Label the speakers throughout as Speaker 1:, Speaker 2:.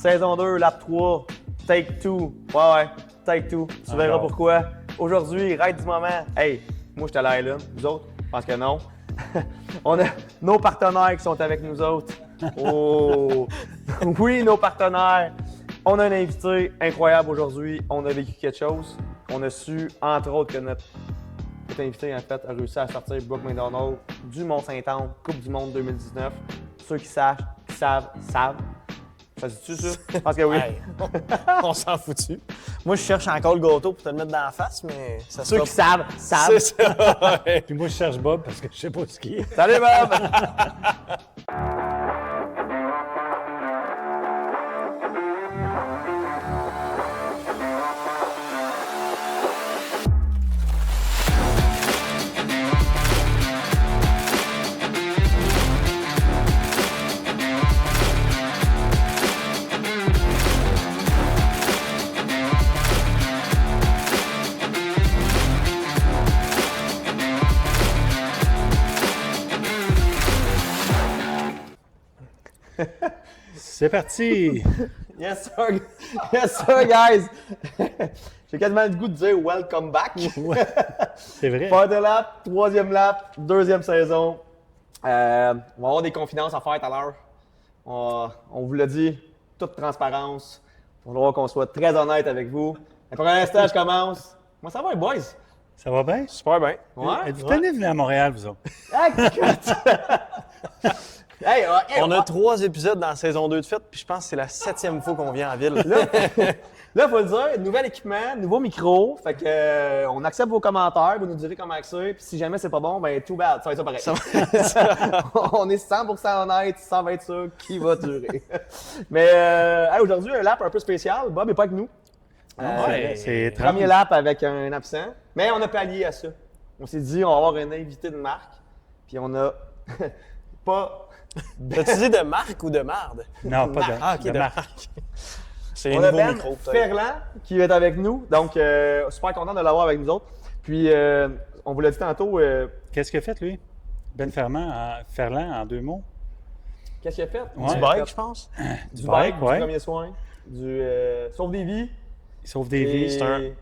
Speaker 1: saison 2, lap 3, take 2. Ouais, take 2. Tu verras pourquoi. Aujourd'hui, ride du moment. Hey, moi, je suis à l'Island. Vous autres, je pense que non. On a nos partenaires qui sont avec nous autres. Oh! Oui, nos partenaires. On a un invité incroyable aujourd'hui. On a vécu quelque chose. On a su, entre autres, que notre invité, en fait, a réussi à sortir Brooke McDonald du Mont-Saint-Anne, Coupe du Monde 2019. Ceux qui savent, savent. Ça se dit-tu, ça? Je pense que oui.
Speaker 2: Hey, on s'en foutu. Moi, je cherche encore le gâteau pour te le mettre dans la face, mais ça
Speaker 1: Ceux
Speaker 2: sera...
Speaker 1: qui savent, savent.
Speaker 2: C'est ça, ouais.
Speaker 3: Puis moi, je cherche Bob parce que je sais pas ce qui est.
Speaker 1: Salut, Bob!
Speaker 3: C'est parti!
Speaker 1: Yes, sir, guys! J'ai quasiment le goût de dire welcome back.
Speaker 3: Ouais, c'est vrai.
Speaker 1: Pas de lap, troisième lap, deuxième saison. On va avoir des confidences à faire tout à l'heure. On vous l'a dit, toute transparence. Il va falloir qu'on soit très honnête avec vous. Et pour l'instant, je commence. Comment ça va, les boys?
Speaker 3: Ça va bien?
Speaker 2: Super bien.
Speaker 1: Ouais?
Speaker 3: Êtes-vous venus à Montréal, vous autres?
Speaker 1: Ah, écoute! Hey,
Speaker 2: On a 3 épisodes dans la saison 2 de fête, puis je pense que c'est la 7e fois qu'on vient en ville.
Speaker 1: Là, faut le dire, nouvel équipement, nouveau micro. Fait que on accepte vos commentaires, vous nous direz comment c'est. Puis si jamais c'est pas bon, ben too bad, ça va être ça pareil. On est 100% honnête, ça va être ça qui va durer. Mais hey, aujourd'hui, un lap un peu spécial. Bob n'est pas avec nous.
Speaker 3: C'est étrange.
Speaker 1: Premier lap avec un absent. Mais on a pallié à ça. On s'est dit, on va avoir un invité de marque. Puis on a pas...
Speaker 2: T'as-tu dit de marque ou de marde?
Speaker 3: Non, pas de,
Speaker 2: Ah, ok,
Speaker 3: de
Speaker 2: de
Speaker 3: marque.
Speaker 2: marque. C'est les
Speaker 1: On a
Speaker 2: nouveaux
Speaker 1: Ben
Speaker 2: micros, peut-être.
Speaker 1: Ferland qui est avec nous. Donc, super content de l'avoir avec nous autres. Puis, on vous l'a dit tantôt,
Speaker 3: Qu'est-ce qu'il a fait, lui? Ben Ferland, en 2 mots?
Speaker 1: qu'est-ce qu'il a fait?
Speaker 3: Ouais.
Speaker 2: Du bike, je pense.
Speaker 1: Du
Speaker 3: bike,
Speaker 1: bike,
Speaker 3: ouais.
Speaker 1: du premier soin, du sauve des vies.
Speaker 3: Il sauve des vies.
Speaker 2: c'est un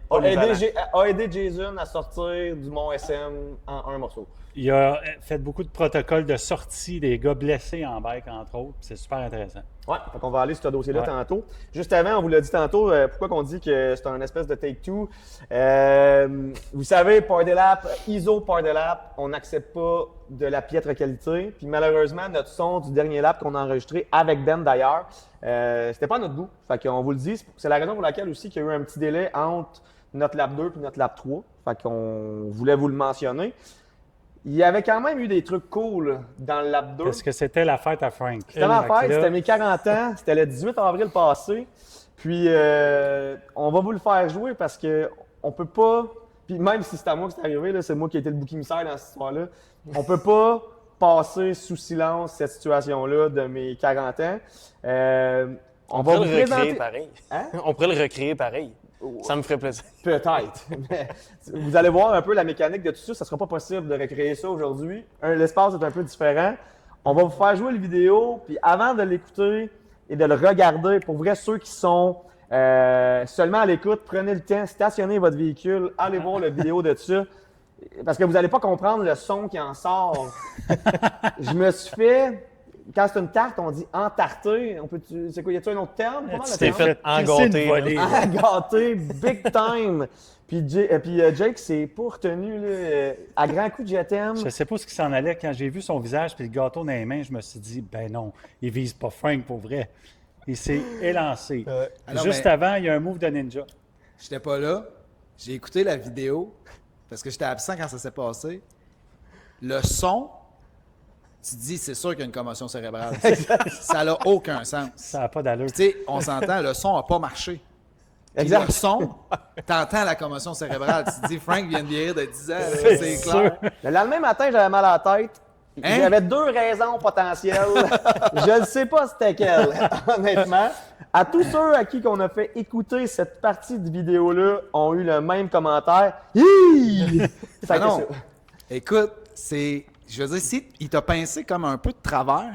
Speaker 1: a aidé Jason à sortir du Mont SM en un morceau.
Speaker 3: Il a fait beaucoup de protocoles de sortie des gars blessés en bike, entre autres. C'est super intéressant.
Speaker 1: Ouais, donc on va aller sur ce dossier-là
Speaker 3: Ouais.
Speaker 1: tantôt. Juste avant, on vous l'a dit tantôt, pourquoi qu'on dit que c'est un espèce de take-two. Vous savez, Power des Lap, ISO Power des Lap, on n'accepte pas de la piètre qualité. Puis malheureusement, notre son du dernier lap qu'on a enregistré avec Ben d'ailleurs, c'était pas à notre goût. Fait qu'on vous le dit, c'est la raison pour laquelle aussi qu'il y a eu un petit délai entre notre lap 2 et notre lap 3. Fait qu'on voulait vous le mentionner. Il y avait quand même eu des trucs cool dans le lap 2.
Speaker 3: Parce que c'était la fête à Frank.
Speaker 1: C'était ma
Speaker 3: Fait que
Speaker 1: fête,
Speaker 3: là,
Speaker 1: c'était mes 40 ans, c'était le 18 avril passé. Puis on va vous le faire jouer parce que on peut pas, puis même si c'est à moi que c'est arrivé, là, c'est moi qui ai été le bouc émissaire dans cette histoire-là, on peut pas passer sous silence cette situation-là de mes 40 ans.
Speaker 2: On
Speaker 1: va
Speaker 2: pourrait
Speaker 1: vous
Speaker 2: le recréer
Speaker 1: présenter...
Speaker 2: pareil.
Speaker 1: Hein?
Speaker 2: On pourrait le recréer pareil. Ça me ferait plaisir.
Speaker 1: Peut-être. Mais vous allez voir un peu la mécanique de tout ça. Ça ne sera pas possible de recréer ça aujourd'hui. L'espace est un peu différent. On va vous faire jouer la vidéo, puis avant de l'écouter et de le regarder, pour vrai, ceux qui sont seulement à l'écoute, prenez le temps, stationnez votre véhicule, allez voir la vidéo de ça. Parce que vous n'allez pas comprendre le son qui en sort. Je me suis fait... Quand c'est une tarte, on dit entarté. C'est quoi, y a-t-il un autre terme? Comment
Speaker 3: tu
Speaker 1: le
Speaker 3: t'es
Speaker 1: terme?
Speaker 3: fait
Speaker 2: engâter,
Speaker 3: pisser une volée.
Speaker 1: Gâté, big time. Puis Jake s'est pas retenu là, à grand coup de je t'aime.
Speaker 3: Je sais pas ce qui s'en allait. Quand j'ai vu son visage et le gâteau dans les mains, je me suis dit, ben non, il vise pas Frank pour vrai. Il s'est élancé.
Speaker 4: Alors,
Speaker 3: Juste
Speaker 4: mais-
Speaker 3: avant, il y a un move de ninja.
Speaker 4: J'étais pas là. J'ai écouté la vidéo parce que j'étais absent quand ça s'est passé. Le son, tu te dis, c'est sûr qu'il y a une commotion cérébrale. Ça n'a aucun sens.
Speaker 3: Ça n'a pas d'allure.
Speaker 4: Tu sais, on s'entend, le son n'a pas marché. Puis
Speaker 1: Exact.
Speaker 4: le son, t'entends la commotion cérébrale. Tu te dis, Frank vient de vieillir de 10 ans, là,
Speaker 3: C'est
Speaker 4: c'est
Speaker 3: sûr.
Speaker 4: clair.
Speaker 1: Le lendemain matin, j'avais mal à la tête.
Speaker 4: Hein?
Speaker 1: J'avais 2 raisons potentielles. Je ne sais pas c'était quelle, honnêtement. À tous ceux à qui on a fait écouter cette partie de vidéo-là ont eu le même commentaire. Hi! Ça a
Speaker 4: Ah
Speaker 1: été
Speaker 4: non.
Speaker 1: ça.
Speaker 4: Écoute, c'est. Je veux dire, si il t'a pincé comme un peu de travers,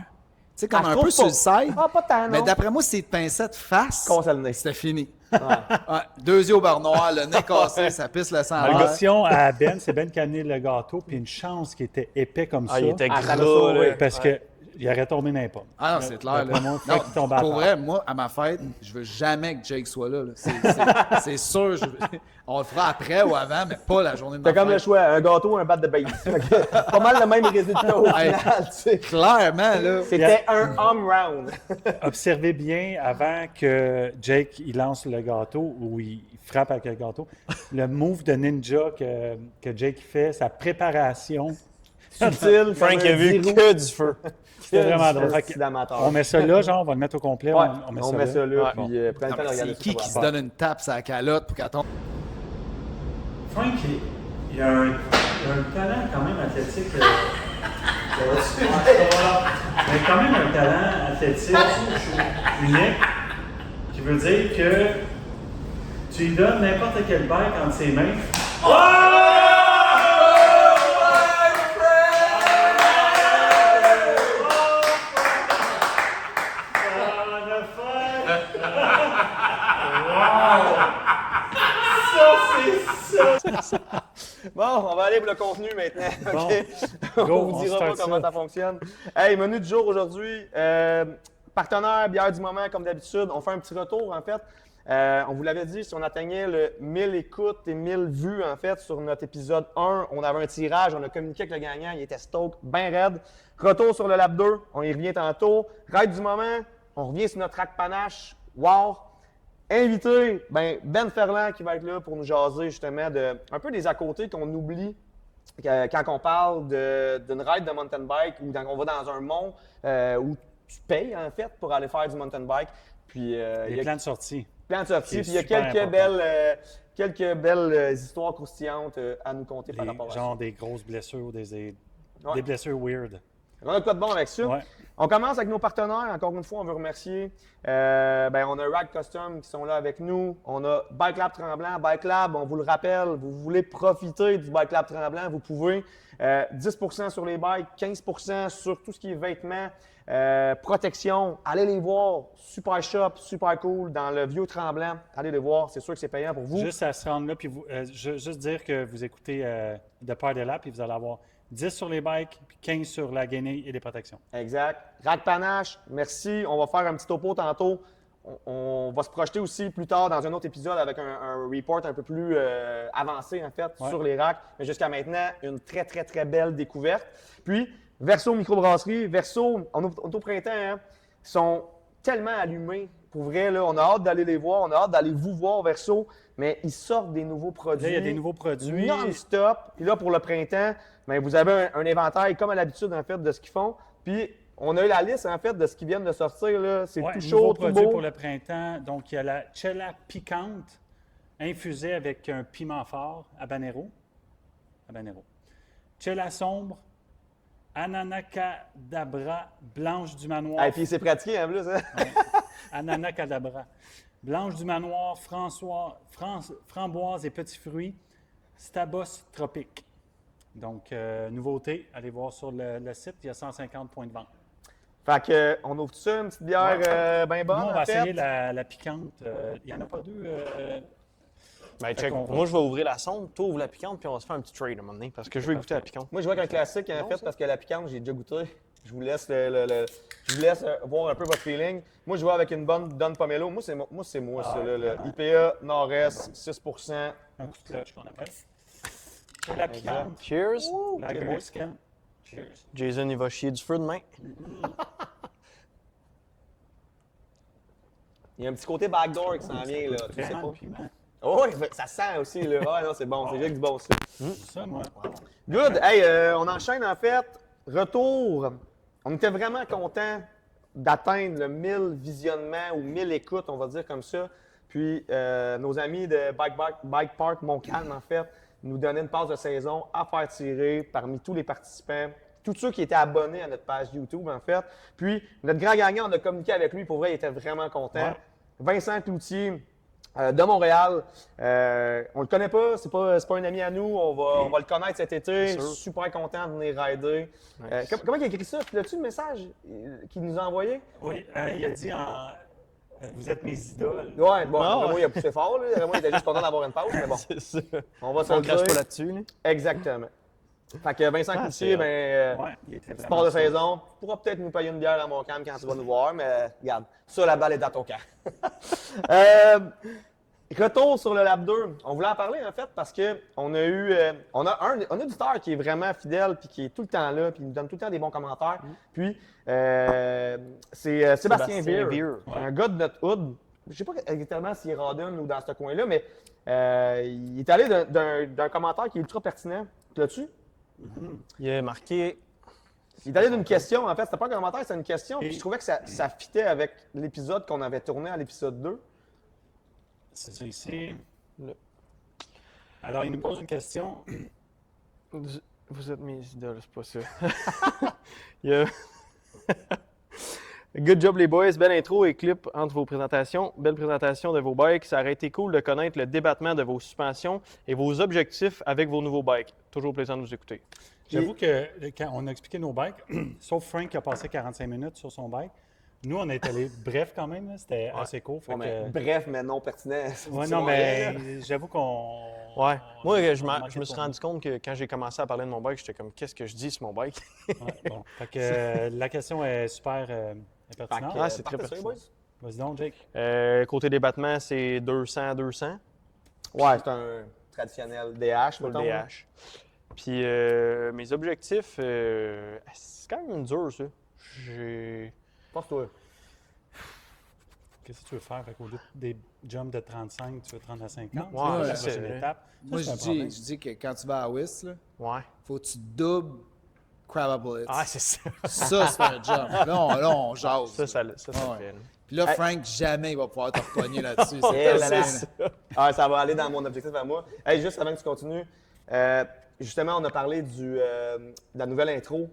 Speaker 4: sais, comme
Speaker 1: Ah, je
Speaker 4: un
Speaker 1: trouve
Speaker 4: peu sur le
Speaker 1: pas.
Speaker 4: side.
Speaker 1: Ah, pas tant,
Speaker 4: Mais
Speaker 1: non.
Speaker 4: d'après moi, si te pincettes face,
Speaker 1: Casse le nez.
Speaker 4: c'était fini. Ouais, 2 yeux au beurre noir, le nez cassé, ça pisse le sang.
Speaker 3: Ma question à Ben, c'est Ben qui a amené le gâteau, puis une chance qu'il était épais comme ça.
Speaker 2: Ah, il était
Speaker 1: Ah, ça m'a
Speaker 2: gras,
Speaker 1: sauvé.
Speaker 2: là.
Speaker 3: Parce que il aurait tombé n'importe pas.
Speaker 4: Ah non, c'est clair. Là.
Speaker 3: D'après moi, faut
Speaker 4: Non,
Speaker 3: qu'il tombe à
Speaker 4: pour
Speaker 3: terre.
Speaker 4: vrai, moi, à ma fête, je veux jamais que Jake soit là. C'est sûr. On le fera après ou avant, mais pas la journée de ma
Speaker 1: T'as comme le
Speaker 4: fête.
Speaker 1: choix, un gâteau, un bat de base. Fait que pas mal le même résultat au
Speaker 4: Hey.
Speaker 1: final, tu sais.
Speaker 4: Clairement, là.
Speaker 1: C'était un home round.
Speaker 3: Observez bien avant que Jake il lance le gâteau ou il frappe avec le gâteau. Le move de ninja que Jake fait, sa préparation,
Speaker 1: Subtil.
Speaker 2: Frank
Speaker 1: comme
Speaker 2: a
Speaker 1: un
Speaker 2: vu
Speaker 1: 10 roues.
Speaker 2: que du feu.
Speaker 3: c'était vraiment
Speaker 1: C'est
Speaker 3: drôle.
Speaker 1: un
Speaker 3: Fait
Speaker 1: style
Speaker 3: que
Speaker 1: d'amateur.
Speaker 3: on met ça là, genre, on va le mettre au complet.
Speaker 1: Ouais,
Speaker 3: on met
Speaker 1: on
Speaker 3: ça
Speaker 1: met
Speaker 3: là.
Speaker 1: ça là,
Speaker 2: Ouais.
Speaker 1: puis prenez le temps de regarder
Speaker 4: C'est qui
Speaker 1: ça.
Speaker 4: qui se donne une tape sur la calotte pour qu'elle tombe?
Speaker 3: Frank, il a un talent quand même athlétique. Mais quand même un talent athlétique unique, qui veut dire que tu lui donnes n'importe quel bike entre ses mains.
Speaker 1: Bon, on va aller pour le contenu maintenant.
Speaker 3: Bon,
Speaker 1: OK?
Speaker 3: go,
Speaker 1: On vous
Speaker 3: on
Speaker 1: dira pas
Speaker 3: start
Speaker 1: comment
Speaker 3: ça.
Speaker 1: ça fonctionne. Hey, menu du jour aujourd'hui. Partenaire bière du moment, comme d'habitude. On fait un petit retour, en fait. On vous l'avait dit, si on atteignait le 1000 écoutes et 1000 vues, en fait, sur notre épisode 1, on avait un tirage, on a communiqué avec le gagnant, il était stoke, bien raide. Retour sur le lap 2, on y revient tantôt. Ride du moment, on revient sur notre rack panache. Wow! Invité, Ben Ferland qui va être là pour nous jaser justement de un peu des à côté qu'on oublie quand on parle d'une ride de mountain bike ou quand on va dans un mont où tu payes en fait pour aller faire du mountain bike. Puis il y
Speaker 3: Les
Speaker 1: a
Speaker 3: plans de sortie.
Speaker 1: plein de sorties,
Speaker 3: c'est
Speaker 1: puis il y a
Speaker 3: super
Speaker 1: quelques belles histoires croustillantes à nous conter par rapport à ça.
Speaker 3: Genre des grosses blessures, des
Speaker 1: Ouais.
Speaker 3: blessures weird.
Speaker 1: On a quoi de bon avec ça?
Speaker 3: Ouais.
Speaker 1: On commence avec nos partenaires. Encore une fois, on veut remercier. On a Rag Custom qui sont là avec nous. On a Bike Lab Tremblant. Bike Lab, on vous le rappelle, vous voulez profiter du Bike Lab Tremblant, vous pouvez. 10% sur les bikes, 15% sur tout ce qui est vêtements, protection. Allez les voir. Super shop, super cool. Dans le vieux Tremblant, allez les voir. C'est sûr que c'est payant pour vous.
Speaker 3: Juste à se rendre là, puis juste dire que vous écoutez The Part de Lab, puis vous allez avoir 10 sur les bikes, puis 15 sur la gainée et les protections.
Speaker 1: Exact. Rack Panache, merci. On va faire un petit topo tantôt. On va se projeter aussi plus tard dans un autre épisode avec un report un peu plus avancé, en fait,
Speaker 3: Ouais.
Speaker 1: sur les racks. Mais jusqu'à maintenant, une très, très, très belle découverte. Puis, Verso Microbrasserie. Verso, on est au printemps, hein, ils sont tellement allumés. Pour vrai, là, on a hâte d'aller les voir. On a hâte d'aller vous voir, Verso. Mais ils sortent des nouveaux produits.
Speaker 3: Là, il y a des nouveaux produits.
Speaker 1: Non-stop. Puis là, pour le printemps, vous avez un inventaire comme à l'habitude, en fait, de ce qu'ils font. Puis, on a eu la liste, en fait, de ce qui viennent de sortir. Là. C'est
Speaker 3: Ouais,
Speaker 1: tout
Speaker 3: nouveau
Speaker 1: chaud, tout
Speaker 3: produit
Speaker 1: beau.
Speaker 3: pour le printemps. Donc, il y a la Cella piquante, infusée avec un piment fort, habanero. Cella sombre, Ananacadabra, blanche du manoir.
Speaker 1: Et puis, c'est pratiqué, en plus. Hein?
Speaker 3: Ananacadabra. Blanche du manoir, framboise et petits fruits, Stabos tropique. Donc, nouveauté, allez voir sur le site, il y a 150 points de vente.
Speaker 1: Fait que, on ouvre tout ça, une petite bière bien bonne,
Speaker 3: Nous, on va
Speaker 1: en fait.
Speaker 3: essayer la piquante. Il n'y en a pas deux.
Speaker 2: Ben, check.
Speaker 3: qu'on-
Speaker 2: Moi, je vais ouvrir la sonde, toi ouvre la piquante, puis on va se faire un petit trade à un moment donné, parce que je veux goûter la piquante.
Speaker 1: Moi, je vois qu'un classique, en
Speaker 2: Non,
Speaker 1: fait,
Speaker 2: ça?
Speaker 1: parce que la piquante, j'ai déjà goûté. Je vous laisse, voir un peu votre feeling. Moi, je vois avec une bonne Don Pomelo. Moi, c'est moi, ça. Là, le IPA Nord-Est, 6%.
Speaker 3: Un coup de clutch qu'on appelle. La piquante.
Speaker 2: Cheers.
Speaker 3: La Mexican. Cheers.
Speaker 2: Jason, il va chier du feu demain.
Speaker 1: Il y a un petit côté backdoor qui s'en vient, là. Tu sais
Speaker 3: Vraiment,
Speaker 1: pas.
Speaker 3: piment.
Speaker 1: Oh, ça sent aussi, là. Ah, non, c'est bon. C'est juste du bon, ça.
Speaker 3: Ça, moi.
Speaker 1: Good. Hey, on enchaîne, en fait. Retour. On était vraiment contents d'atteindre le 1000 visionnements ou 1000 écoutes, on va dire comme ça. Puis, nos amis de Bike Park Montcalm, en fait, nous donnaient une passe de saison à faire tirer parmi tous les participants. Tous ceux qui étaient abonnés à notre page YouTube, en fait. Puis, notre grand gagnant, on a communiqué avec lui. Pour vrai, il était vraiment content.
Speaker 3: Ouais.
Speaker 1: Vincent Cloutier, de Montréal. On le connaît pas, c'est pas un ami à nous. On va le connaître cet été. Super content de venir rider. Comment il a écrit ça? As-tu le message qu'il nous a envoyé?
Speaker 3: Oui, il a dit vous êtes mes idoles.
Speaker 1: Ouais, bon,
Speaker 2: Ah,
Speaker 1: vraiment, il a poussé fort. Là. Vraiment, il était juste content d'avoir une pause, mais bon.
Speaker 2: C'est ça.
Speaker 1: On va se
Speaker 2: On
Speaker 1: le
Speaker 2: crache
Speaker 1: dire.
Speaker 2: pas là-dessus. Là.
Speaker 1: Exactement. Fait que Vincent Cloutier,
Speaker 3: Ouais, il était
Speaker 1: sport
Speaker 3: vraiment
Speaker 1: de saison, pourra peut-être nous payer une bière à mon camp quand tu vas nous voir, mais regarde, ça, la balle est dans ton camp. Retour sur le lap 2. On voulait en parler, en fait, parce qu'on a eu on a un auditeur qui est vraiment fidèle puis qui est tout le temps là, puis il nous donne tout le temps des bons commentaires. Puis, c'est Sébastien Veer, un gars de notre hood. Je sais pas exactement s'il est Radon ou dans ce coin-là, mais il est allé d'un commentaire qui est ultra pertinent. L'as-tu?
Speaker 2: Il a marqué.
Speaker 1: Il est allé d'une question, en fait. C'était pas un commentaire, c'était une question. Puis je trouvais que ça fitait avec l'épisode qu'on avait tourné à l'épisode 2.
Speaker 3: C'est ça ici. Alors, il nous pose une question.
Speaker 2: Vous êtes mes idoles, c'est pas ça. Il y a- Good job les boys, belle intro et clip entre vos présentations. Belle présentation de vos bikes. Ça aurait été cool de connaître le débattement de vos suspensions et vos objectifs avec vos nouveaux bikes. Toujours plaisant de vous écouter.
Speaker 3: J'avoue que quand on a expliqué nos bikes, sauf Frank qui a passé 45 minutes sur son bike, nous, on est allé bref quand même. Là, c'était assez court. Fait que-
Speaker 1: Bref, mais non pertinent.
Speaker 3: Ouais, non, mais j'avoue qu'on.
Speaker 2: Ouais. Moi,
Speaker 3: on
Speaker 2: je
Speaker 3: manquait
Speaker 2: me suis
Speaker 3: de
Speaker 2: rendu compte que quand j'ai commencé à parler de mon bike, j'étais comme, qu'est-ce que je dis sur mon bike?
Speaker 3: Ouais, bon. Fait que la question est super pertinente.
Speaker 2: Ah, c'est très
Speaker 1: Parfait, ça,
Speaker 2: pertinent.
Speaker 1: boys?
Speaker 3: Vas-y donc, Jake.
Speaker 2: Côté débattement, c'est 200-200
Speaker 1: Ouais, c'est un traditionnel DH,
Speaker 2: pour le
Speaker 1: mettons, là.
Speaker 2: DH. Puis mes objectifs, c'est quand même dur, ça. J'ai...
Speaker 1: Pense-toi.
Speaker 3: Qu'est-ce que tu veux faire? Fait qu'au lieu des jumps de 35, tu veux 30 à 50?
Speaker 2: Ouais,
Speaker 3: la
Speaker 2: c'est
Speaker 3: prochaine
Speaker 2: vrai.
Speaker 3: étape.
Speaker 4: Moi,
Speaker 3: Ça,
Speaker 4: je
Speaker 3: c'est un problème.
Speaker 4: dis que quand tu vas à Whist, il
Speaker 2: Ouais.
Speaker 4: faut que tu doubles Crab Bullets.
Speaker 2: Ah, c'est ça.
Speaker 4: Ça, c'est un jump. Là, on jase.
Speaker 2: Ça
Speaker 4: là.
Speaker 2: fait.
Speaker 4: Ouais. Puis là, Frank, jamais il va pouvoir te repogner là-dessus.
Speaker 1: Eh
Speaker 4: C'est
Speaker 1: là là.
Speaker 4: ça.
Speaker 1: Ah, ça va aller dans mon objectif à moi. Hey, juste avant que tu continues, justement, on a parlé de la nouvelle intro.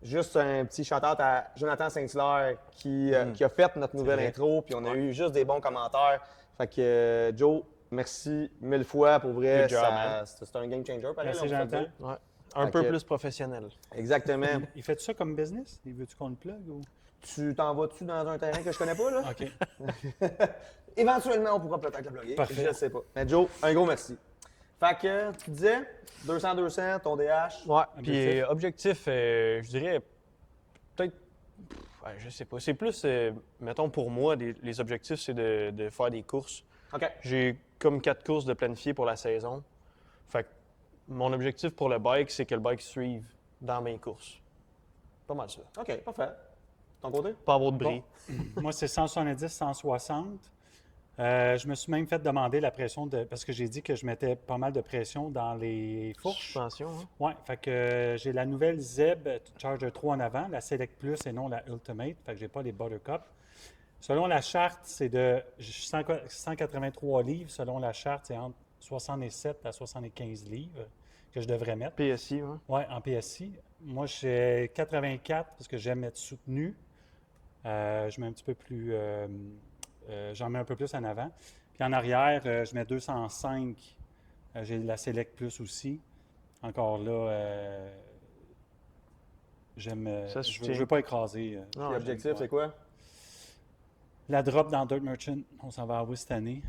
Speaker 1: Juste un petit shout-out à Jonathan Saint-Hilaire qui a fait notre nouvelle
Speaker 3: vrai.
Speaker 1: intro, puis on a eu juste des bons commentaires. Fait que Joe, merci 1000 fois pour vrai.
Speaker 2: Good job,
Speaker 1: Ça-
Speaker 2: man.
Speaker 1: C'est un game changer, pareil.
Speaker 3: Merci,
Speaker 1: là, on peut
Speaker 3: Jonathan.
Speaker 1: dire.
Speaker 2: Ouais. Un
Speaker 1: Fait
Speaker 2: peu
Speaker 1: que-
Speaker 2: plus professionnel.
Speaker 1: Exactement.
Speaker 3: Il fait ça comme business? Il veut-tu qu'on le plug? Ou...
Speaker 1: Tu t'en vas-tu dans un terrain que je connais pas, là?
Speaker 3: OK.
Speaker 1: Éventuellement, on pourra peut-être le bloguer.
Speaker 3: Parfait.
Speaker 1: Je ne sais pas. Mais Joe, un gros merci. Fait que, tu disais, 200-200, ton DH.
Speaker 2: Ouais.
Speaker 3: Objectif?
Speaker 2: Puis objectif, je dirais peut-être. Ouais, je sais pas. C'est plus, mettons pour moi, les objectifs, c'est de faire des courses.
Speaker 1: OK.
Speaker 2: J'ai comme 4 courses de planifier pour la saison. Fait que mon objectif pour le bike, c'est que le bike suive dans mes courses. Pas mal ça.
Speaker 1: OK, parfait. Ton côté?
Speaker 2: Pas avoir de bris.
Speaker 3: Moi, c'est 170, 160. Je me suis même fait demander la pression parce que j'ai dit que je mettais pas mal de pression dans les fourches.
Speaker 2: Suspension, hein?
Speaker 3: Ouais, fait que j'ai la nouvelle Zeb Charger 3 en avant, la Select Plus et non la Ultimate. Fait que j'ai pas les Buttercup. Selon la charte, c'est de 183 livres. Selon la charte, c'est entre 67 à 75 livres que je devrais mettre.
Speaker 2: PSI, ouais.
Speaker 3: Oui, en PSI. Moi, j'ai 84 parce que j'aime être soutenu. Je mets un petit peu plus. J'en mets un peu plus en avant. Puis en arrière, je mets 205. J'ai la Select Plus aussi. Encore là, j'aime.
Speaker 2: Ça
Speaker 3: je
Speaker 2: soutient.
Speaker 3: ne veux pas écraser.
Speaker 2: Non,
Speaker 1: Puis l'objectif, c'est quoi?
Speaker 3: La drop dans Dirt Merchant, on s'en va à West cette année.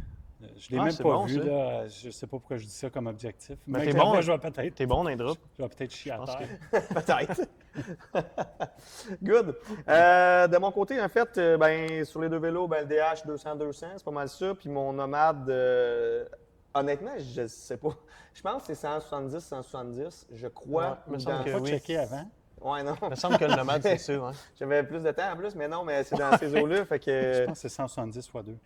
Speaker 3: Je ne l'ai
Speaker 2: Ah,
Speaker 3: même
Speaker 2: c'est
Speaker 3: pas
Speaker 2: bon,
Speaker 3: vu.
Speaker 2: ça.
Speaker 3: Là. Je ne sais pas pourquoi je dis ça comme objectif.
Speaker 2: Mais
Speaker 3: Mais
Speaker 2: t'es
Speaker 3: moi,
Speaker 2: bon.
Speaker 3: je vais peut-être.
Speaker 2: T'es bon dans les drops.
Speaker 3: Je vais peut-être chier à
Speaker 2: pense
Speaker 3: terre.
Speaker 1: Peut-être. Good. De mon côté, en fait, ben, sur les deux vélos, ben, le DH 200-200, c'est pas mal ça. Puis mon nomade, honnêtement, je sais pas. Je pense que c'est 170-170, je crois.
Speaker 2: Ouais, me
Speaker 1: ou
Speaker 2: semble
Speaker 1: dans-
Speaker 2: que
Speaker 3: Pas
Speaker 2: oui.
Speaker 3: checké avant.
Speaker 1: Ouais, non.
Speaker 2: Il me semble que le nomade, c'est ça, hein?
Speaker 1: J'avais plus de temps en plus, mais non, mais c'est dans ces eaux-là. Fait
Speaker 3: Je
Speaker 1: que.
Speaker 3: pense que c'est 170 x 2.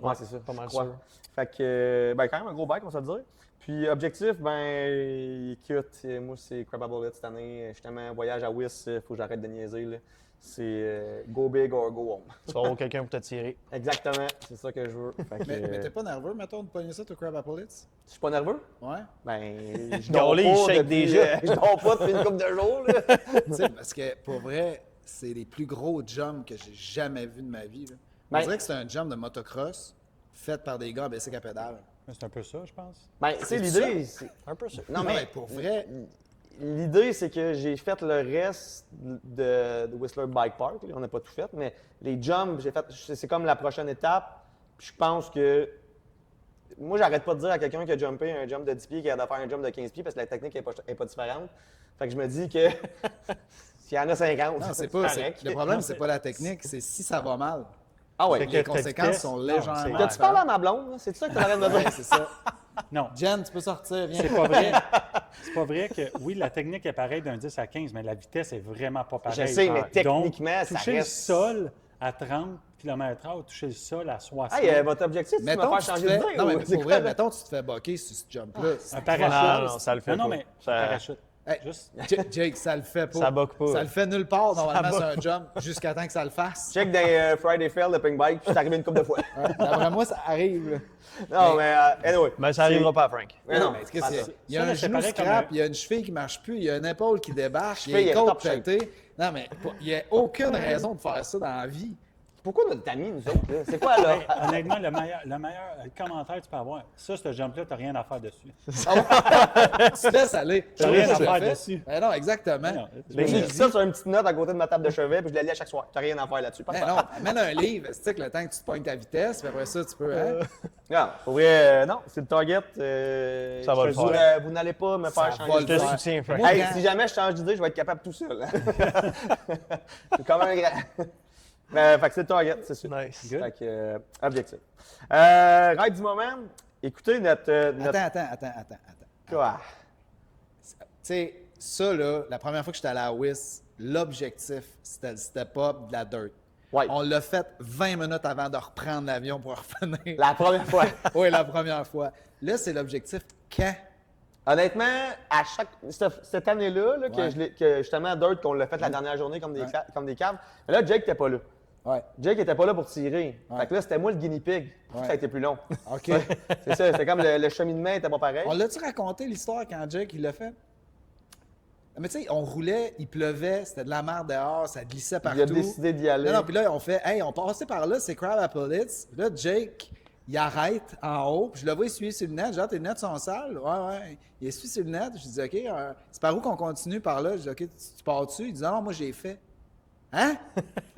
Speaker 1: Ouais, c'est ça.
Speaker 2: Pas mal
Speaker 1: je crois.
Speaker 2: sûr.
Speaker 1: Fait que, ben, quand même un gros bike, on va se le dire. Puis, objectif, ben, écoute, moi, c'est Crab Bullets cette année. Justement, voyage à Wiss, faut que j'arrête de niaiser, là. C'est go big or go home.
Speaker 2: Tu vas avoir quelqu'un pour te tirer.
Speaker 1: Exactement, c'est ça que je veux. Fait que,
Speaker 4: Mais t'es pas nerveux, mettons, de pogner ça, ton Crab Bullets?
Speaker 1: je suis pas nerveux?
Speaker 4: Ouais.
Speaker 1: Ben, je
Speaker 2: Gaullé, il shake
Speaker 1: depuis,
Speaker 2: déjà.
Speaker 1: je dors pas depuis une couple de jours, là.
Speaker 4: Tu sais, parce que pour vrai, c'est les plus gros jumps que j'ai jamais vus de ma vie. Là. On
Speaker 1: Ben-
Speaker 4: dirait que c'est un jump de motocross faite par des gars à bicycle à pédale.
Speaker 3: C'est un peu ça, je pense.
Speaker 1: Ben, tu sais,
Speaker 4: C'est
Speaker 1: l'idée, c'est...
Speaker 2: Un peu ça.
Speaker 1: Non,
Speaker 4: Non,
Speaker 1: mais
Speaker 4: mais pour vrai,
Speaker 1: l'idée, c'est que j'ai fait le reste de Whistler Bike Park. Là. On n'a pas tout fait, mais les jumps, j'ai fait. C'est comme la prochaine étape. Puis je pense que. Moi, j'arrête pas de dire à quelqu'un qui a jumpé un jump de 10 pieds qu'il a de faire un jump de 15 pieds parce que la technique n'est pas différente. Fait que je me dis que. S'il y en a 50,
Speaker 4: non, c'est
Speaker 1: correct.
Speaker 4: pas. Le problème, c'est pas la technique, c'est si ça va mal.
Speaker 1: Ah ouais.
Speaker 3: Fait que
Speaker 4: Les
Speaker 3: ta
Speaker 4: conséquences
Speaker 3: vitesse,
Speaker 4: sont
Speaker 3: non,
Speaker 4: légèrement
Speaker 3: c'est-
Speaker 1: T'as-tu parlé à ma blonde? Là? C'est ça que tu arrêtes de
Speaker 4: Ouais,
Speaker 1: dire?
Speaker 4: c'est ça.
Speaker 3: Non,
Speaker 4: Jen, tu peux sortir, viens.
Speaker 3: c'est pas vrai. C'est pas vrai que, oui, la technique est pareille d'un 10 à 15, mais la vitesse est vraiment pas pareille.
Speaker 1: Je sais, mais
Speaker 3: Donc,
Speaker 1: techniquement, ça
Speaker 3: toucher
Speaker 1: reste...
Speaker 3: le sol à 30 km/h, toucher le sol à 60.
Speaker 1: Hey, votre objectif, c'est de me
Speaker 4: Mettons
Speaker 1: faire
Speaker 4: que tu te
Speaker 1: changer
Speaker 4: fais...
Speaker 1: de dire?
Speaker 4: Non, mais
Speaker 1: ou c'est
Speaker 4: pour
Speaker 1: quoi,
Speaker 4: vrai,
Speaker 1: là?
Speaker 4: mettons que tu te fais boquer sur ce jump-là.
Speaker 3: Un parachute.
Speaker 2: Non, ça le fait
Speaker 3: Non,
Speaker 2: pas.
Speaker 3: mais
Speaker 2: Ça-
Speaker 3: un parachute.
Speaker 4: Hey,
Speaker 3: Juste.
Speaker 4: Jake, ça le fait pas.
Speaker 2: Ça bug pas.
Speaker 4: Ça le fait nulle part, normalement,
Speaker 2: bug
Speaker 4: sur un jump, jusqu'à temps que ça le fasse.
Speaker 1: Check des Friday Fair de Pink Bike, puis c'est arrivé une couple de fois.
Speaker 4: Ouais, d'après moi, ça arrive. Là.
Speaker 1: Non, mais anyway.
Speaker 2: Mais ça n'arrivera pas à Frank.
Speaker 1: Mais non,
Speaker 4: Mais est-ce que
Speaker 1: pas
Speaker 4: c'est-
Speaker 1: ça.
Speaker 4: il y a
Speaker 3: Ça,
Speaker 4: un
Speaker 3: c'est
Speaker 4: genou
Speaker 3: pareil comme
Speaker 4: scrap,
Speaker 3: un-
Speaker 4: il y a une cheville qui marche plus, il y a une épaule qui débarque, il y a
Speaker 1: Cheville,
Speaker 4: les
Speaker 1: il est
Speaker 4: côtes
Speaker 1: top shape.
Speaker 4: pétées. Non, mais il n'y a aucune raison de faire ça dans la vie.
Speaker 1: Pourquoi notre ami, nous autres? Là? C'est quoi, là?
Speaker 3: Hey, honnêtement, le meilleur commentaire que tu peux avoir, ça, ce jump-là, tu n'as rien à faire dessus.
Speaker 4: Tu laisses aller.
Speaker 3: T'as
Speaker 4: Je
Speaker 3: rien
Speaker 4: l'ai
Speaker 3: à faire
Speaker 4: fait.
Speaker 3: dessus.
Speaker 4: Ben non, exactement.
Speaker 3: Non,
Speaker 1: J'ai dit ça sur une petite note à côté de ma table de chevet, puis je la lis à chaque soir. T'as rien à faire là-dessus. Pas de
Speaker 4: Ben
Speaker 1: problème.
Speaker 4: non, amène un livre, c'est que le temps que tu te pognes ta vitesse, puis après ça, tu peux. Hein?
Speaker 1: Non, pour vrai, non, c'est le target.
Speaker 2: Ça va le
Speaker 1: vous,
Speaker 2: faire.
Speaker 1: vous n'allez pas me
Speaker 4: Ça
Speaker 1: faire
Speaker 4: va
Speaker 1: changer
Speaker 2: Je
Speaker 1: de
Speaker 2: te
Speaker 4: faire.
Speaker 2: soutiens, Frank.
Speaker 4: Moi,
Speaker 1: Hey,
Speaker 4: quand-
Speaker 1: si jamais je change d'idée, je vais être capable tout seul. C'est comme un grand. Fait que c'est le target, c'est sûr.
Speaker 2: Nice.
Speaker 3: Good.
Speaker 1: Fait que, objectif. Ride du moment, écoutez notre.
Speaker 4: Attends.
Speaker 1: Quoi?
Speaker 4: Tu sais, ça, là, la première fois que j'étais allé à WIS, l'objectif, c'était le step-up de la dirt.
Speaker 1: Ouais.
Speaker 4: On l'a fait 20 minutes avant de reprendre l'avion pour revenir.
Speaker 1: La première fois.
Speaker 4: Oui, la première fois. Là, c'est l'objectif quand?
Speaker 1: Honnêtement, à chaque cette année-là, là,
Speaker 4: Ouais.
Speaker 1: que justement Dirt, qu'on l'a fait la dernière journée comme des,
Speaker 4: Ouais.
Speaker 1: comme des caves, mais là, Jake n'était pas là.
Speaker 4: Ouais.
Speaker 1: Jake n'était pas là pour tirer.
Speaker 4: Ouais.
Speaker 1: Fait que là, c'était moi le guinea pig.
Speaker 4: Ouais.
Speaker 1: Ça a été plus long.
Speaker 4: OK.
Speaker 1: C'est ça, c'était comme le cheminement n'était pas pareil.
Speaker 4: On l'a-tu raconté l'histoire quand Jake il l'a fait? Mais tu sais, on roulait, il pleuvait, c'était de la merde dehors, ça glissait partout.
Speaker 1: Il a décidé d'y aller.
Speaker 4: Non, puis là, on fait, hey, on passait par là, c'est Crab Apple Hitz. Là, Jake, il arrête en haut, puis je le vois essuyer sur le net. Genre, tes lunettes sont sales? Ouais. Il essuie sur le net. Je dis, OK, c'est par où qu'on continue par là? Je dis, OK, tu pars dessus? Il dit, non, moi, j'ai fait. Hein?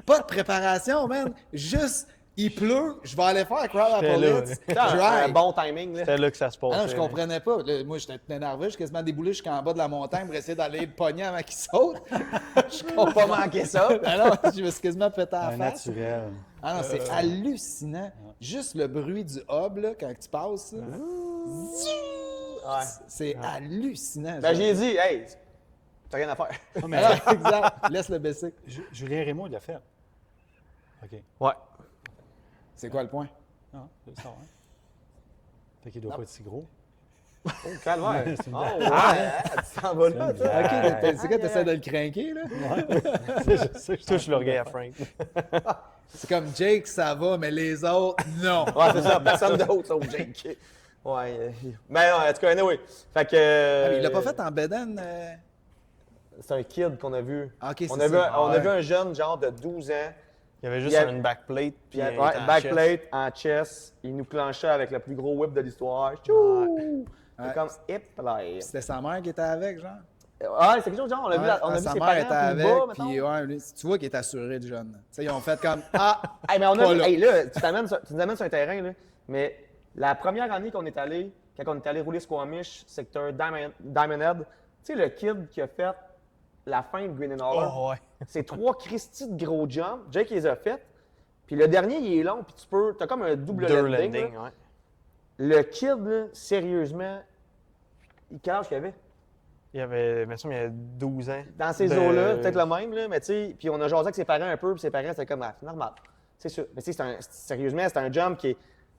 Speaker 4: Pas de préparation, man. Juste, il pleut, je vais aller faire Crab Apple
Speaker 2: J'étais là,
Speaker 4: Hitz.
Speaker 1: Putain, un
Speaker 4: Dry.
Speaker 1: bon timing. Là.
Speaker 2: C'était là que ça se passait.
Speaker 4: Ah non, je comprenais pas. Là, moi, j'étais énervé. Je suis quasiment déboulé jusqu'en bas de la montagne pour essayer d'aller le pogner avant qu'il saute. Je comprends
Speaker 1: Pas manquer ça.
Speaker 4: Ah non, je me suis quasiment pété à la
Speaker 3: Un
Speaker 4: face.
Speaker 3: naturel.
Speaker 4: Ah non, c'est hallucinant. Juste le bruit du hub, là, quand tu passes, là,
Speaker 1: Ouais.
Speaker 4: c'est hallucinant.
Speaker 1: Ben, j'ai dit, hey, t'as rien à faire.
Speaker 3: Ah, mais
Speaker 4: Alors, exact. Laisse le baisser.
Speaker 3: Julien Rémo, il l'a fait. OK.
Speaker 2: Ouais.
Speaker 4: C'est quoi le point?
Speaker 3: Ah, c'est ça, hein? Fait qu'il doit pas être si gros.
Speaker 1: Oh, calvaire.
Speaker 3: C'est une
Speaker 1: Oh,
Speaker 3: blague.
Speaker 1: ouais, hein, tu t'en vas là, toi.
Speaker 4: OK, c'est quoi, t'essaies de le craquer, là?
Speaker 3: Je sais, je
Speaker 2: Touche l'orgueil à Frank.
Speaker 4: C'est comme Jake, ça va, mais les autres, non.
Speaker 1: Ouais, c'est ça, personne d'autre sauf Jake. Ouais. Mais non, en tout cas, anyway. Fait que.
Speaker 4: Ah, mais il l'a pas fait en bedaine?
Speaker 1: C'est un kid qu'on a vu.
Speaker 4: Ah, OK, c'est
Speaker 1: On a, vu,
Speaker 4: ça.
Speaker 1: on a
Speaker 4: Ouais.
Speaker 1: vu un jeune, genre de 12 ans.
Speaker 2: Il y avait juste
Speaker 1: Il y a-
Speaker 2: une backplate. Puis
Speaker 1: Puis,
Speaker 2: il
Speaker 1: ouais,
Speaker 2: était en
Speaker 1: backplate en chess. Il nous clenchait avec le plus gros whip de l'histoire. Tchou! C'est
Speaker 4: Ouais.
Speaker 1: comme hip là.
Speaker 4: C'était sa mère qui était avec, genre?
Speaker 1: Ah, c'est quelque chose genre, on a vu,
Speaker 4: Ouais,
Speaker 1: on a vu
Speaker 4: sa
Speaker 1: ses
Speaker 4: mère
Speaker 1: parents
Speaker 4: était
Speaker 1: plus
Speaker 4: avec,
Speaker 1: bas, mettons.
Speaker 4: puis ouais, lui, tu vois qu'il est assuré, le jeune. Tu sais, ils ont fait comme, ah,
Speaker 1: Hey, mais on a
Speaker 4: Pas
Speaker 1: vu,
Speaker 4: là.
Speaker 1: hey, là, tu nous amènes sur un terrain, là, mais la première année qu'on est allé, quand on est allé rouler Squamish, secteur Diamond Head, tu sais, le kid qui a fait la fin de Green and Holler,
Speaker 2: Oh, ouais.
Speaker 1: c'est 3 Christy de gros jumps, Jake les a fait, puis le dernier, il est long, puis t'as comme un double
Speaker 2: Deux
Speaker 1: landing.
Speaker 2: landing,
Speaker 1: là.
Speaker 2: ouais.
Speaker 1: Le kid, là, sérieusement, quel âge qu'il avait?
Speaker 2: Il y avait, mais ça, il y avait 12 ans.
Speaker 1: Dans ces
Speaker 2: De-
Speaker 1: eaux-là, peut-être le même, là, mais tu sais, puis on a jasé avec ses parents un peu, puis ses parents, c'était comme, ah, c'est normal. C'est sûr. Mais tu sais, sérieusement, c'est un jump qui est,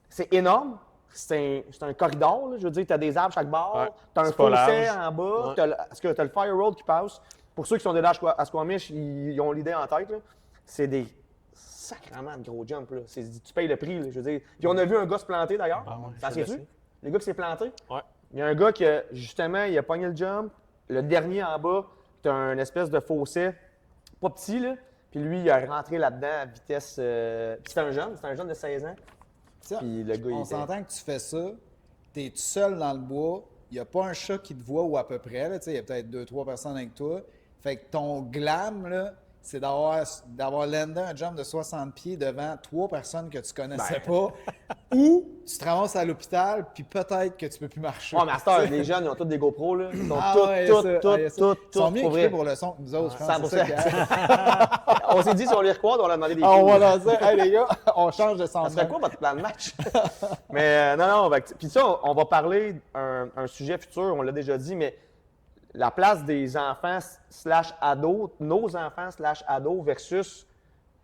Speaker 1: c'est énorme. C'est un corridor, là, je veux dire, tu as des arbres chaque bord,
Speaker 2: Ouais,
Speaker 1: tu as un
Speaker 2: c'est pas
Speaker 1: fossé
Speaker 2: large.
Speaker 1: en bas,
Speaker 2: Ouais.
Speaker 1: tu as le fire road qui passe. Pour ceux qui sont déjà à Squamish, ils ont l'idée en tête, là. C'est des sacrément de gros jumps, là. Tu payes le prix, là, je veux dire. Puis on a vu un gars se planter, d'ailleurs.
Speaker 2: Ah ouais,
Speaker 1: T'en
Speaker 2: je sais.
Speaker 1: souviens-tu? Le gars qui s'est planté?
Speaker 2: Ouais.
Speaker 1: Il y a un gars qui, justement, il a pogné le jump. Le dernier en bas, tu as un espèce de fossé, pas petit, là. Puis lui, il a rentré là-dedans à vitesse. Puis c'était un jeune de 16 ans.
Speaker 4: sais,
Speaker 1: Puis le gars, il
Speaker 4: on
Speaker 1: était...
Speaker 4: s'entend que tu fais ça, tu es tout seul dans le bois, il n'y a pas un chat qui te voit ou à peu près, il y a peut-être 2-3 personnes avec toi. Fait que ton glam, là, c'est d'avoir landé un jump de 60 pieds devant 3 personnes que tu connaissais pas, ou tu te ramasses à l'hôpital, puis peut-être que tu peux plus marcher.
Speaker 1: Oh, Master, les jeunes, ils ont tous des GoPros, là. Ils sont
Speaker 4: ouais, il y a ça, il y a ça.
Speaker 1: tous,
Speaker 4: Ils sont mieux
Speaker 1: pour
Speaker 4: équipés
Speaker 1: vrai.
Speaker 4: pour le son que nous autres, je pense.
Speaker 1: 100%.
Speaker 4: C'est ça qu'il y a.
Speaker 1: On s'est dit, si on les requad, on leur a demandé des
Speaker 4: On
Speaker 1: coups.
Speaker 4: va lancer. Hey les gars, on change de son.
Speaker 1: Ça serait quoi votre plan de match? Mais non. Puis ça, on va parler un sujet futur, on l'a déjà dit, mais la place des enfants / ados, nos enfants / ados versus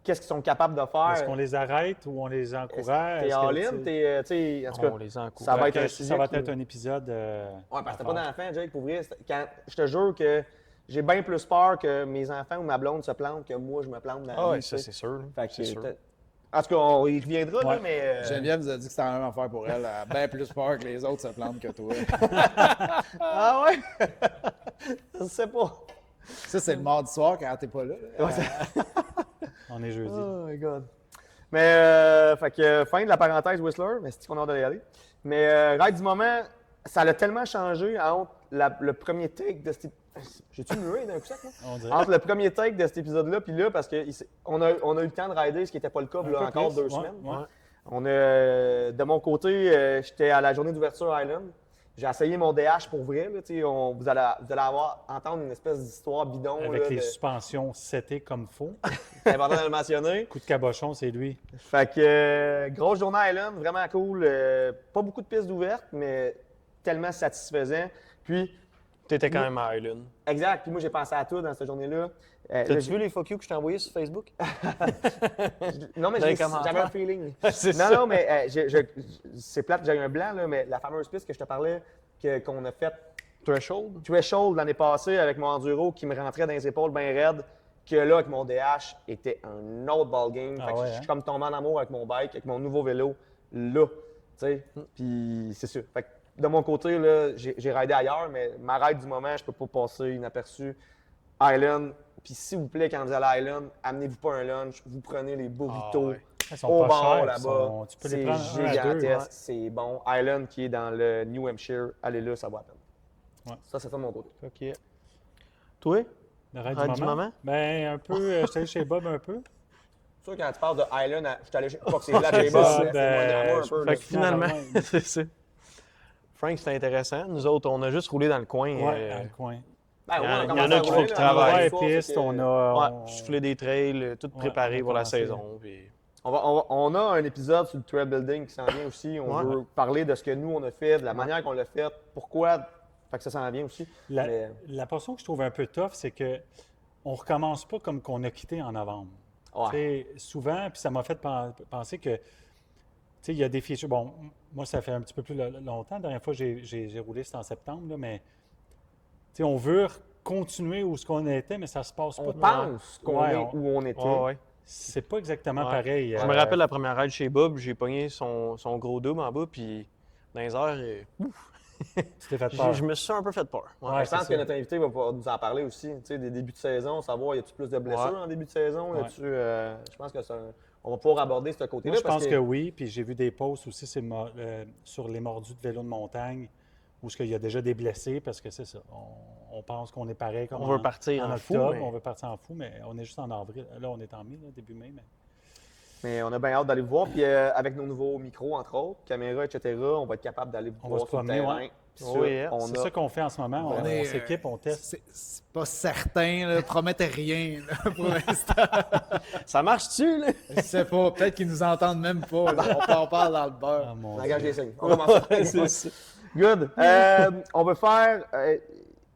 Speaker 1: qu'est-ce qu'ils sont capables de faire.
Speaker 3: Est-ce qu'on les arrête ou on les encourage?
Speaker 1: T'es
Speaker 3: Est-ce que,
Speaker 1: all-in,
Speaker 3: tu sais,
Speaker 1: t'es, en tout cas,
Speaker 2: On les encourage.
Speaker 1: ça va être un
Speaker 3: que
Speaker 1: sujet
Speaker 3: ça va
Speaker 1: qui-
Speaker 3: être un épisode.
Speaker 1: Ouais, parce que t'as pas d'enfant, Jake, pour vrai. Je te jure que j'ai bien plus peur que mes enfants ou ma blonde se plantent que moi, je me plante dans la
Speaker 2: Ah
Speaker 1: vie,
Speaker 2: oui,
Speaker 1: tu
Speaker 2: ça,
Speaker 1: sais.
Speaker 2: c'est sûr.
Speaker 1: Fait que
Speaker 2: C'est sûr.
Speaker 1: en tout cas, on y reviendra, là,
Speaker 3: Ouais.
Speaker 1: mais...
Speaker 4: Geneviève nous a dit que c'était la même affaire pour elle. Elle a bien plus peur que les autres se plantent que toi.
Speaker 1: Ah ouais? Je sais pas.
Speaker 4: Ça, c'est le mardi soir quand t'es pas là.
Speaker 3: On est jeudi.
Speaker 1: Oh my God. Mais, fait que, fin de la parenthèse Whistler, mais c'est qu'on a hâte d'y aller. Mais, ride du moment, ça a tellement changé entre le premier take de cet... J'ai-tu mué d'un coup sec, moi?
Speaker 3: On dirait.
Speaker 1: Entre le premier take de cet épisode-là, puis là, parce qu'on a eu le temps de rider, ce qui n'était pas le cas,
Speaker 3: Un
Speaker 1: là,
Speaker 3: peu
Speaker 1: encore
Speaker 3: plus,
Speaker 1: 2
Speaker 3: ouais,
Speaker 1: semaines.
Speaker 3: ouais.
Speaker 1: On a, de mon côté, j'étais à la journée d'ouverture Island. J'ai essayé mon DH pour vrai. Là, vous allez entendre une espèce d'histoire bidon.
Speaker 3: Avec
Speaker 1: là,
Speaker 3: les suspensions setées comme faux.
Speaker 1: C'est important de le mentionner.
Speaker 3: Coup de cabochon, c'est lui.
Speaker 1: Fait que, grosse journée Island, vraiment cool. Pas beaucoup de pistes ouvertes, mais tellement satisfaisant. Puis,
Speaker 2: T'étais quand même à Island.
Speaker 1: exact. Puis moi, j'ai pensé à tout dans cette journée-là. Là,
Speaker 2: T'as-tu vu les fuck you que je t'ai envoyés sur Facebook?
Speaker 1: Non, mais
Speaker 2: Dans les
Speaker 1: j'avais
Speaker 2: commentaires.
Speaker 1: un feeling.
Speaker 2: C'est
Speaker 1: Non,
Speaker 2: ça.
Speaker 1: non, mais c'est plate, j'ai eu un blanc, là, mais la fameuse piste que je te parlais, qu'on a faite
Speaker 2: Threshold?
Speaker 1: Threshold l'année passée avec mon enduro qui me rentrait dans les épaules bien raides, que là, avec mon DH, était un autre ballgame.
Speaker 3: Ah
Speaker 1: Fait que
Speaker 3: ouais,
Speaker 1: je suis
Speaker 3: hein?
Speaker 1: comme tombé en amour avec mon bike, avec mon nouveau vélo, là. Tu sais, puis c'est sûr. Fait que de mon côté, là, j'ai ridé ailleurs, mais ma ride du moment, je peux pas passer inaperçu. Island, puis s'il vous plaît, quand vous allez à Island, amenez-vous pas un lunch, vous prenez les burritos.
Speaker 2: ouais.
Speaker 3: Ils sont
Speaker 1: Au
Speaker 3: pas
Speaker 1: bord
Speaker 3: chers,
Speaker 1: là-bas,
Speaker 3: tu peux
Speaker 1: c'est
Speaker 3: les prendre un à deux.
Speaker 1: gigantesque, c'est bon. Island qui est dans le New Hampshire, allez là, ça vaut la peine.
Speaker 3: Ouais.
Speaker 1: Ça, c'est ça de mon côté.
Speaker 2: OK. Toi?
Speaker 3: Le ride
Speaker 2: Ride
Speaker 3: du
Speaker 2: du
Speaker 3: moment?
Speaker 2: moment?
Speaker 3: Ben, un peu. Je suis allé chez Bob un peu.
Speaker 1: C'est sûr, quand tu parles de Island, je suis allé chez... Pas que c'est là, chez
Speaker 3: ça,
Speaker 1: Bob, c'est
Speaker 3: ben,
Speaker 1: moins d'amour un peu.
Speaker 2: Fait
Speaker 1: là.
Speaker 2: que finalement,
Speaker 3: Ouais.
Speaker 2: c'est ça. Frank, c'était intéressant. Nous autres, on a juste roulé dans le coin.
Speaker 3: Ouais, dans le coin.
Speaker 1: Ben, au moins, on
Speaker 2: il y en
Speaker 1: commencé
Speaker 2: a
Speaker 1: à
Speaker 2: qui
Speaker 1: rouler,
Speaker 2: faut qu'ils
Speaker 1: là.
Speaker 2: travaillent.
Speaker 1: Le
Speaker 3: Ouais,
Speaker 1: soir,
Speaker 3: piste,
Speaker 1: c'est que-
Speaker 3: on a.
Speaker 2: Ouais, souffler des trails, tout préparé
Speaker 3: on a
Speaker 2: pour la
Speaker 3: commencé.
Speaker 2: saison. Puis...
Speaker 1: On a un épisode sur le trail building qui s'en vient aussi. On
Speaker 2: Ouais.
Speaker 1: veut parler de ce que nous, on a fait, de la manière qu'on l'a fait, pourquoi. Fait que ça s'en vient aussi.
Speaker 3: La,
Speaker 1: Mais-
Speaker 3: la portion que je trouve un peu tough, c'est que on recommence pas comme qu'on a quitté en novembre.
Speaker 1: Ouais.
Speaker 3: Tu sais, souvent, puis ça m'a fait penser que, tu sais, il y a des fichiers. Bon, moi, ça fait un petit peu plus longtemps. La dernière fois, j'ai roulé, c'était en septembre, là, mais, tu sais, on veut continuer où ce qu'on était, mais ça se passe
Speaker 1: On
Speaker 3: pas.
Speaker 1: pense qu'on
Speaker 3: Ouais,
Speaker 1: est
Speaker 3: on-
Speaker 1: où on était.
Speaker 2: Ouais, ouais.
Speaker 3: C'est pas exactement
Speaker 2: Ouais.
Speaker 3: pareil.
Speaker 2: Je me rappelle la première ride chez Bob, j'ai pogné son gros double en bas, puis dans les airs,
Speaker 3: Tu t'es fait peur.
Speaker 2: je me suis un peu fait peur. Ouais.
Speaker 3: Ouais,
Speaker 1: Je pense
Speaker 3: c'est
Speaker 1: que
Speaker 3: ça.
Speaker 1: notre invité va pouvoir nous en parler aussi, tu sais, des débuts de saison, savoir y a-tu plus de blessures
Speaker 2: Ouais.
Speaker 1: en début de saison,
Speaker 3: Ouais.
Speaker 1: je pense que on va pouvoir aborder ce côté-là.
Speaker 3: Moi, je
Speaker 1: parce
Speaker 3: pense que oui, puis j'ai vu des posts aussi sur les mordus de vélo de montagne où il y a déjà des blessés parce que c'est ça. On pense qu'on est pareil comme
Speaker 2: On veut partir en fou,
Speaker 3: octobre,
Speaker 2: mais-
Speaker 3: on veut partir en fou, mais on est juste en avril. Là, on est en mai, là, début mai.
Speaker 1: Mais on a bien hâte d'aller vous voir. Puis avec nos nouveaux micros, entre autres, caméras, etc., on va être capable d'aller vous
Speaker 3: On
Speaker 1: voir
Speaker 3: va se
Speaker 1: sur le
Speaker 3: promener,
Speaker 1: terrain.
Speaker 3: ouais.
Speaker 1: Puis
Speaker 2: Oui,
Speaker 1: ça, on
Speaker 3: C'est
Speaker 1: a-
Speaker 3: ça qu'on fait en ce moment. On
Speaker 4: est,
Speaker 3: s'équipe, on teste.
Speaker 4: C'est pas certain, là, promettez rien là, pour l'instant.
Speaker 2: Ça marche-tu, là?
Speaker 4: Je sais pas, peut-être qu'ils nous entendent même pas. Là. On parle dans le beurre.
Speaker 3: Ah, mon
Speaker 1: On
Speaker 3: Dieu.
Speaker 1: engage les signes. On commence.
Speaker 2: C'est ça.
Speaker 1: Good. On va faire.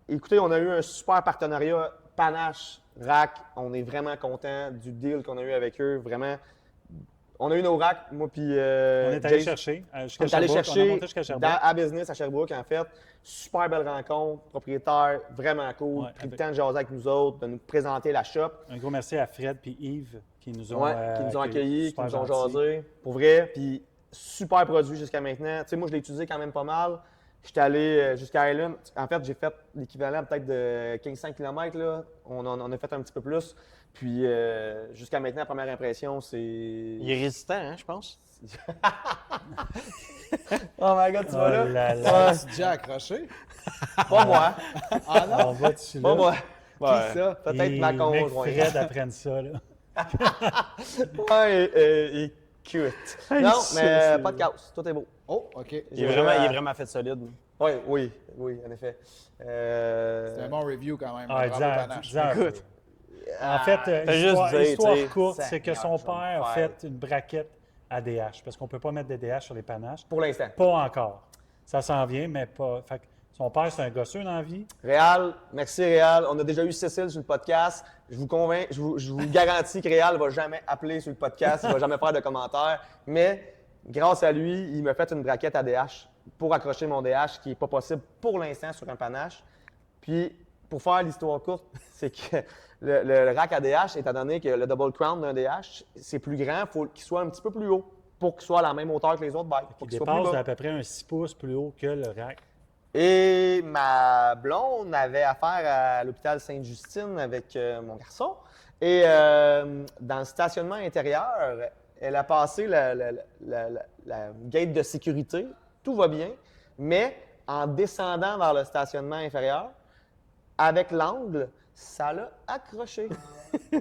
Speaker 1: Écoutez, on a eu un super partenariat Panache, RAC. On est vraiment content du deal qu'on a eu avec eux. Vraiment. On a eu nos racks, moi puis
Speaker 3: On est allé
Speaker 1: Jace.
Speaker 3: chercher.
Speaker 1: On
Speaker 3: Jusqu'à
Speaker 1: est allé
Speaker 3: Sherbrooke. On a
Speaker 1: chercher
Speaker 3: monté jusqu'à Sherbrooke.
Speaker 1: à Business à Sherbrooke, en fait. Super belle rencontre, propriétaire, vraiment cool.
Speaker 3: Ouais,
Speaker 1: Pris le
Speaker 3: avec-
Speaker 1: temps de jaser avec nous autres, de nous présenter la shop.
Speaker 3: Un gros merci à Fred et Yves qui nous ont,
Speaker 1: Ouais, qui nous ont accueillis, qui
Speaker 3: super
Speaker 1: nous ont
Speaker 3: gentils.
Speaker 1: jasé. Pour vrai, puis super produit jusqu'à maintenant. Tu sais, moi, je l'ai utilisé quand même pas mal. J'étais allé jusqu'à Island. En fait, j'ai fait l'équivalent peut-être de 1500 km. Là. On a fait un petit peu plus. Puis jusqu'à maintenant, première impression, c'est.
Speaker 2: Il est résistant, hein, je pense.
Speaker 1: Oh my God, tu vas là?
Speaker 3: là là.
Speaker 4: Tu déjà accroché?
Speaker 1: Pas moi.
Speaker 4: Ah non?
Speaker 3: On va dessus
Speaker 1: Pas
Speaker 3: là.
Speaker 1: moi.
Speaker 2: Ouais.
Speaker 1: Qui ça? Peut-être
Speaker 3: Et
Speaker 1: ma
Speaker 3: mec
Speaker 1: conjointe.
Speaker 3: Fred apprenne ça, là.
Speaker 1: Ouais, il est cute. Non, mais pas de casse. Tout est beau.
Speaker 4: Oh, OK.
Speaker 2: Il est vraiment fait solide.
Speaker 1: Oui, oui, en effet.
Speaker 4: C'est un bon review quand même.
Speaker 3: Ah,
Speaker 4: Bravo, Panache.
Speaker 3: disant.
Speaker 2: Écoute.
Speaker 3: En fait,
Speaker 2: fais juste dire,
Speaker 3: histoire
Speaker 2: tu sais,
Speaker 3: courte, c'est que son
Speaker 1: Seigneur,
Speaker 3: père a
Speaker 1: je vais me
Speaker 3: fait une braquette ADH, parce qu'on ne peut pas mettre des DH sur les panaches.
Speaker 1: Pour l'instant.
Speaker 3: Pas encore. Ça s'en vient, mais pas. Fait que son père, c'est un gosseux dans la vie.
Speaker 1: Réal, merci Réal. On a déjà eu Cécile sur le podcast. Je vous convainc, je vous garantis que Réal ne va jamais appeler sur le podcast, il ne va jamais faire de commentaires. Mais grâce à lui, il m'a fait une braquette ADH pour accrocher mon DH qui n'est pas possible pour l'instant sur un panache. Puis, pour faire l'histoire courte, c'est que le rack ADH, étant donné que le double crown d'un DH, c'est plus grand, il faut qu'il soit un petit peu plus haut pour qu'il soit à la même hauteur que les autres bikes. Pour
Speaker 3: Il
Speaker 1: qu'il soit plus
Speaker 3: dépasse
Speaker 1: bas.
Speaker 3: d'à peu près un 6 pouces plus haut que le rack.
Speaker 1: Et ma blonde avait affaire à l'hôpital Sainte-Justine avec mon garçon. Et dans le stationnement intérieur, elle a passé la gate de sécurité. Tout va bien. Mais en descendant vers le stationnement inférieur, avec l'angle, ça l'a accroché.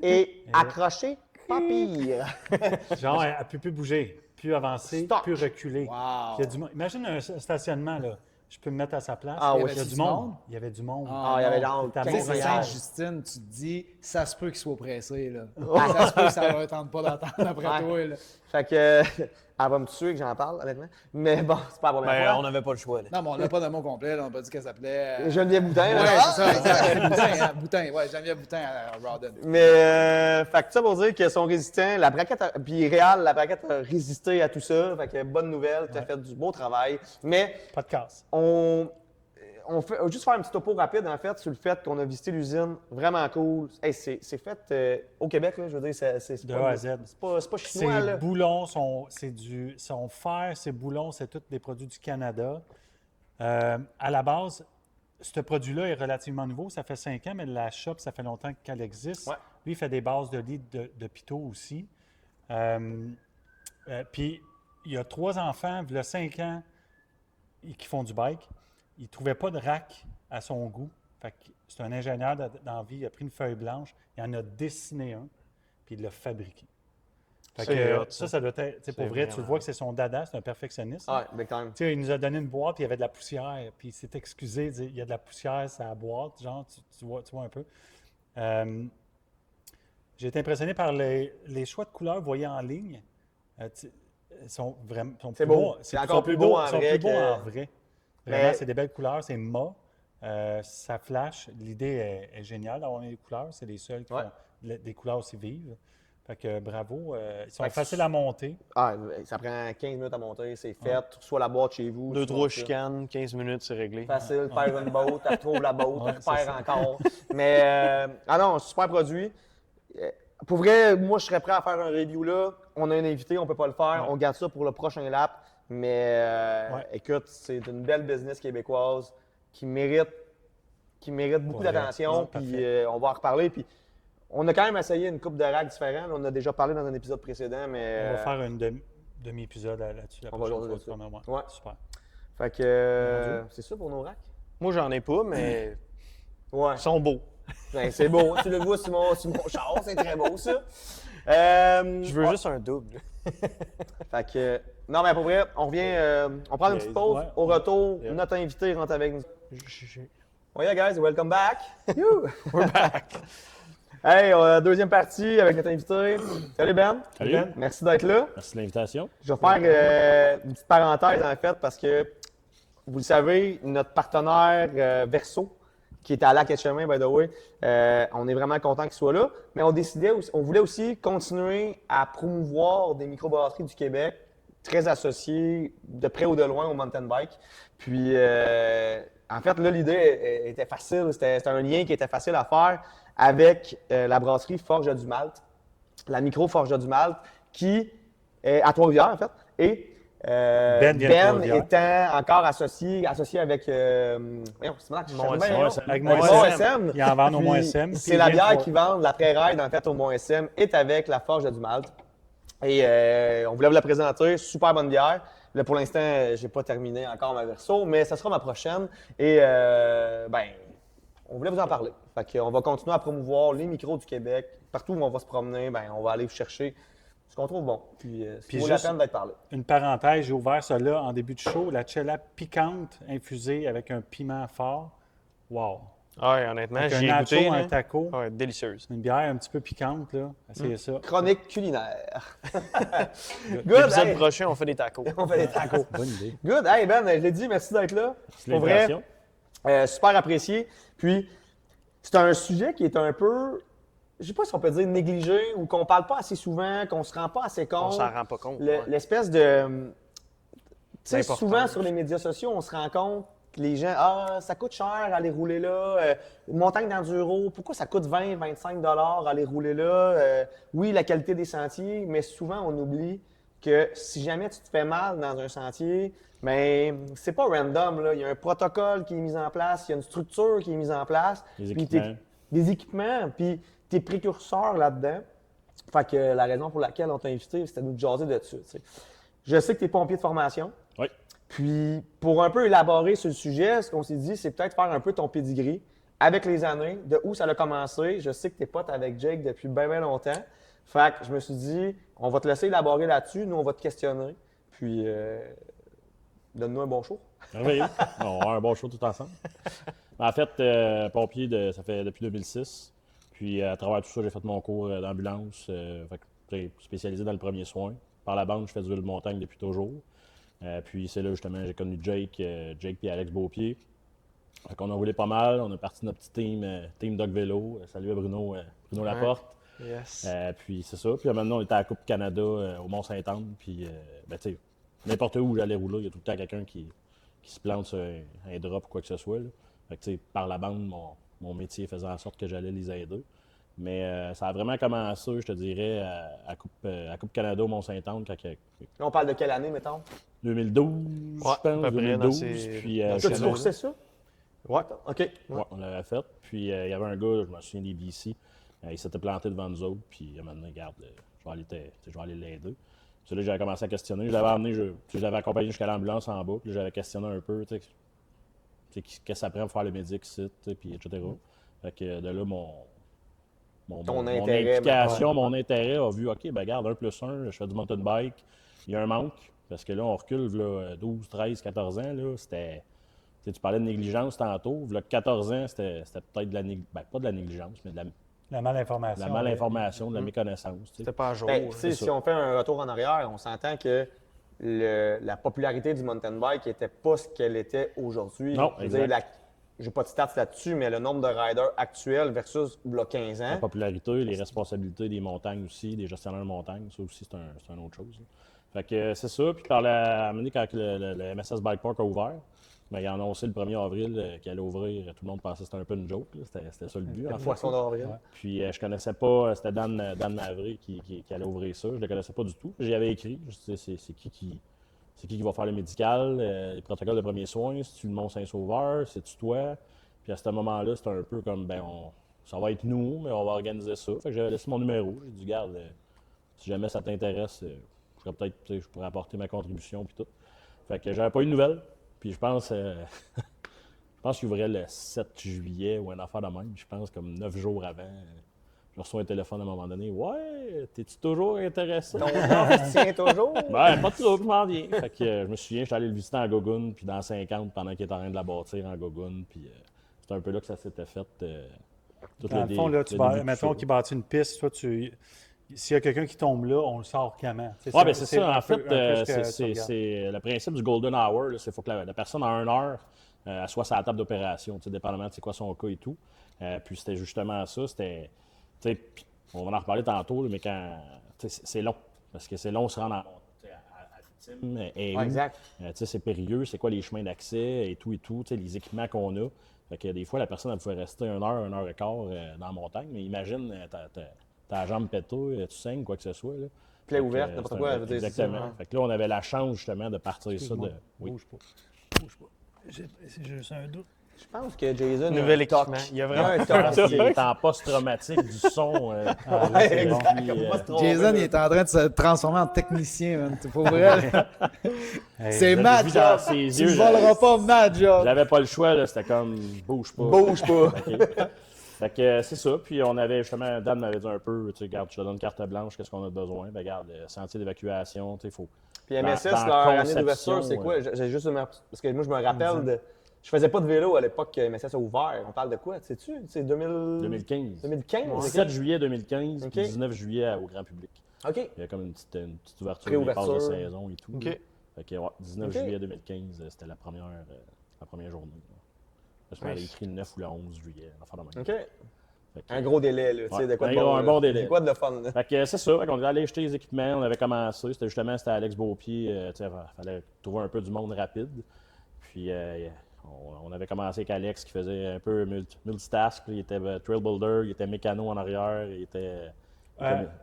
Speaker 1: Et accroché, pas pire.
Speaker 3: Genre, elle ne peut plus bouger, plus avancer,
Speaker 1: Stock.
Speaker 3: plus reculer.
Speaker 4: Wow.
Speaker 3: Il y a du monde. Imagine un stationnement, là. Je peux me mettre à sa place.
Speaker 1: Ah
Speaker 3: il y
Speaker 1: oui.
Speaker 3: a du monde. Il y avait du monde.
Speaker 1: Ah, il y avait genre
Speaker 3: T'as
Speaker 1: 15
Speaker 4: Tu sais, c'est
Speaker 1: voyages.
Speaker 4: Sainte-Justine, tu te dis, ça se peut qu'il soit pressé, là. Ça se peut que ça ne tente pas d'entendre après toi, là.
Speaker 1: Fait que, elle va me tuer que j'en parle, honnêtement. Mais bon, c'est pas la première
Speaker 2: Ben,
Speaker 1: fois.
Speaker 2: on n'avait pas le choix. Là.
Speaker 4: Non, mais on n'a pas de mot complet, là. On n'a pas dit qu'elle s'appelait.
Speaker 1: Geneviève Boutin,
Speaker 4: Ouais,
Speaker 1: là.
Speaker 4: c'est ça, exact. Boutin, hein, Boutin. Ouais, Geneviève Boutin à Rawdon.
Speaker 1: Mais, fait que ça pour dire qu'ils sont résistants. La braquette, puis Réal, la braquette a résisté à tout ça. Fait que bonne nouvelle, tu as fait du beau travail. Mais
Speaker 3: Pas de casse.
Speaker 1: on fait juste faire un petit topo rapide, en fait, sur le fait qu'on a visité l'usine. Vraiment cool. Hey, c'est fait au Québec, là, je veux dire, c'est
Speaker 3: De
Speaker 1: pas,
Speaker 3: A à Z.
Speaker 1: c'est pas chinois,
Speaker 3: Ces
Speaker 1: là.
Speaker 3: boulons sont fer, ces boulons, c'est tous des produits du Canada. À la base, ce produit-là est relativement nouveau. Ça fait 5 ans, mais la shop, ça fait longtemps qu'elle existe.
Speaker 1: Ouais.
Speaker 3: Lui, il fait des bases de lit de pitot aussi. Puis, il y a 3 enfants, il y a 5 ans, qui font du bike. Il ne trouvait pas de rack à son goût. Fait que c'est un ingénieur dans la vie. Il a pris une feuille blanche, il en a dessiné un, puis il l'a fabriqué. Fait
Speaker 2: C'est
Speaker 3: que,
Speaker 2: hot,
Speaker 3: ça doit être. Tu sais, pour vrai, tu le vois que c'est son dada, c'est un perfectionniste.
Speaker 1: Ouais, big time.
Speaker 3: Tu sais, il nous a donné une boîte, puis il y avait de la poussière, puis il s'est excusé, il dit, il y a de la poussière sur la boîte, genre, tu vois un peu. J'ai été impressionné par les choix de couleurs, vous voyez en ligne. Ils sont vraiment.
Speaker 1: C'est beau. C'est encore plus beau en
Speaker 3: Ils sont
Speaker 1: vrai
Speaker 3: plus beaux
Speaker 1: que-
Speaker 3: en vrai. Vraiment,
Speaker 1: Mais-
Speaker 3: c'est des belles couleurs, c'est mat. Ça flash. L'idée est géniale d'avoir des couleurs. C'est les seuls qui
Speaker 1: Ouais.
Speaker 3: font des couleurs aussi vives. Fait que bravo. Ils sont
Speaker 1: Fait que
Speaker 3: faciles à monter.
Speaker 1: Ah, ça prend 15 minutes à monter, c'est fait. Tu reçois la boîte chez vous.
Speaker 2: 2-3
Speaker 1: tu montes ça.
Speaker 2: chicanes, 15 minutes, c'est réglé.
Speaker 1: Facile, faire une boat, tu retrouves la boat,
Speaker 3: Ouais,
Speaker 1: tu
Speaker 3: c'est
Speaker 1: perds encore. Mais, ah non, super produit. Pour vrai, moi, je serais prêt à faire un review là. On a un invité, on peut pas le faire.
Speaker 3: Ouais.
Speaker 1: On garde ça pour le prochain lap. Mais,
Speaker 3: Ouais.
Speaker 1: écoute, c'est une belle business québécoise qui mérite beaucoup
Speaker 3: Pour vrai.
Speaker 1: d'attention.
Speaker 3: Ouais,
Speaker 1: Puis,
Speaker 3: parfait.
Speaker 1: on va en reparler. Puis, on a quand même essayé une coupe de racks différents. On a déjà parlé dans un épisode précédent, mais.
Speaker 3: On va faire une demi-épisode là-dessus la
Speaker 1: on va
Speaker 3: prochaine
Speaker 1: jaser
Speaker 3: fois.
Speaker 1: de ça.
Speaker 3: Vraiment.
Speaker 1: Ouais.
Speaker 3: Super.
Speaker 1: Fait que, c'est ça pour nos racks?
Speaker 2: Moi, j'en ai pas, mais
Speaker 1: Ouais.
Speaker 2: ils sont beaux.
Speaker 1: Ben, c'est beau, tu le vois sur mon char, c'est très beau ça.
Speaker 2: Je veux juste un double.
Speaker 1: Fait que, non, mais pour vrai, on revient, on prend une petite pause.
Speaker 3: Ouais.
Speaker 1: Au retour,
Speaker 3: Yeah.
Speaker 1: notre invité rentre avec nous. Oh yeah, guys, welcome back. You.
Speaker 2: We're back.
Speaker 1: Hey, deuxième partie avec notre invité. Salut Ben.
Speaker 5: Salut.
Speaker 1: Ben, merci d'être là.
Speaker 5: Merci de l'invitation.
Speaker 1: Je vais faire une petite parenthèse en fait parce que, vous le savez, notre partenaire Verso, qui est à Lac-Etchemin, by the way, on est vraiment content qu'il soit là. Mais on voulait aussi continuer à promouvoir des microbrasseries du Québec, très associées de près ou de loin au mountain bike. Puis, en fait, là, l'idée était facile. C'était un lien qui était facile à faire avec la brasserie Forge du Malte, la micro Forge du Malte, qui est à Trois-Rivières, en fait. Et
Speaker 3: Ben vient de Trois-Rivières.
Speaker 1: étant encore associé avec voyons, c'est malade, je
Speaker 2: Mon
Speaker 1: cherche bien,
Speaker 2: SM.
Speaker 1: non?
Speaker 3: Avec
Speaker 1: Mon
Speaker 3: Mon
Speaker 1: SM.
Speaker 3: Ils en vendent au
Speaker 1: Puis,
Speaker 3: Mon SM.
Speaker 1: C'est la bière qu'ils vendent, la pré-ride, en fait, au Mont SM, est avec la Forge du Malte. Et on voulait vous la présenter, super bonne bière. Là, pour l'instant, j'ai pas terminé encore ma verso, mais ça sera ma prochaine. Et ben, on voulait vous en parler. Fait qu'on va continuer à promouvoir les micros du Québec. Partout où on va se promener, ben, on va aller chercher ce qu'on trouve bon. Puis, ça vaut la
Speaker 3: juste-
Speaker 1: peine d'être parlé.
Speaker 3: Une parenthèse, j'ai ouvert ça là en début de show, la cella piquante infusée avec un piment fort. Wow!
Speaker 2: Ah ouais, honnêtement,
Speaker 3: Avec
Speaker 2: j'y ai
Speaker 3: un
Speaker 2: goûté.
Speaker 3: nacho, un
Speaker 2: là.
Speaker 3: taco,
Speaker 2: Ah ouais, délicieuse.
Speaker 3: une bière un petit peu piquante, là. Essayez ça.
Speaker 1: Chronique culinaire. Good,
Speaker 2: L'épisode
Speaker 1: hey,
Speaker 2: prochain, on fait des tacos.
Speaker 1: on fait des tacos.
Speaker 3: Bonne idée.
Speaker 1: Good, hey Ben, je l'ai dit, merci d'être là.
Speaker 5: C'est
Speaker 1: Pour vrai,
Speaker 5: l'invitation.
Speaker 1: super apprécié. Puis, c'est un sujet qui est un peu, je sais pas si on peut dire négligé ou qu'on parle pas assez souvent, qu'on se rend pas assez
Speaker 2: On
Speaker 1: compte.
Speaker 2: s'en rend pas compte.
Speaker 1: L'espèce de. Tu sais,
Speaker 2: L'importance.
Speaker 1: souvent sur les médias sociaux, on se rend compte que les gens, ça coûte cher aller rouler là. Montagne d'enduro, pourquoi ça coûte 20-25 $ aller rouler là? Oui, la qualité des sentiers, mais souvent on oublie que si jamais tu te fais mal dans un sentier, mais c'est pas random, là. Il y a un protocole qui est mis en place, il y a une structure qui est mise en place.
Speaker 5: Les
Speaker 1: puis
Speaker 5: équipements.
Speaker 1: des équipements, puis t'es précurseur là-dedans. Fait que la raison pour laquelle on t'a invité, c'était de nous jaser dessus. Tu sais. Je sais que tu es pompier de formation.
Speaker 5: Oui.
Speaker 1: Puis, pour un peu élaborer sur le sujet, ce qu'on s'est dit, c'est peut-être faire un peu ton pedigree avec les années, de où ça a commencé. Je sais que tu es pote avec Jake depuis bien, bien longtemps. Fait que je me suis dit, on va te laisser élaborer là-dessus. Nous, on va te questionner. Puis, donne-nous un bon show.
Speaker 5: Merveilleux. On va avoir un bon show tout ensemble. En fait, pompier, ça fait depuis 2006. Puis à travers tout ça, j'ai fait mon cours d'ambulance. Fait que j'ai spécialisé dans le premier soin. Par la bande, je fais du vélo de montagne depuis toujours. Puis c'est là justement j'ai connu Jake et Alex Beaupied. Fait qu'on a roulé pas mal. On a parti notre petit team Dog Vélo. Salut à Bruno Laporte.
Speaker 2: Yes.
Speaker 5: Puis c'est ça. Puis maintenant, on était à la Coupe Canada au Mont-Saint-Anne. Puis, ben, tu sais, n'importe où j'allais rouler, il y a tout le temps quelqu'un qui se plante sur un drop ou quoi que ce soit. Là. Fait que, tu sais, par la bande, mon métier faisait en sorte que j'allais les aider. Mais ça a vraiment commencé, je te dirais, à Coupe Canada au Mont-Saint-Anne, quand
Speaker 1: Là, on parle de quelle année, mettons?
Speaker 5: 2012,
Speaker 2: Ouais,
Speaker 5: je pense,
Speaker 2: à peu près
Speaker 5: 2012.
Speaker 2: dans ces-
Speaker 5: Puis,
Speaker 2: dans
Speaker 1: Toi,
Speaker 2: ces
Speaker 1: tu
Speaker 2: années-là.
Speaker 1: coursais ça?
Speaker 2: Ouais.
Speaker 1: OK.
Speaker 5: ouais, on l'avait fait. Puis il y avait un gars, je me souviens des BC, il s'était planté devant nous autres. Puis maintenant, regarde, je vais aller l'aider. Puis là, j'avais commencé à questionner. Je l'avais amené, je l'avais accompagné jusqu'à l'ambulance en bas. Puis là, j'avais questionné un peu, tu sais, qu'est-ce que ça prend pour faire le médic ici, tu sais, puis etc. Fait que de là,
Speaker 1: Ton
Speaker 5: mon
Speaker 1: intérêt,
Speaker 5: implication, mon intérêt a vu, OK, ben regarde, 1+1, je fais du mountain bike. Il y a un manque. Parce que là, on recule, là, 12, 13, 14 ans, là, c'était. Tu parlais de négligence tantôt. Là, 14 ans, c'était peut-être de la pas de la négligence, mais de
Speaker 3: La malinformation.
Speaker 5: la malinformation, de la méconnaissance. tu sais.
Speaker 2: C'était pas à jour.
Speaker 1: Ben,
Speaker 2: hein.
Speaker 1: tu sais,
Speaker 5: c'est
Speaker 1: si
Speaker 5: ça.
Speaker 1: on fait un retour en arrière, on s'entend que la popularité du mountain bike n'était pas ce qu'elle était aujourd'hui.
Speaker 5: Non,
Speaker 1: Je veux dire,
Speaker 5: exact.
Speaker 1: j'ai pas de stats là-dessus, mais le nombre de riders actuels versus il y a 15
Speaker 5: La
Speaker 1: ans.
Speaker 5: popularité, les responsabilités des montagnes aussi, des gestionnaires de montagnes, ça aussi, c'est une autre chose. Là. Fait que c'est ça. Puis quand le MSS Bike Park a ouvert, ben, il a annoncé le 1er avril qu'il allait ouvrir. Tout le monde pensait que c'était un peu une joke. Là. C'était ça le but. en fait.
Speaker 1: Poisson d'avril.
Speaker 3: Ouais.
Speaker 5: Puis je connaissais pas, c'était Dan Navré qui allait ouvrir ça. Je le connaissais pas du tout. J'y avais écrit. Je sais, c'est qui va faire le médical, les protocoles de premiers soins, c'est-tu le Mont-Saint-Sauveur, c'est-tu toi? Puis à ce moment-là, c'était un peu comme, ça va être nous, mais on va organiser ça. Fait que j'avais laissé mon numéro. J'ai dit, garde, si jamais ça t'intéresse, je pourrais apporter ma contribution puis tout. Fait que j'avais pas eu de nouvelles. Puis je pense qu'il ouvrait le 7 juillet ou un affaire de même. Je pense comme 9 jours avant. Je reçois un téléphone à un moment donné. Ouais, t'es-tu toujours intéressé?
Speaker 1: Ton offre tient toujours.
Speaker 5: Ben, pas de trouble, je m'en viens. Fait que je me souviens, j'étais allé le visiter en Gogun, puis dans 50 pendant qu'il était en train de la bâtir en Gogun. Puis c'est un peu là que ça s'était fait. Tout
Speaker 3: Dans le fond, là, mettons qu'il bâtit une piste, toi, s'il y a quelqu'un qui tombe là, on le sort comment?
Speaker 5: Oui, bien c'est ça. En
Speaker 3: un peu
Speaker 5: fait,
Speaker 3: ce que tu regardes.
Speaker 5: c'est le principe du Golden Hour. C'est qu'il faut que la personne, en 1 heure, elle soit sur la table d'opération, dépendamment de c'est quoi son cas et tout. Puis c'était justement ça. C'était, puis on va en reparler tantôt, là, mais c'est long. Parce que c'est long de se rendre à victime. Et
Speaker 1: Ouais, exact.
Speaker 5: c'est périlleux, c'est quoi les chemins d'accès et tout, les équipements qu'on a. Fait que des fois, la personne, elle pouvait rester 1 heure et quart dans la montagne. Mais imagine, ta jambe pétée, tu saignes, quoi que ce soit. Là.
Speaker 1: Plaie
Speaker 5: Fait que,
Speaker 1: ouverte, n'importe quoi. je veux dire, c'est ça,
Speaker 5: Exactement.
Speaker 1: hein.
Speaker 5: Fait que là, on avait la chance, justement, de partir ça
Speaker 3: Excuse-moi,
Speaker 5: de. Oui.
Speaker 3: Bouge pas. Bouge pas. J'ai juste un doute.
Speaker 1: Je pense que Jason.
Speaker 2: Nouvel
Speaker 1: a un toc.
Speaker 2: équipement. Il y a
Speaker 1: Il y a
Speaker 2: vraiment.
Speaker 1: un toc.
Speaker 5: Il est en post-traumatique du son.
Speaker 1: Ouais,
Speaker 3: c'est bon.
Speaker 1: exact.
Speaker 5: Puis,
Speaker 1: Faut pas se tromper,
Speaker 4: Jason,
Speaker 1: là.
Speaker 4: il est en train de se transformer en technicien, man. C'est pour vrai. là.
Speaker 3: Hey,
Speaker 4: C'est
Speaker 5: j'avais
Speaker 4: ma
Speaker 5: vu
Speaker 4: job.
Speaker 5: dans ses
Speaker 4: Tu
Speaker 5: yeux,
Speaker 4: ne voleras pas ma job.
Speaker 5: J'avais pas le choix, là, c'était comme bouge pas.
Speaker 1: Bouge pas.
Speaker 5: OK. Fait que c'est ça. Puis on avait justement, Dan m'avait dit un peu, tu sais, regarde, je te donne une carte blanche, qu'est-ce qu'on a besoin? Ben, regarde, sentier d'évacuation, tu sais, il faut.
Speaker 1: Puis
Speaker 5: Dans-
Speaker 1: MSS,
Speaker 5: dans
Speaker 1: leur année
Speaker 5: conception,
Speaker 1: d'ouverture, c'est quoi? J'ai juste parce que moi, je me rappelle de. Je faisais pas de vélo à l'époque que MSS a ouvert. On parle de quoi? Sais-tu? C'est
Speaker 5: 2015.
Speaker 1: 2015?
Speaker 5: 17 juillet 2015,
Speaker 1: OK.
Speaker 5: puis 19 juillet au grand public.
Speaker 1: OK.
Speaker 5: Il y a comme une petite ouverture, des
Speaker 1: Pré-ouverture.
Speaker 5: passes de saison et tout.
Speaker 2: OK.
Speaker 5: là. Fait que, ouais, 19
Speaker 1: OK.
Speaker 5: juillet 2015, c'était la première journée. Là. Je m'avais écrit le 9 ou le 11 juillet. Enfin, de même.
Speaker 1: OK.
Speaker 5: Fait que,
Speaker 1: Un gros délai, là. Tu sais,
Speaker 5: Ouais,
Speaker 1: de quoi de
Speaker 5: un
Speaker 1: bon.
Speaker 5: un
Speaker 1: là.
Speaker 5: bon délai.
Speaker 1: De quoi de le fun, là.
Speaker 5: Fait que c'est ça, fait qu'on est allé acheter les équipements, on avait commencé, c'était Alex Beaupied, tu sais, fallait trouver un peu du monde rapide. Puis on avait commencé avec Alex qui faisait un peu multitask, il était trail builder, il était mécano en arrière, il était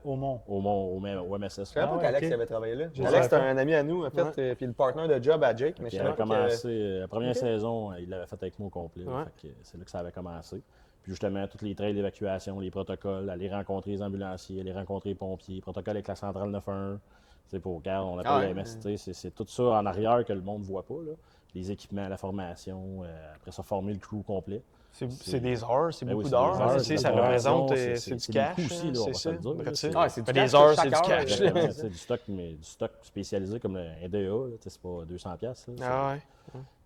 Speaker 3: Au Mont.
Speaker 5: au MSS.
Speaker 1: Je savais pas
Speaker 3: ouais,
Speaker 1: qu'Alex
Speaker 3: ok.
Speaker 1: avait travaillé là.
Speaker 3: Je
Speaker 1: Alex,
Speaker 3: savais
Speaker 1: c'était
Speaker 3: pas.
Speaker 1: un ami à nous, en fait, puis le partner de job à Jake. Mais je
Speaker 5: Il
Speaker 1: savais
Speaker 5: avait
Speaker 1: pas
Speaker 5: commencé,
Speaker 1: que...
Speaker 5: la première
Speaker 1: Ok.
Speaker 5: saison, il l'avait fait avec moi au complet. là.
Speaker 2: Ouais.
Speaker 5: Fait que c'est là que ça avait commencé. Puis justement, tous les trails d'évacuation, les protocoles, aller rencontrer les ambulanciers, aller rencontrer les pompiers, protocole avec la centrale 91. C'est pour regarde, on appelle
Speaker 1: Ah ouais.
Speaker 5: la MST, c'est tout ça en arrière que le monde ne voit pas. Là. Les équipements, la formation, après ça, former le crew complet.
Speaker 2: C'est des heures, c'est
Speaker 5: Ben oui,
Speaker 2: beaucoup
Speaker 5: c'est des
Speaker 2: d'heures.
Speaker 5: heures,
Speaker 2: Tu sais,
Speaker 5: c'est
Speaker 2: ça
Speaker 5: de la
Speaker 2: représente
Speaker 5: préparation,
Speaker 2: c'est du
Speaker 5: c'est
Speaker 2: cash.
Speaker 5: des coûts aussi, là, on va se le dire, là.
Speaker 2: Bref,
Speaker 5: C'est-
Speaker 1: Ah, c'est du
Speaker 2: des
Speaker 1: cash
Speaker 2: heures,
Speaker 1: chaque
Speaker 2: c'est du
Speaker 1: heure.
Speaker 2: cash.
Speaker 5: Exactement, c'est du stock, mais du stock spécialisé comme le NDA, là, c'est pas 200$. Là,
Speaker 2: Ah ouais.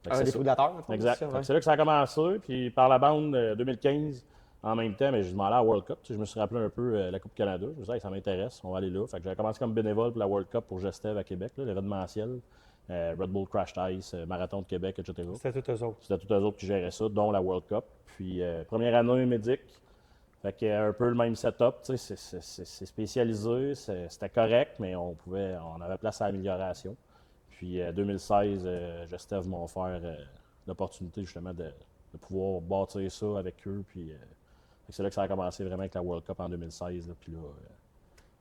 Speaker 5: Fait que
Speaker 1: Un
Speaker 5: c'est ça.
Speaker 1: défibrillateur, mettons,
Speaker 5: Exact.
Speaker 1: c'est ça,
Speaker 5: Fait
Speaker 1: ouais.
Speaker 5: que c'est là que ça a commencé. Puis par la bande 2015, en même temps, mais je m'en allais à World Cup. Tu sais, je me suis rappelé un peu la Coupe Canada. Je me suis dit, hey, ça m'intéresse, on va aller là. Fait que j'avais commencé comme bénévole pour la World Cup pour Gestev à Québec, là, l'événementiel. Red Bull Crash Ice, Marathon de Québec, etc.
Speaker 3: C'était tous eux autres.
Speaker 5: C'était tous eux autres qui géraient ça, dont la World Cup. Puis première année médic. Fait que un peu le même setup, tu sais, c'est spécialisé, c'était correct, mais on avait place à amélioration. Puis 2016, Gestev m'a offert l'opportunité justement de pouvoir bâtir ça avec eux. Puis fait que c'est là que ça a commencé vraiment avec la World Cup en 2016. Là, puis là,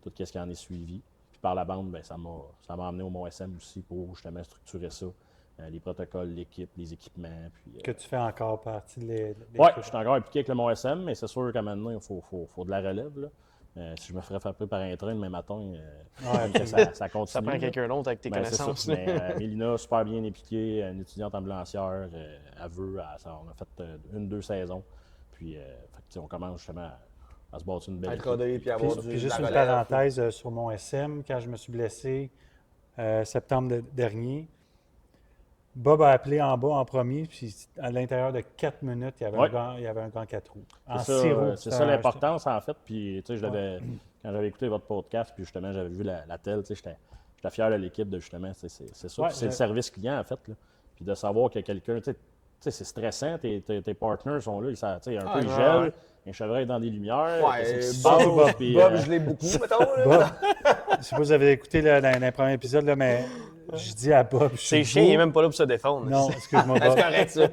Speaker 5: tout ce qui en est suivi. Puis par la bande, ben, ça m'a amené au Mont-SM aussi pour justement structurer ça. Les protocoles, l'équipe, les équipements. Puis,
Speaker 3: Que tu fais encore partie des
Speaker 5: oui, je suis encore impliqué avec le Mont-SM, mais c'est sûr qu'à maintenant, il faut de la relève. Là. Si je me ferais frapper par un train demain matin, que ça continue.
Speaker 2: Ça prend
Speaker 5: là.
Speaker 2: quelqu'un d'autre avec tes
Speaker 5: Ben, c'est
Speaker 2: connaissances.
Speaker 5: ça. Mais Mélina, super bien impliquée, une étudiante ambulancière, elle veut, on a fait 1-2 saisons. Puis fait que, tu sais, on commence justement à se bâtir une belle
Speaker 1: Être
Speaker 5: équipe.
Speaker 1: rodé, puis avoir du.
Speaker 3: Puis juste
Speaker 1: de la
Speaker 3: une
Speaker 1: relève.
Speaker 3: parenthèse sur mon SM, quand je me suis blessé septembre dernier, Bob a appelé en bas en premier, puis à l'intérieur de 4 minutes, il y avait,
Speaker 5: Ouais.
Speaker 3: il y avait un gant 4 roues. En
Speaker 5: C'est ça,
Speaker 3: 6 roues.
Speaker 5: c'est ça l'importance, en fait. Puis, tu sais, quand j'avais écouté votre podcast, puis justement, j'avais vu la telle, tu sais, j'étais fier de l'équipe, de justement, c'est ça.
Speaker 3: Ouais,
Speaker 5: Puis c'est le service client, en fait. Là. Puis de savoir qu'il y a quelqu'un, tu sais, c'est stressant, tes partners sont là, tu sais, un peu, ils
Speaker 2: ouais,
Speaker 5: gèlent,
Speaker 2: ouais.
Speaker 5: un chevreuil dans des lumières.
Speaker 1: Ouais,
Speaker 5: qu'est-ce qui se
Speaker 1: Bob,
Speaker 5: passe, puis,
Speaker 1: Bob, je l'ai beaucoup, mettons. Là.
Speaker 3: Bob, je sais pas si vous avez écouté dans le premier épisode, là, mais je dis à Bob, je
Speaker 2: C'est
Speaker 3: suis
Speaker 2: chien, il est
Speaker 3: debout.
Speaker 2: même pas là pour se défendre.
Speaker 3: Non, excuse-moi,
Speaker 1: C'est
Speaker 3: Bob.
Speaker 1: correct, ça.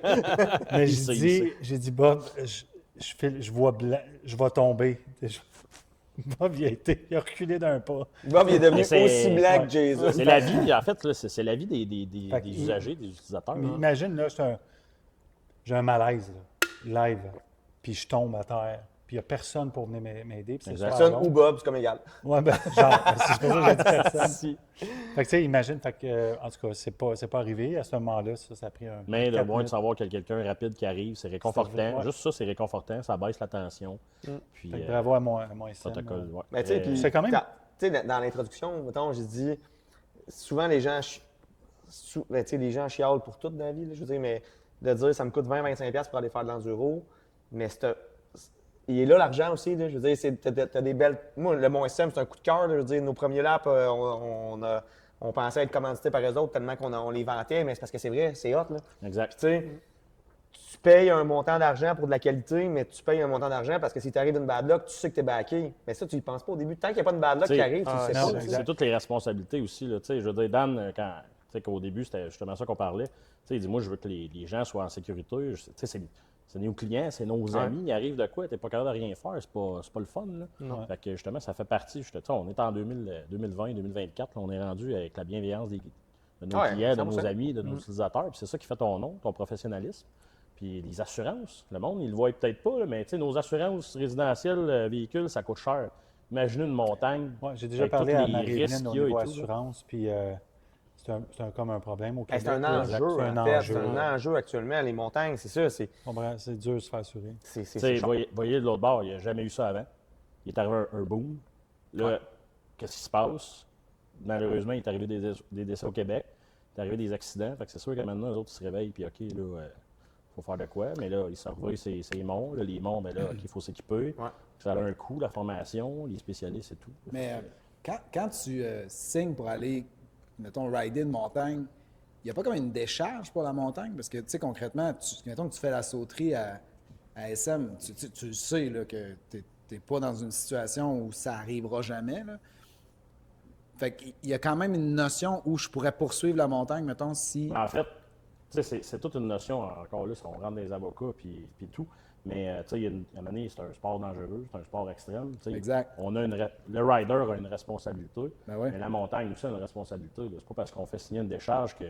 Speaker 3: Mais
Speaker 5: Il sait,
Speaker 3: j'ai dit, Bob, je vois blanc, je vais tomber. Bob, il a reculé d'un pas.
Speaker 1: Bob, il est devenu
Speaker 5: Mais c'est-
Speaker 1: aussi blanc
Speaker 3: ouais.
Speaker 1: que Jason.
Speaker 5: c'est la vie, en fait, là, c'est la vie
Speaker 3: Fait que
Speaker 5: des usagers, des utilisateurs.
Speaker 3: Mais
Speaker 5: là.
Speaker 3: imagine, là, j'ai un malaise, là, live, puis je tombe à terre, puis il n'y a personne pour venir m'aider. puis c'est
Speaker 5: Exact.
Speaker 3: super
Speaker 1: Personne
Speaker 3: long.
Speaker 1: ou Bob, c'est comme égal.
Speaker 3: Ouais, ben, genre, c'est pour ça que j'ai dit personne. Fait que, tu sais, imagine, fait que, en tout cas, c'est pas arrivé à ce moment-là. Ça a pris un.
Speaker 5: Mais le
Speaker 3: 4
Speaker 5: moins de
Speaker 3: minutes.
Speaker 5: savoir qu'il y a quelqu'un rapide qui arrive, c'est réconfortant.
Speaker 3: Ouais.
Speaker 5: Juste ça, c'est réconfortant, ça baisse la tension. Puis,
Speaker 3: Fait que bravo à mon SM.
Speaker 5: protocole, ouais.
Speaker 1: Mais tu sais, puis
Speaker 3: C'est quand même-
Speaker 1: tu sais, dans l'introduction, mettons, j'ai dit, souvent les gens, ben, tu sais, les gens chialent pour tout dans la vie, là, je veux dire, mais de dire ça me coûte 20-25$ pour aller faire de l'enduro, mais il est là l'argent aussi, là, je veux dire, t'as des belles. Moi, le Mont-SM, c'est un coup de cœur, là, je veux dire, nos premiers laps, on pensait être commandité par eux autres tellement qu'on les vantait, mais c'est parce que c'est vrai, c'est hot, là.
Speaker 5: Exact.
Speaker 1: Tu sais, tu payes un montant d'argent pour de la qualité, mais tu payes un montant d'argent parce que si tu arrives d'une bad luck, tu sais que tu es backé. Mais ça, tu y penses pas au début. Tant qu'il n'y a pas de bad luck
Speaker 5: T'sais,
Speaker 1: qui arrive, tu le sais
Speaker 3: non,
Speaker 1: pas.
Speaker 3: exact.
Speaker 5: C'est toutes les responsabilités aussi. Là, tu sais, je veux dire, Dan, qu'au début, c'était justement ça qu'on parlait. Tu sais, il dit, moi, je veux que les gens soient en sécurité. Tu sais, c'est nos clients, c'est nos amis. Il arrive de quoi? Tu n'es pas capable de rien faire. C'est pas le fun. Là.
Speaker 3: Non.
Speaker 5: Fait que justement, ça fait partie. On est en 2020, 2024. On est rendu avec la bienveillance de nos
Speaker 1: Ouais,
Speaker 5: clients, de
Speaker 1: 100%.
Speaker 5: nos amis, de nos utilisateurs. Puis c'est ça qui fait ton nom, ton professionnalisme. Puis les assurances, le monde, ils le voient peut-être pas, là, mais tu sais, nos assurances résidentielles, véhicules, ça coûte cher. Imaginez une montagne.
Speaker 3: Ouais, j'ai déjà
Speaker 5: avec
Speaker 3: parlé
Speaker 5: tous
Speaker 3: à
Speaker 5: les
Speaker 3: Marie-Hélène
Speaker 5: risques
Speaker 3: au
Speaker 5: qu'il y a
Speaker 3: niveau
Speaker 5: et tout, là.
Speaker 3: assurance, puis comme un problème au
Speaker 1: Hey,
Speaker 3: Québec.
Speaker 1: c'est un
Speaker 3: là.
Speaker 1: enjeu,
Speaker 3: C'est un
Speaker 1: en fait.
Speaker 3: enjeu.
Speaker 1: C'est un enjeu actuellement. Les montagnes, c'est ça. C'est
Speaker 3: C'est dur de se faire assurer.
Speaker 5: Tu sais,
Speaker 1: cher.
Speaker 5: voyez de l'autre bord, il n'y a jamais eu ça avant. Il est arrivé un boom. Là, qu'est-ce qui se passe? Malheureusement, il est arrivé des décès au Québec. Il est arrivé des accidents. Fait que c'est sûr que maintenant, les autres ils se réveillent, puis OK, là, faut faire de quoi. Mais là, ils se revoient ces monts. Là, les monts, ben là, OK, il faut s'équiper.
Speaker 1: Ouais.
Speaker 5: Ça a un coût, la formation, les spécialistes et tout.
Speaker 4: Mais quand tu signes pour aller, mettons, rider une montagne, il n'y a pas comme une décharge pour la montagne? Parce que, tu sais, concrètement, mettons que tu fais la sauterie à SM, tu sais là, que tu n'es pas dans une situation où ça arrivera jamais. Là. Fait qu'il y a quand même une notion où je pourrais poursuivre la montagne, mettons, si...
Speaker 5: En fait, tu sais, c'est toute une notion, encore là, si on rentre des avocats puis tout. Mais, tu sais, il y a un moment donné, c'est un sport dangereux, c'est un sport extrême. Tu sais.
Speaker 4: Exact.
Speaker 5: Le rider a une responsabilité,
Speaker 4: Ben ouais.
Speaker 5: mais la montagne aussi a une responsabilité. là. C'est pas parce qu'on fait signer une décharge que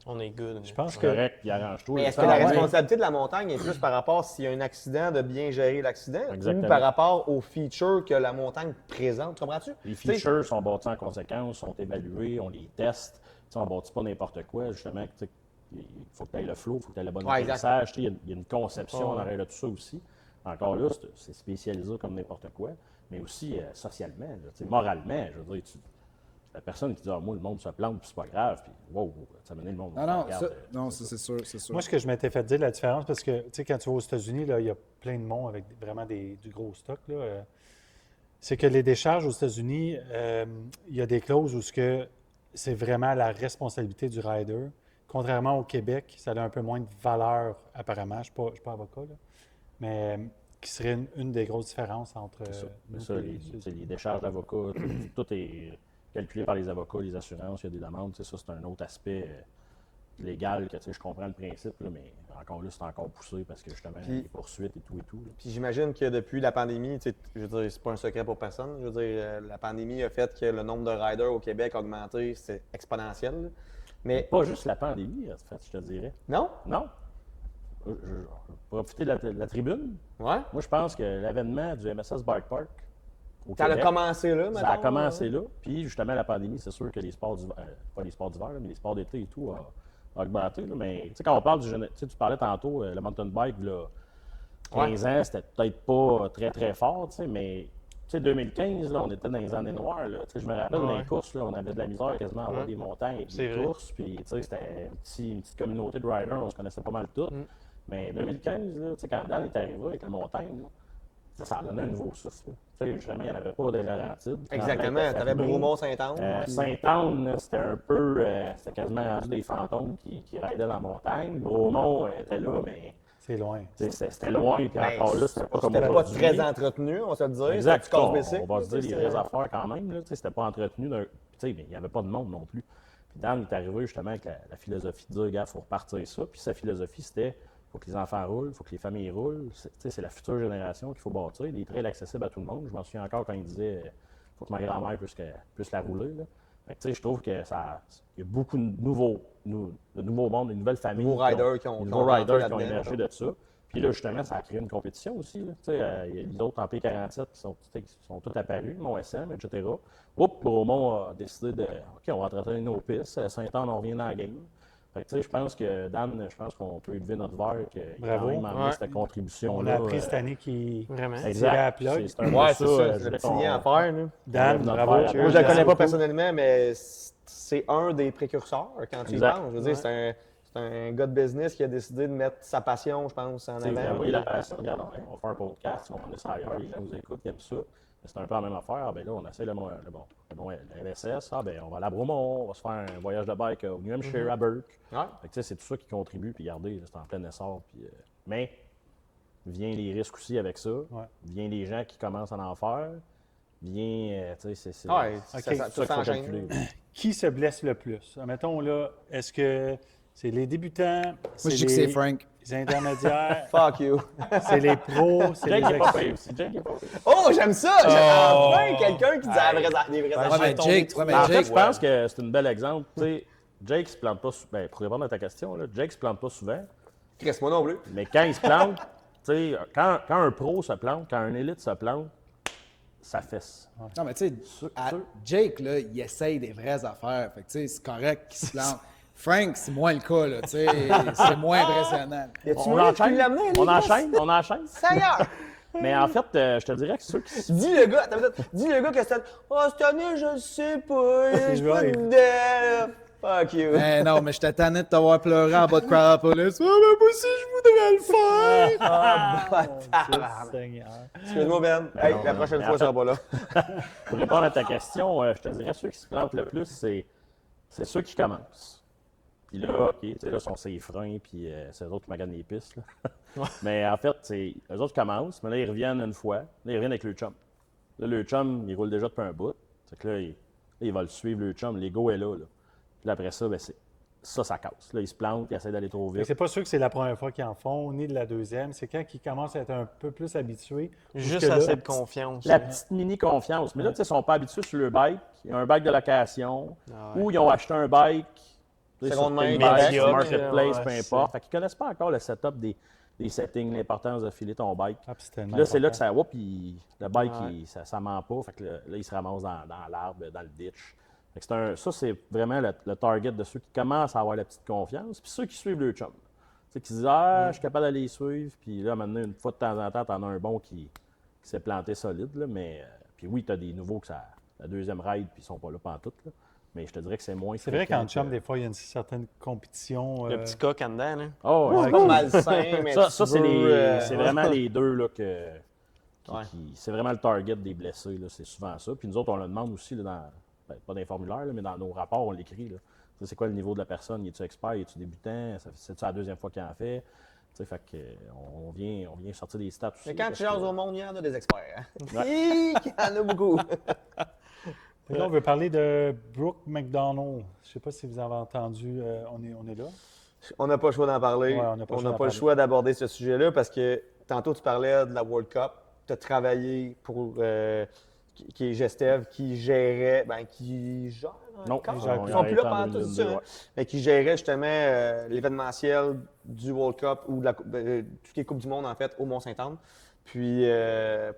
Speaker 2: On est good.
Speaker 3: Je pense
Speaker 5: c'est
Speaker 3: que
Speaker 5: correct puis arrange-toi.
Speaker 1: Mais
Speaker 5: là.
Speaker 1: est-ce que la
Speaker 4: ouais.
Speaker 1: responsabilité de la montagne est plus par rapport s'il y a un accident, de bien gérer l'accident,
Speaker 5: Exactement.
Speaker 1: ou par rapport aux features que la montagne présente? Comprends-tu?
Speaker 5: Les
Speaker 1: Tu sais,
Speaker 5: features sont bâtis en conséquence, sont évalués, on les teste. Tu sais, on ne bâtit pas n'importe quoi, justement. Tu sais, il faut que tu aies le flow, il faut que tu aies le bon
Speaker 1: Ouais,
Speaker 5: atterrissage. Tu sais, il y a une conception
Speaker 2: Ouais.
Speaker 5: en arrière de tout ça aussi. Encore là, c'est spécialisé comme n'importe quoi, mais aussi socialement, là, tu sais, moralement. Je veux dire, la personne qui dit moi, le monde se plante, puis c'est pas grave, puis wow, ça mène le monde.
Speaker 4: Non,
Speaker 5: Regarde,
Speaker 4: ça, c'est sûr, c'est sûr.
Speaker 3: moi, ce que je m'étais fait dire la différence, parce que, tu sais, quand tu vas aux États-Unis, là, il y a plein de monts avec vraiment du gros stock, là. C'est que les décharges aux États-Unis, il y a des clauses où c'est vraiment la responsabilité du rider. Contrairement au Québec, ça a un peu moins de valeur, apparemment. Je ne suis pas avocat, là. Mais qui serait une des grosses différences entre
Speaker 5: Mais
Speaker 3: nous
Speaker 5: ça,
Speaker 3: et
Speaker 5: les décharges d'avocats, tout est calculé par les avocats, les assurances, il y a des demandes. Ça, c'est un autre aspect légal que je comprends le principe, là, mais encore là, c'est encore poussé parce que justement,
Speaker 1: Puis-
Speaker 5: les poursuites et tout. Là.
Speaker 1: Puis j'imagine que depuis la pandémie, tu sais, je veux dire, c'est pas un secret pour personne. Je veux dire, la pandémie a fait que le nombre de riders au Québec a augmenté, c'est exponentiel. là. Mais
Speaker 5: Pas juste la pandémie, en fait, je te dirais.
Speaker 1: non?
Speaker 5: Non. Je vais profiter de la tribune.
Speaker 1: Ouais?
Speaker 5: Moi, je pense que l'avènement du MSS Bike Park au
Speaker 1: Ça a
Speaker 5: Québec,
Speaker 1: commencé là,
Speaker 5: ça a commencé là. Puis justement, la pandémie, c'est sûr que les sports d'hiver, pas les sports d'hiver, là, mais les sports d'été et tout a augmenté. Là. Mais tu sais, quand on parle du jeune, tu sais, tu parlais tantôt, le mountain bike, là, 15 ans, c'était peut-être pas très, très fort, tu sais, mais tu sais, 2015, là, on était dans les années noires. Là. Tu sais, je me rappelle, dans les courses, là, on avait de la misère quasiment à avoir des montagnes et
Speaker 2: C'est
Speaker 5: des
Speaker 2: vrai.
Speaker 5: courses. Puis, tu sais, c'était une petite communauté de riders, on se connaissait pas mal toutes. Mais 2015, là, tu sais, quand Dan est arrivé avec la montagne, là, ça a donné un nouveau souffle. Tu sais, justement, il n'y en avait pas des Laurentides.
Speaker 1: Exactement. Tu avais Bromont-Saint-Anne. puis-
Speaker 5: Saint-Anne, là, c'était un peu, c'était quasiment rendu des fantômes qui ridaient dans la montagne. Bromont était là, mais
Speaker 3: c'est loin.
Speaker 5: tu sais, c'était loin. Puis
Speaker 1: Ben,
Speaker 5: encore là, c'était pas comme
Speaker 1: C'était pas
Speaker 5: aujourd'hui.
Speaker 1: très entretenu, on se le dit.
Speaker 5: Exact.
Speaker 1: C'était du
Speaker 5: On
Speaker 1: casse
Speaker 5: va se dire les vraies affaires quand même. Là, tu sais, c'était pas entretenu. Tu sais, mais il n'y avait pas de monde non plus. Puis Dan est arrivé justement avec la philosophie de dire, regarde, il faut repartir ça. Puis sa philosophie, c'était, il faut que les enfants roulent, il faut que les familles roulent. Tu sais, c'est la future génération qu'il faut bâtir. Des trails accessibles à tout le monde. Je m'en souviens encore quand il disait, il faut que ma grand-mère puisse la rouler. Là. Fait que, tu sais, je trouve que ça, il y a beaucoup de nouveaux mondes, de nouvelles familles.
Speaker 1: Nouveaux riders qui ont
Speaker 5: nouveaux
Speaker 1: rentré
Speaker 5: riders qui ont
Speaker 1: là-dedans.
Speaker 5: émergé de ça. Puis là, justement, ça a créé une compétition aussi. Là. Tu sais, il y a les autres en P47 qui sont tous apparus, mon SM, etc. Oups, Bromont a décidé de OK, on va entretenir nos pistes. Saint-Anne, on revient dans la game. Fait que, tu sais, je pense que Dan, je pense qu'on peut élever notre verre qu'il a
Speaker 3: Bravo.
Speaker 5: quand même amené
Speaker 2: Ouais.
Speaker 5: cette
Speaker 3: On
Speaker 5: contribution-là.
Speaker 3: a appris cette année qui
Speaker 2: Vraiment.
Speaker 3: tirait à
Speaker 5: Exact.
Speaker 3: la plug.
Speaker 5: C'est un peu
Speaker 1: Ouais, c'est ça.
Speaker 5: je
Speaker 1: C'est le
Speaker 5: voulais
Speaker 1: petit
Speaker 5: qu'on-
Speaker 1: lien à faire. là.
Speaker 3: Dan,
Speaker 5: notre
Speaker 3: bravo.
Speaker 5: verre.
Speaker 3: cheers.
Speaker 1: Moi, je ne le connais pas
Speaker 3: beaucoup.
Speaker 1: personnellement, mais c'est un des précurseurs quand tu y
Speaker 5: Exact.
Speaker 1: penses. Je veux dire, c'est un gars de business qui a décidé de mettre sa passion, je pense, en
Speaker 5: Tu sais,
Speaker 1: avant.
Speaker 5: oui, la passion, regarde, on va faire un podcast, on est ça ailleurs, les gens nous écoutent, ils aiment ça. Mais c'est un peu la même affaire. Ah, ben là, on essaie le LSS. Ah, ben on va aller à Bromont, on va se faire un voyage de bike au New Hampshire, à Burke.
Speaker 1: Ouais.
Speaker 5: Fait que, tu sais, c'est tout ça qui contribue. Puis regardez, là, c'est en plein essor. Puis, mais vient les risques aussi avec ça. Vient les gens qui commencent à en faire. Vient, tu sais, c'est
Speaker 1: Ouais,
Speaker 3: Ok.
Speaker 1: ça
Speaker 5: ça qu'il faut
Speaker 1: s'enchaîne.
Speaker 5: calculer.
Speaker 3: Qui se blesse le plus? Mettons là, est-ce que c'est les débutants?
Speaker 4: Moi, je dis que c'est
Speaker 3: les
Speaker 4: Frank.
Speaker 3: intermédiaires?
Speaker 1: Fuck you.
Speaker 3: C'est les pros? C'est
Speaker 5: Jake
Speaker 3: les
Speaker 5: est pas
Speaker 3: ex...
Speaker 5: pire aussi. Jake est pas pire.
Speaker 1: Oh, j'aime ça! Enfin, quelqu'un qui dit des vraies
Speaker 4: Ouais,
Speaker 1: affaires.
Speaker 4: mais Jake, ouais, mais
Speaker 5: En fait,
Speaker 4: Jake,
Speaker 5: je pense que c'est un bel exemple. Tu sais, Jake se plante pas souvent. Ben, pour répondre à ta question, là, Jake se plante pas souvent.
Speaker 1: Chris, moi non plus.
Speaker 5: Mais quand il se plante, tu sais, quand un pro se plante, quand un élite se plante, ça fesse.
Speaker 4: Non, mais tu sais, Jake, là, il essaye des vraies affaires. Fait que, tu sais, c'est correct qu'il se plante. Frank, c'est moins le cas, là, tu sais. C'est moins impressionnant.
Speaker 1: Y a-tu
Speaker 5: On
Speaker 1: moyen
Speaker 5: enchaîne,
Speaker 1: de l'amener,
Speaker 5: on
Speaker 1: les gars?
Speaker 5: enchaîne.
Speaker 1: Seigneur!
Speaker 5: Mais en fait, je te dirais que ceux qui
Speaker 1: Dis le gars, attends, dis le gars que cette année, je le sais pas, je suis pas
Speaker 3: vrai.
Speaker 1: dedans. Fuck you.
Speaker 4: Mais non, mais j'étais tanné de t'avoir pleuré en bas de Crowdopolis. Ah, mais moi aussi, je voudrais le faire!
Speaker 1: Tabarnak.
Speaker 3: Seigneur.
Speaker 1: Excuse-moi, Ben. Hey,
Speaker 5: non,
Speaker 1: la
Speaker 5: non,
Speaker 1: prochaine
Speaker 5: mais
Speaker 1: fois,
Speaker 5: en
Speaker 1: ça sera pas là.
Speaker 5: Pour répondre à ta question, je te dirais ceux qui se plantent le plus, c'est ceux qui commencent. Puis là, OK, tu sais, là, sont ses freins, puis c'est eux autres qui maganent les pistes. Là. Mais en fait, c'est eux autres commencent, mais là, ils reviennent une fois. Là, ils reviennent avec le chum. Là, le chum, il roule déjà depuis un bout. C'est que là, il va le suivre, le chum. L'ego est là. Puis là, après ça, ben, ça casse. Là, ils se plantent, ils essaient d'aller trop
Speaker 3: Fait que
Speaker 5: vite.
Speaker 3: c'est pas sûr que c'est la première fois qu'ils en font, ni de la deuxième. C'est quand ils commencent à être un peu plus habitués.
Speaker 2: Juste
Speaker 3: Jusque-là,
Speaker 2: assez de confiance.
Speaker 5: La petite mini-confiance. Mais là, tu sais, ils sont pas habitués sur le bike. Il y a un bike de location.
Speaker 2: Ah ouais.
Speaker 5: Ou ils ont acheté un bike. tu sais,
Speaker 1: Seconde
Speaker 5: sur
Speaker 1: main,
Speaker 5: Pinbike,
Speaker 2: médium,
Speaker 5: sur Marketplace,
Speaker 2: ouais,
Speaker 5: peu importe. Fait qu'ils connaissent pas encore le setup des settings, l'importance de filer ton bike.
Speaker 3: Ah, puis c'est tellement
Speaker 5: Puis là, c'est là que
Speaker 3: important.
Speaker 5: ça. Le bike,
Speaker 2: Ouais.
Speaker 5: ça ment pas. Fait que là, il se ramasse dans l'arbre, dans le ditch. Fait que ça, c'est vraiment le target de ceux qui commencent à avoir la petite confiance. Puis ceux qui suivent le chum. Tu sais, qui se disent je suis capable d'aller les suivre. Puis là, maintenant, une fois de temps en temps, t'en as un bon qui s'est planté solide. Là, mais, puis oui, t'as des nouveaux que la deuxième ride, puis ils sont pas là pantoute. Là. Mais je te dirais que c'est moins.
Speaker 3: C'est vrai
Speaker 5: fréquent
Speaker 3: qu'en chum,
Speaker 5: que-
Speaker 3: des fois, il y a une certaine compétition.
Speaker 2: Le petit coq en dedans, là.
Speaker 5: Oh, ouais,
Speaker 1: C'est pas malsain, mais
Speaker 5: ça, c'est
Speaker 1: c'est
Speaker 5: vraiment les deux là,
Speaker 1: Ouais.
Speaker 5: c'est vraiment le target des blessés. Là, c'est souvent ça. Puis nous autres, on le demande aussi, là, pas dans les formulaires, là, mais dans nos rapports, on l'écrit. Là. Tu sais, c'est quoi le niveau de la personne? Es-tu expert? Es-tu débutant? C'est-tu la deuxième fois qu'il en fait? Tu sais, fait que, on vient sortir des stats aussi.
Speaker 1: Mais quand
Speaker 5: parce
Speaker 1: tu jases
Speaker 5: que-
Speaker 1: au monde, il y en a des experts. Hein?
Speaker 5: Ouais.
Speaker 1: Il y en a beaucoup.
Speaker 3: Fait que là, on veut parler de Brooke McDonald. Je ne sais pas si vous avez entendu. On est là.
Speaker 1: On n'a pas le choix d'en parler.
Speaker 3: Ouais, on n'a pas le choix d'en
Speaker 1: le
Speaker 3: parler.
Speaker 1: choix d'aborder ce sujet-là parce que tantôt, tu parlais de la World Cup. Tu as travaillé pour qui est Gestev, qui gérait, qui gère
Speaker 5: Non,
Speaker 1: encore.
Speaker 3: ils gèrent
Speaker 1: Ils
Speaker 3: plus.
Speaker 1: sont plus là
Speaker 5: en
Speaker 1: pendant tout
Speaker 5: 2022,
Speaker 1: ça.
Speaker 5: ouais.
Speaker 1: Mais qui gérait justement l'événementiel du World Cup ou de toutes les Coupes du Monde, en fait, au Mont-Saint-Anne. Puis,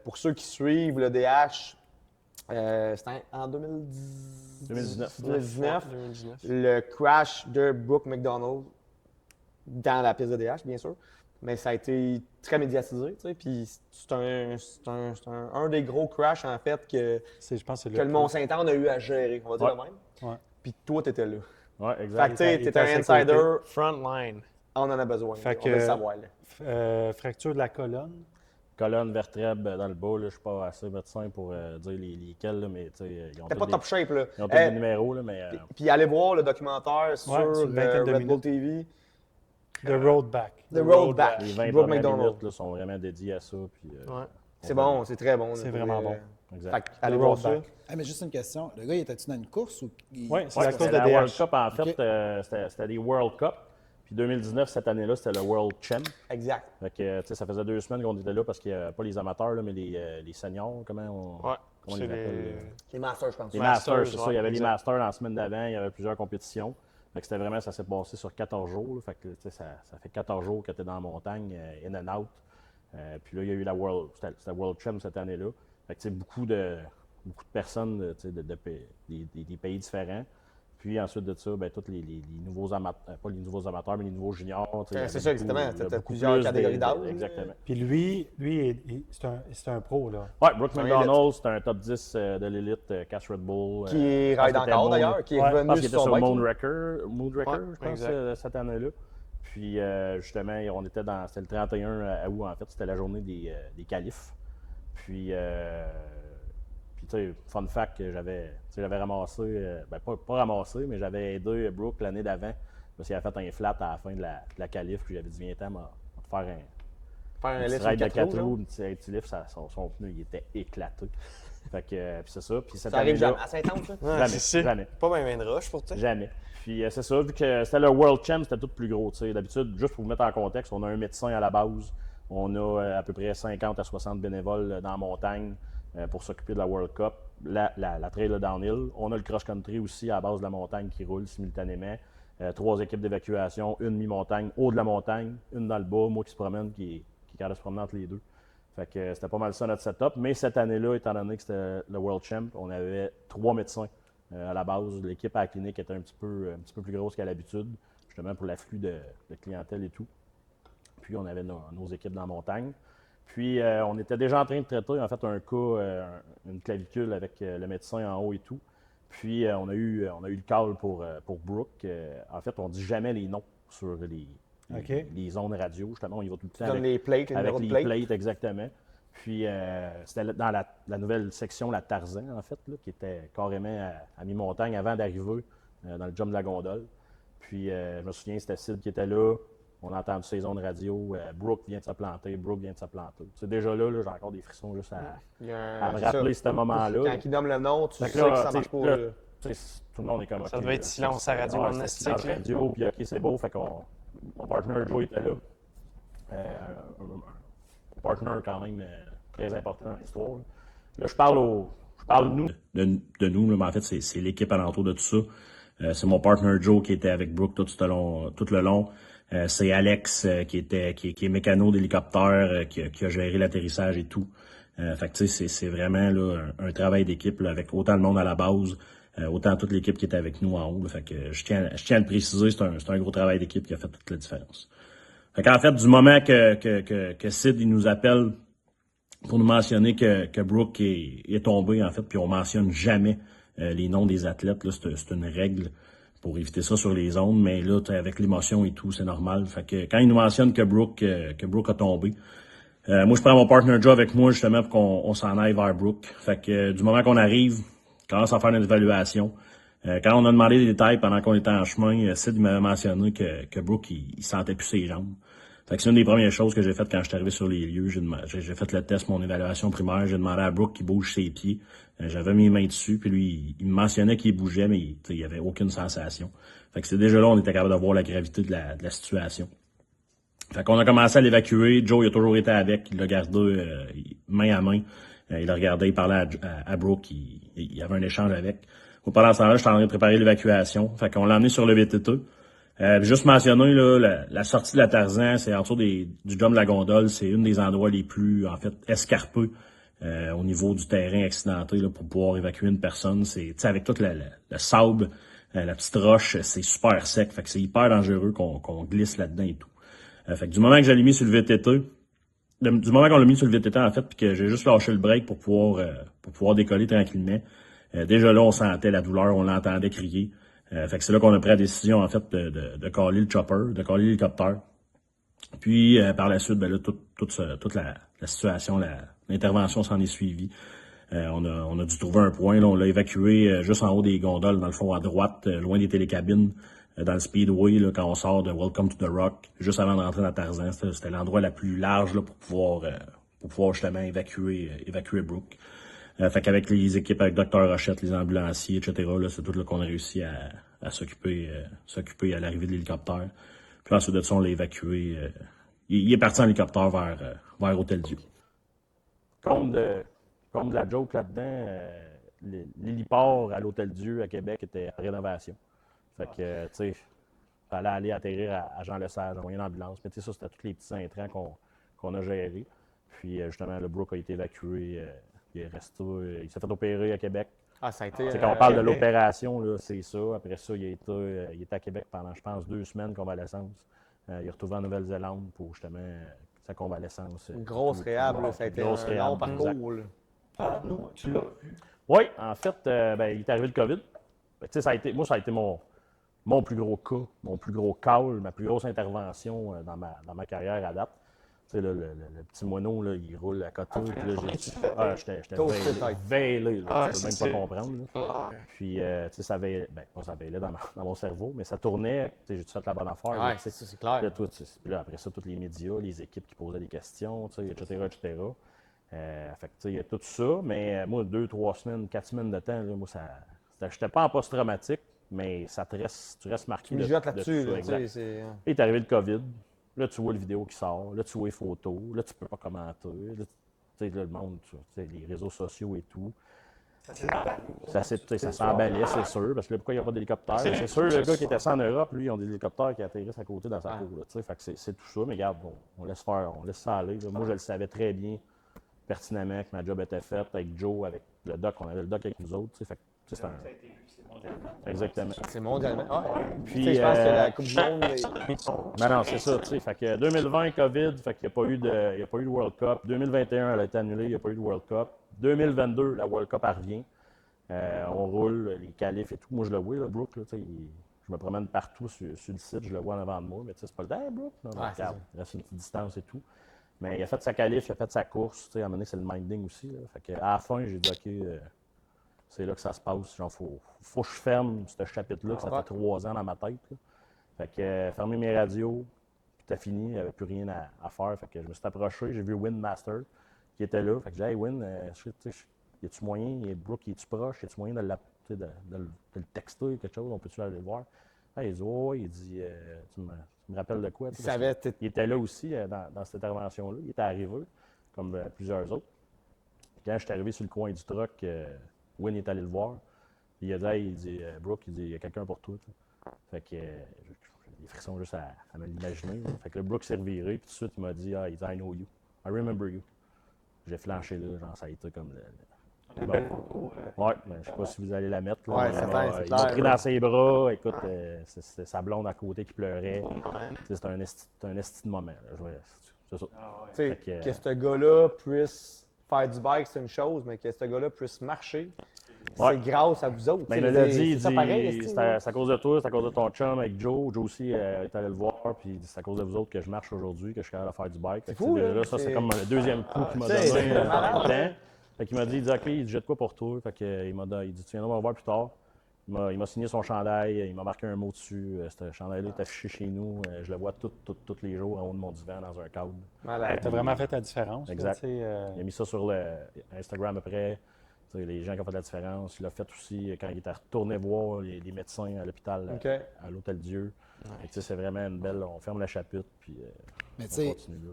Speaker 1: pour ceux qui suivent le DH, c'était en 2019.
Speaker 2: 2019.
Speaker 1: Le crash de Brooke McDonald dans la piste de DH, bien sûr. Mais ça a été très médiatisé, tu sais. Puis c'est un des gros crashs, en fait, que
Speaker 3: Je pense que c'est
Speaker 1: le Mont-Saint-Anne a eu à gérer, on va dire
Speaker 5: Ouais.
Speaker 1: le même.
Speaker 3: Ouais.
Speaker 1: Puis toi, t'étais là.
Speaker 5: Ouais,
Speaker 1: Fait que
Speaker 5: exact.
Speaker 1: tu sais,
Speaker 3: il
Speaker 1: t'es
Speaker 3: était
Speaker 1: un
Speaker 3: à ses
Speaker 1: insider,
Speaker 2: Frontline.
Speaker 1: on en a besoin.
Speaker 3: Fait
Speaker 1: On veut le
Speaker 3: que-
Speaker 1: savoir, là.
Speaker 3: Fracture de la colonne.
Speaker 5: Colonne vertèbre dans le bas, là, je suis pas assez médecin pour dire lesquels, là, mais tu sais, ils ont
Speaker 1: T'es
Speaker 5: tous
Speaker 1: pas
Speaker 5: des,
Speaker 1: top shape, là.
Speaker 5: ils ont tous
Speaker 1: Eh,
Speaker 5: des numéros, là, mais
Speaker 1: Puis allez voir le documentaire sur
Speaker 3: sur une vingtaine de
Speaker 1: Red Bull
Speaker 3: minutes.
Speaker 1: TV.
Speaker 3: The Road Back.
Speaker 1: The Road Back.
Speaker 5: les 20
Speaker 1: Brooke
Speaker 5: premières
Speaker 1: McDonald.
Speaker 5: minutes là, sont vraiment dédiées à ça. Puis,
Speaker 2: Ouais.
Speaker 1: C'est bon, c'est très bon.
Speaker 3: C'est
Speaker 1: là,
Speaker 3: vraiment
Speaker 1: pour,
Speaker 3: bon.
Speaker 5: exact.
Speaker 1: Fait que allez
Speaker 3: The
Speaker 1: voir
Speaker 3: Road
Speaker 1: ça.
Speaker 3: Back.
Speaker 4: Ah, mais juste une question. Le gars, il était-tu dans une course ou.
Speaker 3: Oui, c'est
Speaker 5: Ouais,
Speaker 3: la course
Speaker 5: c'était
Speaker 3: de
Speaker 5: la World
Speaker 3: DH.
Speaker 5: Cup, en fait,
Speaker 4: Ok.
Speaker 5: c'était des World Cup. Puis 2019, cette année-là, c'était le World Champ.
Speaker 1: Exact.
Speaker 5: Fait que, tu sais, ça faisait 2 semaines qu'on était là parce qu'il n'y avait pas les amateurs, là, mais les seniors, comment on
Speaker 2: Ouais.
Speaker 5: comment on
Speaker 2: C'est
Speaker 5: les appelle?
Speaker 2: les-
Speaker 1: Les Masters, je pense.
Speaker 5: Les
Speaker 2: Masters,
Speaker 5: Masters, c'est ça.
Speaker 2: ouais,
Speaker 5: Il y avait les
Speaker 2: exact.
Speaker 5: Masters la semaine d'avant, il y avait plusieurs compétitions. Fait que c'était vraiment, ça s'est passé sur 14 jours. Là. Fait que, tu sais, ça fait 14 jours que tu es dans la montagne, in and out. Puis là, il y a eu la World, c'était World Champ cette année-là. Fait que, tu sais, beaucoup de personnes tu sais, des pays différents. Puis ensuite de ça, ben, tous les nouveaux amateurs, pas les nouveaux amateurs, mais les nouveaux juniors. tu sais, il y
Speaker 1: C'est
Speaker 5: avait
Speaker 1: ça,
Speaker 5: beaucoup-
Speaker 1: exactement.
Speaker 5: il y a
Speaker 1: T'as
Speaker 5: beaucoup
Speaker 1: plusieurs
Speaker 5: plus
Speaker 1: catégories d'âge.
Speaker 5: Exactement.
Speaker 3: Puis lui c'est un pro, là.
Speaker 5: Ouais, Brooke
Speaker 1: un
Speaker 5: McDonald, c'est un top 10 de l'élite Cash Red Bull.
Speaker 1: Qui
Speaker 5: je pense
Speaker 1: ride
Speaker 5: qu'il était
Speaker 1: encore
Speaker 5: Moon-
Speaker 1: d'ailleurs, qui est
Speaker 3: Ouais,
Speaker 5: Je pense
Speaker 1: revenu
Speaker 5: qu'il était
Speaker 1: sur
Speaker 5: sur
Speaker 1: son bike.
Speaker 5: Moonraker,
Speaker 2: Ouais,
Speaker 5: je pense,
Speaker 2: exact.
Speaker 5: cette année-là. Puis justement, on était c'était le 31 août, en fait, c'était la journée des qualifs. Puis tu sais, fun fact, que j'avais ramassé, pas ramassé, mais j'avais aidé Brooke l'année d'avant. Parce qu'il avait fait un flat à la fin de la qualif, puis j'avais dit, viens-t'en, on va te faire
Speaker 1: Faire
Speaker 5: un
Speaker 1: un
Speaker 5: petit
Speaker 1: lift
Speaker 5: ride de
Speaker 1: sur
Speaker 5: 4
Speaker 1: 4
Speaker 5: roues,
Speaker 1: roues.
Speaker 5: un petit lift, son pneu, il était éclaté. Fait que, puis c'est ça. Puis cette
Speaker 1: Ça arrive
Speaker 5: année-là,
Speaker 1: jamais. À Saint-Anne, ça?
Speaker 2: Ouais,
Speaker 5: Jamais,
Speaker 2: c'est ça.
Speaker 5: jamais.
Speaker 2: Pas bien de rush pour toi.
Speaker 5: Jamais. Puis c'est ça, vu que c'était le World Champ, c'était tout plus gros. tu sais. D'habitude, juste pour vous mettre en contexte, on a un médecin à la base, on a à peu près 50 à 60 bénévoles dans la montagne pour s'occuper de la World Cup, la trail downhill. On a le cross-country aussi à la base de la montagne qui roule simultanément. 3 équipes d'évacuation, une mi-montagne, haut de la montagne, une dans le bas, moi qui se promène, qui est capable de se promener entre les deux. Fait que c'était pas mal ça notre setup. Mais cette année-là, étant donné que c'était le World Champ, on avait 3 médecins à la base. L'équipe à la clinique était un petit peu plus grosse qu'à l'habitude, justement pour l'afflux de clientèle et tout. Puis on avait nos équipes dans la montagne. Puis on était déjà en train de traiter en fait un cas, une clavicule avec le médecin en haut et tout. Puis on a eu le call pour Brooke. En fait, on dit jamais les noms sur les ondes radio. Justement, on y va tout le temps
Speaker 1: Donne les plates, les
Speaker 5: avec
Speaker 1: numéros de
Speaker 5: les
Speaker 1: plates.
Speaker 5: plates, exactement. Puis c'était dans la nouvelle section, la Tarzan, en fait, là, qui était carrément à mi-montagne avant d'arriver dans le jump de la gondole. Puis je me souviens, c'était Sid qui était là. On a entendu ses ondes radio. Brooke vient de se planter, Brooke vient de se planter. C'est déjà là, j'ai encore des frissons juste à me rappeler ce moment-là.
Speaker 1: Quand il nomme le nom, tu sais
Speaker 5: là,
Speaker 1: que ça marche pas.
Speaker 5: là,
Speaker 1: là.
Speaker 5: Tout le monde est comme
Speaker 2: Ça
Speaker 5: OK,
Speaker 2: devait être
Speaker 5: là,
Speaker 2: silence à radio,
Speaker 5: ouais,
Speaker 2: en
Speaker 5: c'était
Speaker 2: astique,
Speaker 5: silence
Speaker 2: là.
Speaker 5: radio, puis OK, c'est beau. Fait qu'on mon partner Joe était là. Un partner quand même très important dans l'histoire. Là, je parle de nous. De nous, là, mais en fait, c'est l'équipe alentour de tout ça. C'est mon partner Joe qui était avec Brooke tout le long. C'est Alex qui est mécano d'hélicoptère, qui a géré l'atterrissage et tout. Fait que tu sais, c'est vraiment là, un travail d'équipe là, avec autant de monde à la base, autant toute l'équipe qui était avec nous en haut. Là. Fait que je tiens à le préciser, c'est un gros travail d'équipe qui a fait toute la différence. Fait qu'en fait, du moment que Sid il nous appelle pour nous mentionner que Brooke est tombé, en fait, puis on mentionne jamais les noms des athlètes, là, c'est une règle pour éviter ça sur les ondes, mais là, avec l'émotion et tout, c'est normal. Fait que quand il nous mentionne que Brooke a tombé, moi, je prends mon partner Joe avec moi, justement, pour qu'on s'en aille vers Brooke. Fait que du moment qu'on arrive, on commence à faire notre évaluation. Quand on a demandé des détails pendant qu'on était en chemin, Sid m'avait mentionné que Brooke, il sentait plus ses jambes. Fait que c'est une des premières choses que j'ai faites quand je suis arrivé sur les lieux. J'ai fait le test, mon évaluation primaire. J'ai demandé à Brooke qu'il bouge ses pieds. J'avais mis mes mains dessus, puis lui, il me mentionnait qu'il bougeait, mais il n'y avait aucune sensation. Fait que c'est déjà là, on était capable de voir la gravité de la situation. Fait qu'on a commencé à l'évacuer. Joe, il a toujours été avec. Il l'a gardé main à main. Il l'a regardé, il parlait à Brooke. Il y avait un échange avec. Pendant ce temps-là, je suis en train de préparer l'évacuation. Fait qu'on l'a emmené sur le VTT. Juste mentionner, là, la sortie de la Tarzan, c'est en dessous du jump de la gondole. C'est une des endroits les plus, en fait, escarpés au niveau du terrain accidenté là, pour pouvoir évacuer une personne. C'est, avec tout le sable, la petite roche, c'est super sec. Fait que c'est hyper dangereux qu'on glisse là-dedans et tout. Fait que du moment que j'ai mis sur le VTT, du moment qu'on l'a mis sur le VTT, en fait, puis que j'ai juste lâché le break pour pouvoir décoller tranquillement, déjà là, on sentait la douleur, on l'entendait crier. Fait que c'est là qu'on a pris la décision, en fait, de caller le chopper, de caller l'hélicoptère. Puis, par la suite, ben là, toute la situation, l'intervention s'en est suivie. On a dû trouver un point, là, on l'a évacué juste en haut des gondoles, dans le fond, à droite, loin des télécabines, dans le speedway, là, quand on sort de Welcome to the Rock, juste avant de rentrer dans Tarzan. C'était l'endroit la plus large là, pour pouvoir justement évacuer Brooke. Fait qu'avec les équipes, avec Dr. Rochette, les ambulanciers, etc., là, c'est tout là qu'on a réussi à s'occuper à l'arrivée de l'hélicoptère. Puis ensuite de ça, on l'a évacué. Il est parti en hélicoptère vers Hôtel-Dieu. Comme de la joke là-dedans, l'héliport à l'Hôtel-Dieu à Québec était en rénovation. Fait que, tu sais, fallait aller atterrir à Jean-Lesage, envoyer une ambulance. Mais tu sais, ça, c'était tous les petits intrants qu'on a gérés. Puis, justement, le Brooke a été évacué. Il s'est fait opérer à Québec.
Speaker 1: Ah, ça a été.
Speaker 5: Quand on parle de l'opération, là, c'est ça. Après ça, il était à Québec pendant, je pense, 2 semaines de convalescence. Il est retourné en Nouvelle-Zélande pour justement sa convalescence.
Speaker 1: Une grosse réhab, là, ça a été un long parcours. là.
Speaker 5: Oui, en fait, il est arrivé le COVID. Ben, ça a été mon plus gros cas, mon plus gros call, ma plus grosse intervention dans ma carrière à date. Tu sais, là, le petit moineau, là, il roule à côté. J'étais veillé, là, tu peux même pas comprendre. Là. Puis, tu sais, ça veillait, ça veillait dans mon cerveau, mais ça tournait. Tu sais, j'ai fait la bonne affaire.
Speaker 1: Ouais,
Speaker 5: là,
Speaker 1: c'est clair.
Speaker 5: Là, puis là, après ça, tous les médias, les équipes qui posaient des questions, tu sais, etc. Fait que, tu sais, il y a tout ça. Mais moi, 2, 3 semaines, 4 semaines de temps, là, moi, j'étais pas en post-traumatique, mais tu restes marqué.
Speaker 1: Tu jettes
Speaker 5: tout
Speaker 1: là-dessus.
Speaker 5: ça,
Speaker 1: Là,
Speaker 5: exact.
Speaker 1: Et
Speaker 5: il est arrivé le COVID. Là, tu vois le vidéo qui sort. Là, tu vois les photos. Là, tu peux pas commenter. Là, le monde, les réseaux sociaux et tout. Ça s'emballait, c'est sûr, parce que là, pourquoi il n'y a pas d'hélicoptère? C'est sûr, le gars qui était ça en Europe, lui, ils ont des hélicoptères qui atterrissent à côté dans sa cour. Là, fait que c'est tout ça, mais regarde, on laisse faire, on laisse ça aller. Là. Moi, je le savais très bien, pertinemment, que ma job était faite avec Joe, avec le doc, on avait le doc avec nous autres. Fait que c'est un. Exactement.
Speaker 1: C'est mondialement. Ouais.
Speaker 5: Puis,
Speaker 1: Je pense que la Coupe du Monde.
Speaker 5: non, c'est ça, tu sais. Fait que 2020, COVID, fait qu'il n'y a pas eu de World Cup. 2021, elle a été annulée, il n'y a pas eu de World Cup. 2022, la World Cup, elle revient. On roule, les qualifs et tout. Moi, je le vois, là, Brooke, là, je me promène partout sur le site, je le vois en avant de moi, mais c'est pas le temps, hey, Brooke. Non, regarde, il reste une petite distance et tout. Mais il a fait sa qualif, il a fait sa course. À un moment donné, c'est le minding aussi. Là. Fait que, à la fin, j'ai dit, OK, c'est là que ça se passe. Genre, faut que je ferme ce chapitre-là, que ça fait 3 ans dans ma tête. Là. Fait que, fermer mes radios, puis t'as fini, il n'y avait plus rien à faire. Fait que je me suis approché, j'ai vu Win Master qui était là. Fait que j'ai dit, hey Win, y a-tu moyen, Brooke, y a-tu proche, y a-tu moyen de le texter, quelque chose, on peut-tu aller le voir? Hey, il dit, oh, il dit, tu me rappelles de quoi? Il était là aussi dans cette intervention-là, il était arrivé, comme plusieurs autres. Puis quand je suis arrivé sur le coin du truck, Win est allé le voir. Puis il a dit, hey, il dit, Brooke, il dit, il y a quelqu'un pour toi. Fait que j'ai des frissons juste à me l'imaginer. Fait que le Brooke s'est reviré, puis tout de suite, il m'a dit, il dit, I know you, I remember you. J'ai flanché là, genre ça a été comme bon. Ouais, mais je sais pas si vous allez la mettre. Là,
Speaker 1: Ouais,
Speaker 5: il m'a pris dans ses bras. Écoute, c'est sa blonde à côté qui pleurait. C'est un esti de moment. Là. C'est ça.
Speaker 1: Tu sais, que ce gars-là puisse faire du bike, c'est une chose, mais que ce gars-là puisse marcher, c'est grâce à vous autres.
Speaker 5: Ben, il me l'a dit,
Speaker 1: pareil,
Speaker 5: c'est à cause de toi, c'est à cause de ton chum avec Joe. Joe aussi est allé le voir, puis c'est à cause de vous autres que je marche aujourd'hui, que je suis capable de faire du bike.
Speaker 1: C'est fou, là,
Speaker 5: ça, c'est comme le deuxième coup qu'il m'a donné en même temps. Fait qu'il m'a dit, OK, il dit, j'ai de quoi pour toi. Fait que, il dit, tu viendras me voir plus tard. Il m'a signé son chandail, il m'a marqué un mot dessus. Ce chandail-là est affiché chez nous. Je le vois tous les jours en haut de mon divan dans un cadre.
Speaker 3: Tu as vraiment fait la différence.
Speaker 5: Exact. Il a mis ça sur le Instagram après. T'sais, les gens qui ont fait la différence. Il l'a fait aussi quand il était retourné voir les médecins à l'hôpital, à l'Hôtel Dieu. C'est vraiment une belle. On ferme la chapitre, puis
Speaker 4: mais
Speaker 5: on continue là.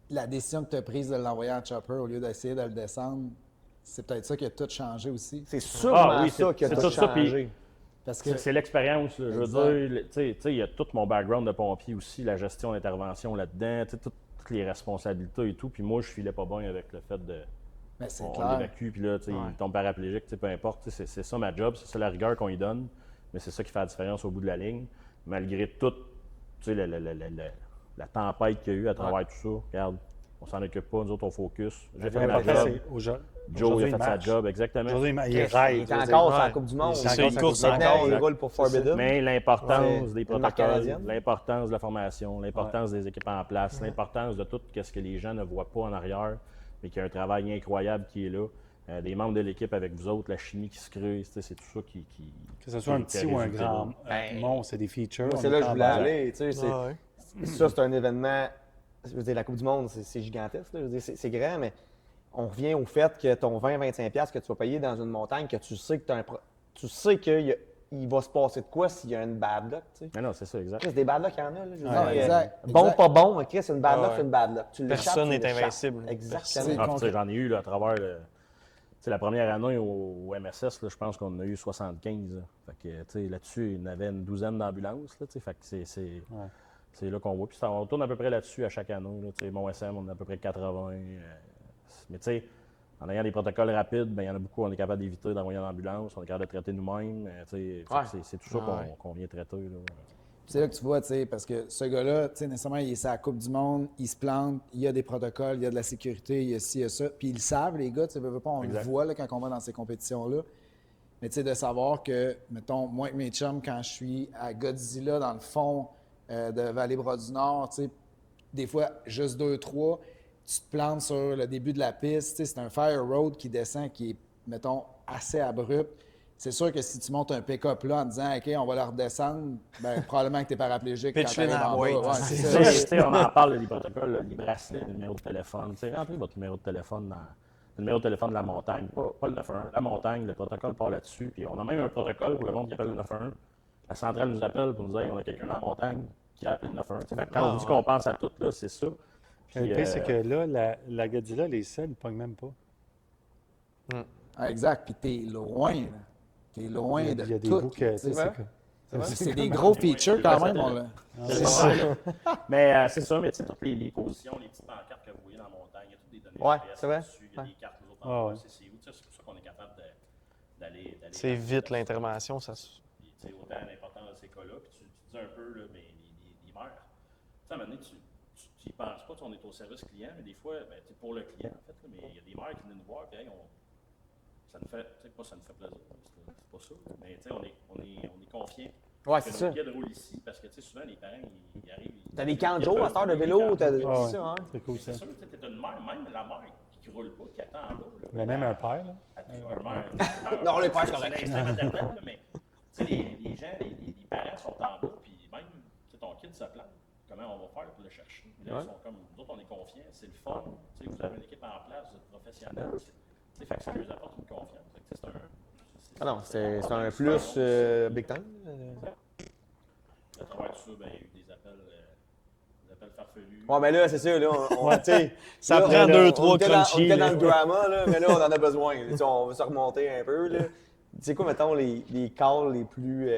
Speaker 4: La décision que tu as prise de l'envoyer en chopper au lieu d'essayer de le descendre, c'est peut-être ça qui a tout changé aussi.
Speaker 1: C'est sûrement
Speaker 5: ça
Speaker 1: qui a tout changé.
Speaker 4: Parce que
Speaker 5: c'est l'expérience. Je veux dire, il y a tout mon background de pompier aussi, la gestion d'intervention là-dedans, toutes les responsabilités et tout. Puis moi, je filais pas bien avec le fait de. On l'évacue, puis là, il tombe paraplégique, peu importe. C'est ça ma job, c'est ça la rigueur qu'on lui donne, mais c'est ça qui fait la différence au bout de la ligne. Malgré toute la tempête qu'il y a eu à travers tout ça, regarde, on s'en occupe pas, nous autres, on focus. J'ai fait ma job. Joe, il a fait sa job, exactement.
Speaker 3: Il
Speaker 1: Il est encore sur la Coupe du Monde.
Speaker 2: Il course encore.
Speaker 1: Il roule pour Forbidden.
Speaker 5: Mais l'importance des protocoles, l'importance de la formation, l'importance des équipes en place, l'importance de tout ce que les gens ne voient pas en arrière, mais qu'il y a un travail incroyable qui est là. Des membres de l'équipe avec vous autres, la chimie qui se crée, c'est tout ça qui
Speaker 3: que ce soit un petit ou un grand monstre, c'est des features.
Speaker 1: C'est là que je voulais aller. Ça, c'est un événement. Je veux dire, la Coupe du Monde, c'est gigantesque. Là. Je veux dire, c'est grand, mais on revient au fait que ton 20-25$ que tu vas payer dans une montagne, que tu sais que tu sais qu'il va se passer de quoi s'il y a une bad luck. Tu sais.
Speaker 5: Non, c'est ça, exact.
Speaker 1: Chris, des bad luck, il y en a. Là, je veux dire,
Speaker 4: exact.
Speaker 1: Bon, pas bon, Chris, une bad luck, c'est une bad luck. Tu
Speaker 2: Personne
Speaker 1: n'est
Speaker 2: n'est invincible.
Speaker 1: Exactement.
Speaker 5: J'en ai eu là, à travers la première année au MSS, là, je pense qu'on en a eu 75. Là. Fait que, là-dessus, il y en avait une douzaine d'ambulances. Là, fait que c'est là qu'on voit. Puis on tourne à peu près là-dessus à chaque année. Là, mon SM, on a à peu près 80. Mais tu sais, en ayant des protocoles rapides, il y en a beaucoup, on est capable d'éviter d'envoyer en ambulance, on est capable de traiter nous-mêmes. C'est tout ça qu'on vient traiter. Là.
Speaker 4: C'est là que tu vois, parce que ce gars-là, nécessairement, il est sur la Coupe du Monde, il se plante, il y a des protocoles, il y a de la sécurité, il y a ci, il y a ça. Puis ils le savent, les gars, on le voit là, quand on va dans ces compétitions-là. Mais de savoir que, mettons, moi avec mes chums, quand je suis à Godzilla, dans le fond de Vallée-Bras-du-Nord, des fois, juste 2-3, tu te plantes sur le début de la piste. C'est un fire road qui descend, qui est, mettons, assez abrupt. C'est sûr que si tu montes un pick-up là en disant OK, on va le redescendre, probablement que tu es paraplégique quand tu arrives en bas. Ouais, c'est ça.
Speaker 5: On en parle des protocoles, les bracelets, le numéro de téléphone. Rentrez votre numéro de téléphone dans le numéro de téléphone de la montagne, pas le 911. La montagne, le protocole part là-dessus. Puis on a même un protocole pour le monde qui appelle le 911. La centrale nous appelle pour nous dire qu'on a quelqu'un dans la montagne qui appelle le 911. Quand on dit qu'on pense à tout, là, c'est ça.
Speaker 3: Puis, le pire, c'est que là, la Godzilla, les selles, ils ne pognent même pas.
Speaker 4: Ah, exact. Puis t'es loin, là. T'es loin
Speaker 3: Il
Speaker 4: de
Speaker 3: y a des
Speaker 4: tout.
Speaker 3: bouts que, tu sais,
Speaker 1: vrai?
Speaker 3: c'est
Speaker 4: C'est des gros features quand même.
Speaker 5: C'est ça. Mais c'est ça, mais tu sais, toutes les positions, les petites pancartes que vous voyez dans la montagne, il y a toutes des données
Speaker 1: Ouais,
Speaker 5: GPS
Speaker 1: c'est vrai.
Speaker 5: dessus, il y a des cartes aux autres
Speaker 3: Ouais,
Speaker 5: endroits,
Speaker 3: ouais.
Speaker 5: c'est où, tu sais, c'est pour ça qu'on est capable d'aller.
Speaker 2: C'est vite l'intervention, ça se.
Speaker 5: Puis, tu sais, autant l'important dans ces cas-là, puis tu dis un peu, là, mais les maires, tu sais, à un moment donné, tu y penses pas, on est au service client, mais des fois, ben, tu sais, pour le client, en fait, là, mais il y a des maires qui viennent nous voir, puis hey, ça nous fait, tu sais, pas ça nous fait plaisir, c'est pas ça, mais tu sais, on est confiant.
Speaker 1: Ouais,
Speaker 5: Que
Speaker 1: c'est
Speaker 5: nos
Speaker 1: ça.
Speaker 5: guides roulent ici, parce que, tu sais, souvent, les parents, ils arrivent.
Speaker 1: T'as des camps de jour à cette heure de vélo, t'as des.
Speaker 3: Ah ouais.
Speaker 1: C'est ça, hein?
Speaker 3: C'est cool, ça.
Speaker 5: C'est sûr, tu sais, t'as une mère, même la mère qui roule pas, qui attend en bas. Là,
Speaker 3: Mais même un père, là.
Speaker 5: un mère.
Speaker 1: Non, les pères, c'est
Speaker 5: c'est
Speaker 1: correct.
Speaker 5: l'instinct maternel, là, mais tu sais, les gens, les parents sont en bas, puis même, tu sais, ton kid se plante. Comment on va faire pour le chercher? Mais là, ils sont comme, nous autres, on est confiants, c'est le fun. Tu sais, vous avez une équipe en place, vous êtes professionnels. Tu sais, fait que ça leur apporte une confiance. Fait que, tu sais, c'est un.
Speaker 1: Ah non, c'est un plus big time.
Speaker 5: À travers tout ça, ben, il y a eu des appels farfelus.
Speaker 1: Ouais, mais là, c'est sûr, là, tu sais.
Speaker 2: Ça
Speaker 1: là,
Speaker 2: prend
Speaker 1: on-
Speaker 2: deux,
Speaker 1: on
Speaker 2: trois
Speaker 1: était
Speaker 2: crunchy,
Speaker 1: On était dans
Speaker 2: là.
Speaker 1: le drama, là, mais là, on en a besoin. Tu sais, on veut se remonter un peu, là. Tu sais quoi, mettons, les calls les plus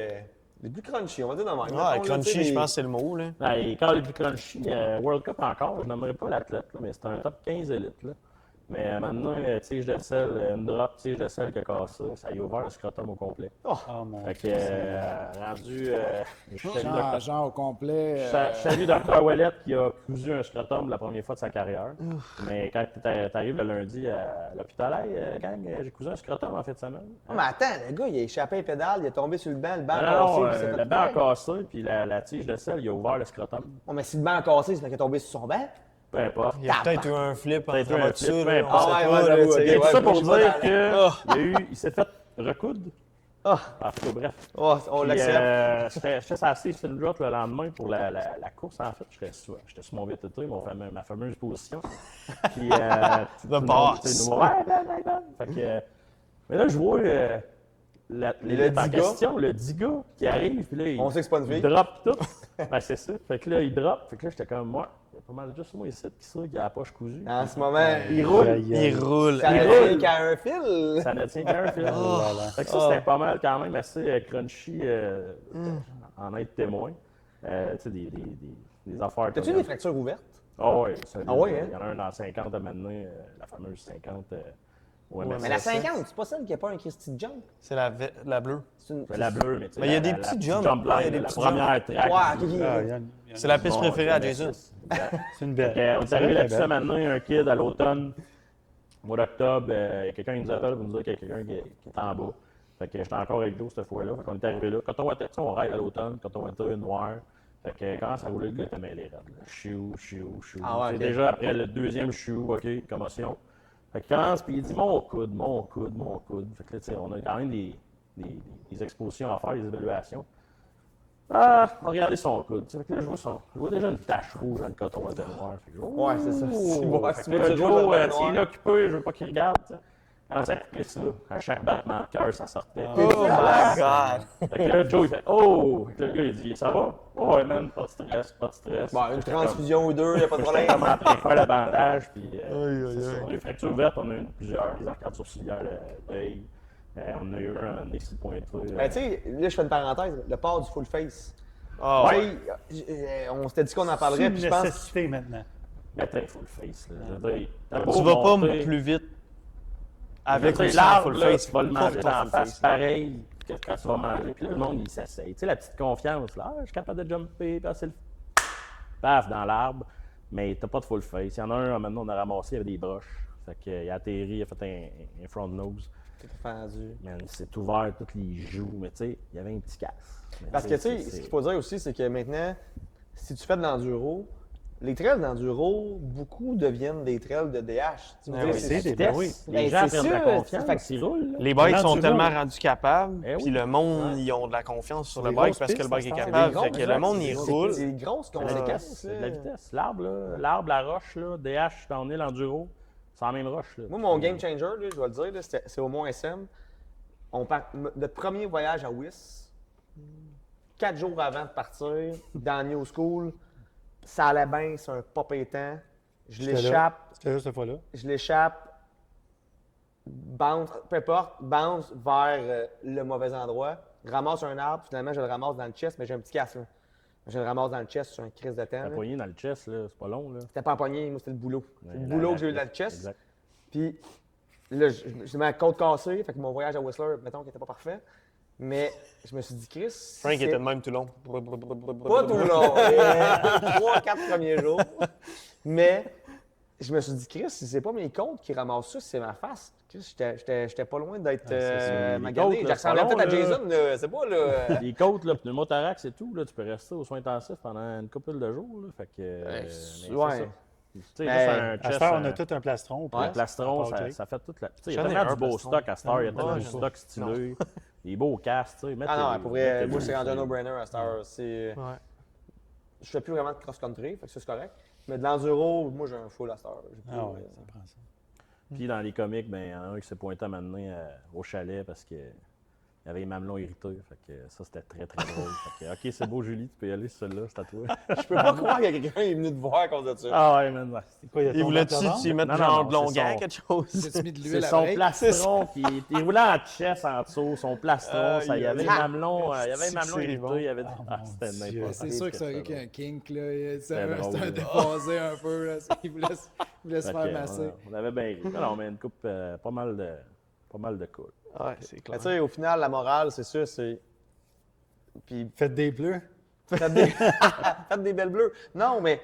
Speaker 1: crunchy, on va dire dans le même.
Speaker 2: Ouais,
Speaker 1: Mettons, là, tu sais,
Speaker 2: crunchy,
Speaker 1: les-
Speaker 2: je pense que c'est le mot, là.
Speaker 5: Ben, et quand les plus crunchy, World Cup encore, je n'aimerais pas l'athlète, là, mais c'est un top 15 élite. Là. Mais maintenant, tige de sel, une drop, tige de sel qui a cassé, ça y a ouvert le scrotum au complet.
Speaker 3: Oh mon
Speaker 5: Fait que, rendu, je
Speaker 4: Genre au complet.
Speaker 5: salue Dr. Ouellet qui a cousu un scrotum la première fois de sa carrière. Mais quand t'arrives le lundi à l'hôpital, hey, gang, j'ai cousu un scrotum en fin de semaine.
Speaker 1: Ah, mais attends, le gars, il a échappé les pédales, il est tombé sur le banc a
Speaker 5: Non,
Speaker 1: cassé. puis c'est
Speaker 5: le
Speaker 1: fait
Speaker 5: banc a
Speaker 1: pareil.
Speaker 5: cassé, puis la tige de sel, il a ouvert le scrotum.
Speaker 1: Ouais, mais si le banc a cassé, c'est parce qu'il est tombé sur son banc.
Speaker 5: Peu importe.
Speaker 2: Il y a peut-être eu un flip en
Speaker 5: Peut-être eu
Speaker 2: travers
Speaker 5: un
Speaker 2: de ça,
Speaker 5: flip,
Speaker 2: là,
Speaker 5: peu
Speaker 2: on
Speaker 5: importe.
Speaker 2: sait
Speaker 1: Ah, ouais,
Speaker 2: pas,
Speaker 1: ouais,
Speaker 2: là,
Speaker 1: j'avoue,
Speaker 2: tu sais.
Speaker 1: ok,
Speaker 5: Et tout
Speaker 1: ouais,
Speaker 5: ça pour
Speaker 1: je
Speaker 5: dire
Speaker 1: vois dans
Speaker 5: qu'il s'est fait recoudre.
Speaker 1: Ah,
Speaker 5: En tout cas, bref.
Speaker 1: oh, on
Speaker 5: Puis,
Speaker 1: l'accepte.
Speaker 5: J'étais sur la Stephen Drop le lendemain pour la course, en fait. J'étais sur mon VTT, ma fameuse position. Puis, tout le monde,
Speaker 2: boss.
Speaker 5: tu sais, nous, ouais, ben. Fait que, mais là, je vois
Speaker 1: Le
Speaker 5: en
Speaker 1: 10
Speaker 5: question, le 10 gars qui arrive, puis là,
Speaker 1: On sait que c'est pas une
Speaker 5: il
Speaker 1: fille.
Speaker 5: drop tout. Ben, c'est ça. Fait que là, il drop. Fait que là, j'étais comme, moi, il y a pas mal juste moi ici qui a la poche cousue.
Speaker 1: En ce moment,
Speaker 5: Il roule.
Speaker 2: Il roule.
Speaker 1: ça
Speaker 5: il
Speaker 1: ne
Speaker 5: roule.
Speaker 1: tient qu'à un fil.
Speaker 5: Ça ne tient qu'un fil.
Speaker 3: Oh.
Speaker 5: Fait que ça, c'était pas mal quand même assez crunchy en être témoin. Tu sais, des affaires
Speaker 1: T'as-tu
Speaker 5: comme-
Speaker 1: des fractures ouvertes?
Speaker 5: Ah oui,
Speaker 1: Ah ouais, hein?
Speaker 5: il y en a un dans 50 à maintenant, la fameuse 50 OMS.
Speaker 1: Mais la 50, c'est pas celle qui n'a pas un Christy de jump.
Speaker 2: C'est la bleue.
Speaker 1: C'est une.
Speaker 5: La bleue, mais tu sais,
Speaker 2: Mais il y a des
Speaker 5: la
Speaker 2: petits
Speaker 5: petite
Speaker 2: jumps.
Speaker 5: jump
Speaker 2: Ouais, il y a
Speaker 5: line,
Speaker 2: des
Speaker 5: la
Speaker 2: petits
Speaker 5: première track.
Speaker 1: Ouais, ok,
Speaker 3: Ah, il y a
Speaker 2: C'est la piste
Speaker 5: Bon,
Speaker 2: préférée à
Speaker 5: c'est
Speaker 2: Jason.
Speaker 3: C'est une belle.
Speaker 5: On est arrivé là-dessus maintenant, il y a un kid à l'automne, au mois d'octobre, il y a quelqu'un qui nous appelle pour nous dire qu'il y a quelqu'un qui est en bas. Fait que j'étais encore avec Joe cette fois-là. Fait qu'on est arrivé là. Quand on voit on ride à l'automne, quand on voit une noire. Fait que quand ça roulait, le gars était mêlé raide. Chiou.
Speaker 1: Ah ouais,
Speaker 5: C'est
Speaker 1: ok.
Speaker 5: déjà après le deuxième chiou, OK, commotion. Fait qu'il commence, puis il dit mon coude. Fait que là, tu sais, on a quand même des expositions à faire, des évaluations. Ah, on va regarder son coude. Fait que là, je vois déjà une tache rouge dans le coton à noir. Fait que, oh!
Speaker 1: Ouais, c'est ça. Si bon,
Speaker 5: Fait
Speaker 1: si
Speaker 5: que
Speaker 1: tu
Speaker 5: là,
Speaker 1: vois du rouge
Speaker 5: Joe,
Speaker 1: dans le
Speaker 5: s'il est
Speaker 1: noir.
Speaker 5: occupé, je veux pas qu'il regarde. tu sais. Quand ça fait ça, à chaque battement de cœur, ça sortait.
Speaker 2: Oh my God!
Speaker 5: Fait que là, Joe, il fait oh! Fait que le gars, il dit ça va? Oh, ouais, man, pas de stress.
Speaker 1: Bon, une transfusion ou deux, y'a pas de problème.
Speaker 5: On est en train de faire le bandage, puis c'est ça. On a eu fracture ouverte, on a eu plusieurs, des arcades sourcilières, l'œil. On a eu un ici pointé.
Speaker 1: Ben, tu sais, là, je fais une parenthèse, le port du full face.
Speaker 2: Ah,
Speaker 1: Tu sais, on s'était dit qu'on en
Speaker 3: C'est
Speaker 1: parlerait,
Speaker 3: une
Speaker 1: puis je pense.
Speaker 3: nécessité maintenant.
Speaker 5: Mais t'as full face, là. Je veux dire, t'as
Speaker 2: Tu
Speaker 5: beau
Speaker 2: vas pas
Speaker 5: monter,
Speaker 2: plus vite avec
Speaker 5: tu sais,
Speaker 2: ou sans
Speaker 5: l'arbre,
Speaker 2: full
Speaker 5: là,
Speaker 2: face.
Speaker 5: tu vas le
Speaker 2: Pas
Speaker 5: manger
Speaker 2: ton
Speaker 5: dans la
Speaker 2: full
Speaker 5: face,
Speaker 2: face.
Speaker 5: pareil que quand tu vas manger. Puis là, le monde, il s'essaye. Tu sais, la petite confiance, là, ah, je suis capable de jumper, passer le paf dans l'arbre, mais t'as pas de full face. Il y en a un, maintenant, on a ramassé, il y avait des broches. Fait qu'il a atterri, il a fait un front nose.
Speaker 1: T'es fendu.
Speaker 5: Man, c'est ouvert, toutes les joues, mais tu sais, il y avait un petit casse. Mais
Speaker 1: Parce que, tu sais, ce qu'il faut dire aussi, c'est que maintenant, si tu fais de l'enduro, les trails d'enduro, beaucoup deviennent des trails de DH. Tu veux
Speaker 2: Ah
Speaker 1: dire,
Speaker 2: oui,
Speaker 1: c'est-
Speaker 3: c'est
Speaker 5: Ben
Speaker 3: ben oui.
Speaker 5: Les
Speaker 1: Ben,
Speaker 5: gens
Speaker 1: c'est
Speaker 5: prennent de la
Speaker 1: sûr,
Speaker 5: confiance,
Speaker 1: fait que-
Speaker 5: ils roulent. là.
Speaker 2: Les bikes sont
Speaker 3: L'enduro.
Speaker 2: tellement rendus capables,
Speaker 5: Eh oui.
Speaker 2: puis le monde, ils ont de la confiance sur le
Speaker 3: Des
Speaker 2: bike
Speaker 3: grosses
Speaker 2: parce que le
Speaker 3: pistes,
Speaker 2: bike est
Speaker 3: ça, c'est
Speaker 2: capable.
Speaker 1: des
Speaker 2: Fait
Speaker 1: grosses
Speaker 2: que le monde, il
Speaker 5: pistes.
Speaker 2: roule.
Speaker 1: C'est des grosses
Speaker 5: C'est de la
Speaker 1: conséquences.
Speaker 5: vitesse, c'est de la
Speaker 1: là.
Speaker 5: vitesse. L'arbre, là, l'arbre, la roche, là, DH, downhill, enduro, c'est la même roche. Là.
Speaker 1: Moi, mon game changer, là, je dois le dire, là, c'est au Mont SM. Notre premier voyage à Wiss, 4 jours avant de partir, dans New School, ça allait bien, c'est un pas pétant. Je
Speaker 3: J'étais là.
Speaker 1: l'échappe,
Speaker 3: C'était juste cette fois-là.
Speaker 1: je l'échappe. bounce, peu importe, bounce vers le mauvais endroit, ramasse un arbre, finalement, je le ramasse dans le chest, mais j'ai un petit casse, là. Je le ramasse dans le chest sur un crise de temps.
Speaker 5: La
Speaker 1: là.
Speaker 5: poignée dans le chest, là, c'est pas long. Là.
Speaker 1: C'était pas en poignée, moi, c'était le boulot. C'est le
Speaker 5: Ouais,
Speaker 1: boulot que j'ai eu dans le chest.
Speaker 5: Exact.
Speaker 1: Puis là, j'ai ma côte cassée, fait que mon voyage à Whistler, mettons, qui était pas parfait. Mais je me suis dit, Chris.
Speaker 2: Frank
Speaker 1: c'est
Speaker 2: était de même tout long.
Speaker 1: Pas tout le long. 3-4 premiers jours. Mais je me suis dit, Chris, si c'est pas mes côtes qui ramassent ça, si c'est ma face. Chris, j'étais pas loin d'être
Speaker 5: c'est ça. Les
Speaker 1: magané.
Speaker 5: côtes,
Speaker 1: Je
Speaker 5: là,
Speaker 1: ressemblais
Speaker 5: c'est pas
Speaker 1: peut-être à
Speaker 5: long, là.
Speaker 1: Jason, là. C'est pas là.
Speaker 5: Les côtes, là, pneumothorax et tout, là, tu peux rester aux soins intensifs pendant une couple de jours. Là, fait que, mais c'est
Speaker 1: ouais.
Speaker 5: ça. Tu sais,
Speaker 1: Mais
Speaker 5: juste un
Speaker 3: À cette
Speaker 5: chest,
Speaker 3: heure, on a tout un plastron. au
Speaker 5: un
Speaker 3: place,
Speaker 5: plastron,
Speaker 3: à part Jake.
Speaker 5: ça fait toute la. Tu sais, il y
Speaker 2: J'en
Speaker 5: a
Speaker 2: ai
Speaker 5: tellement
Speaker 2: un
Speaker 5: du beau
Speaker 2: plastron.
Speaker 5: stock à cette heure, il y a tellement
Speaker 2: Ouais,
Speaker 5: du
Speaker 2: j'en ai
Speaker 5: stock stylé, des beaux casques, tu sais.
Speaker 1: Ah non, pour vrai, moi, c'est rendu un
Speaker 5: no
Speaker 1: no-brainer à cette heure. C'est.
Speaker 2: Ouais.
Speaker 1: Je fais plus vraiment de cross-country, fait que ça, c'est correct. Mais de l'enduro, moi, j'ai un full à cette heure. J'ai plus,
Speaker 3: Ah ouais, ça prend ça.
Speaker 5: Puis dans les comics, ben, il y en a un qui s'est pointé à m'amener au chalet parce que il avait les mamelons irrités. Fait que ça, c'était très, très drôle. Fait que, OK, c'est beau, Julie, tu peux y aller, celle-là, c'est à toi.
Speaker 1: Je peux pas croire qu'il y a quelqu'un qui est venu te voir à cause de ça.
Speaker 5: Ah ouais, man.
Speaker 3: C'est quoi, il y a
Speaker 2: Il
Speaker 3: ton
Speaker 2: voulait-tu
Speaker 3: pantalon?
Speaker 2: tu mettre
Speaker 5: Non, non,
Speaker 2: genre
Speaker 5: non,
Speaker 2: de long
Speaker 5: c'est
Speaker 2: gant,
Speaker 5: son-
Speaker 2: quelque chose?
Speaker 4: T'as-tu mis de
Speaker 5: C'est
Speaker 4: l'huile à
Speaker 5: son
Speaker 4: break?
Speaker 5: plastron il roulait en chest en dessous, son plastron, ça, il y avait les mamelons, il y avait les mamelons
Speaker 2: C'est
Speaker 5: irrités,
Speaker 2: bon.
Speaker 5: il y avait
Speaker 3: mon
Speaker 5: c'était
Speaker 3: Dieu.
Speaker 5: n'importe
Speaker 4: C'est sûr que c'est un gars qui a un kink, là. C'est
Speaker 5: C'est
Speaker 4: un
Speaker 5: drôle, là.
Speaker 4: déphasé un peu, là. Il voulait se
Speaker 5: Fait
Speaker 4: faire
Speaker 5: que,
Speaker 4: masser.
Speaker 5: on avait bien ri. Non, mais une coupe pas mal de cool.
Speaker 2: Ouais, c'est
Speaker 1: Mais
Speaker 2: clair.
Speaker 1: tu sais, au final, la morale, c'est ça, c'est. Puis
Speaker 3: Faites des bleus.
Speaker 1: faites des... faites des belles bleues. Non, mais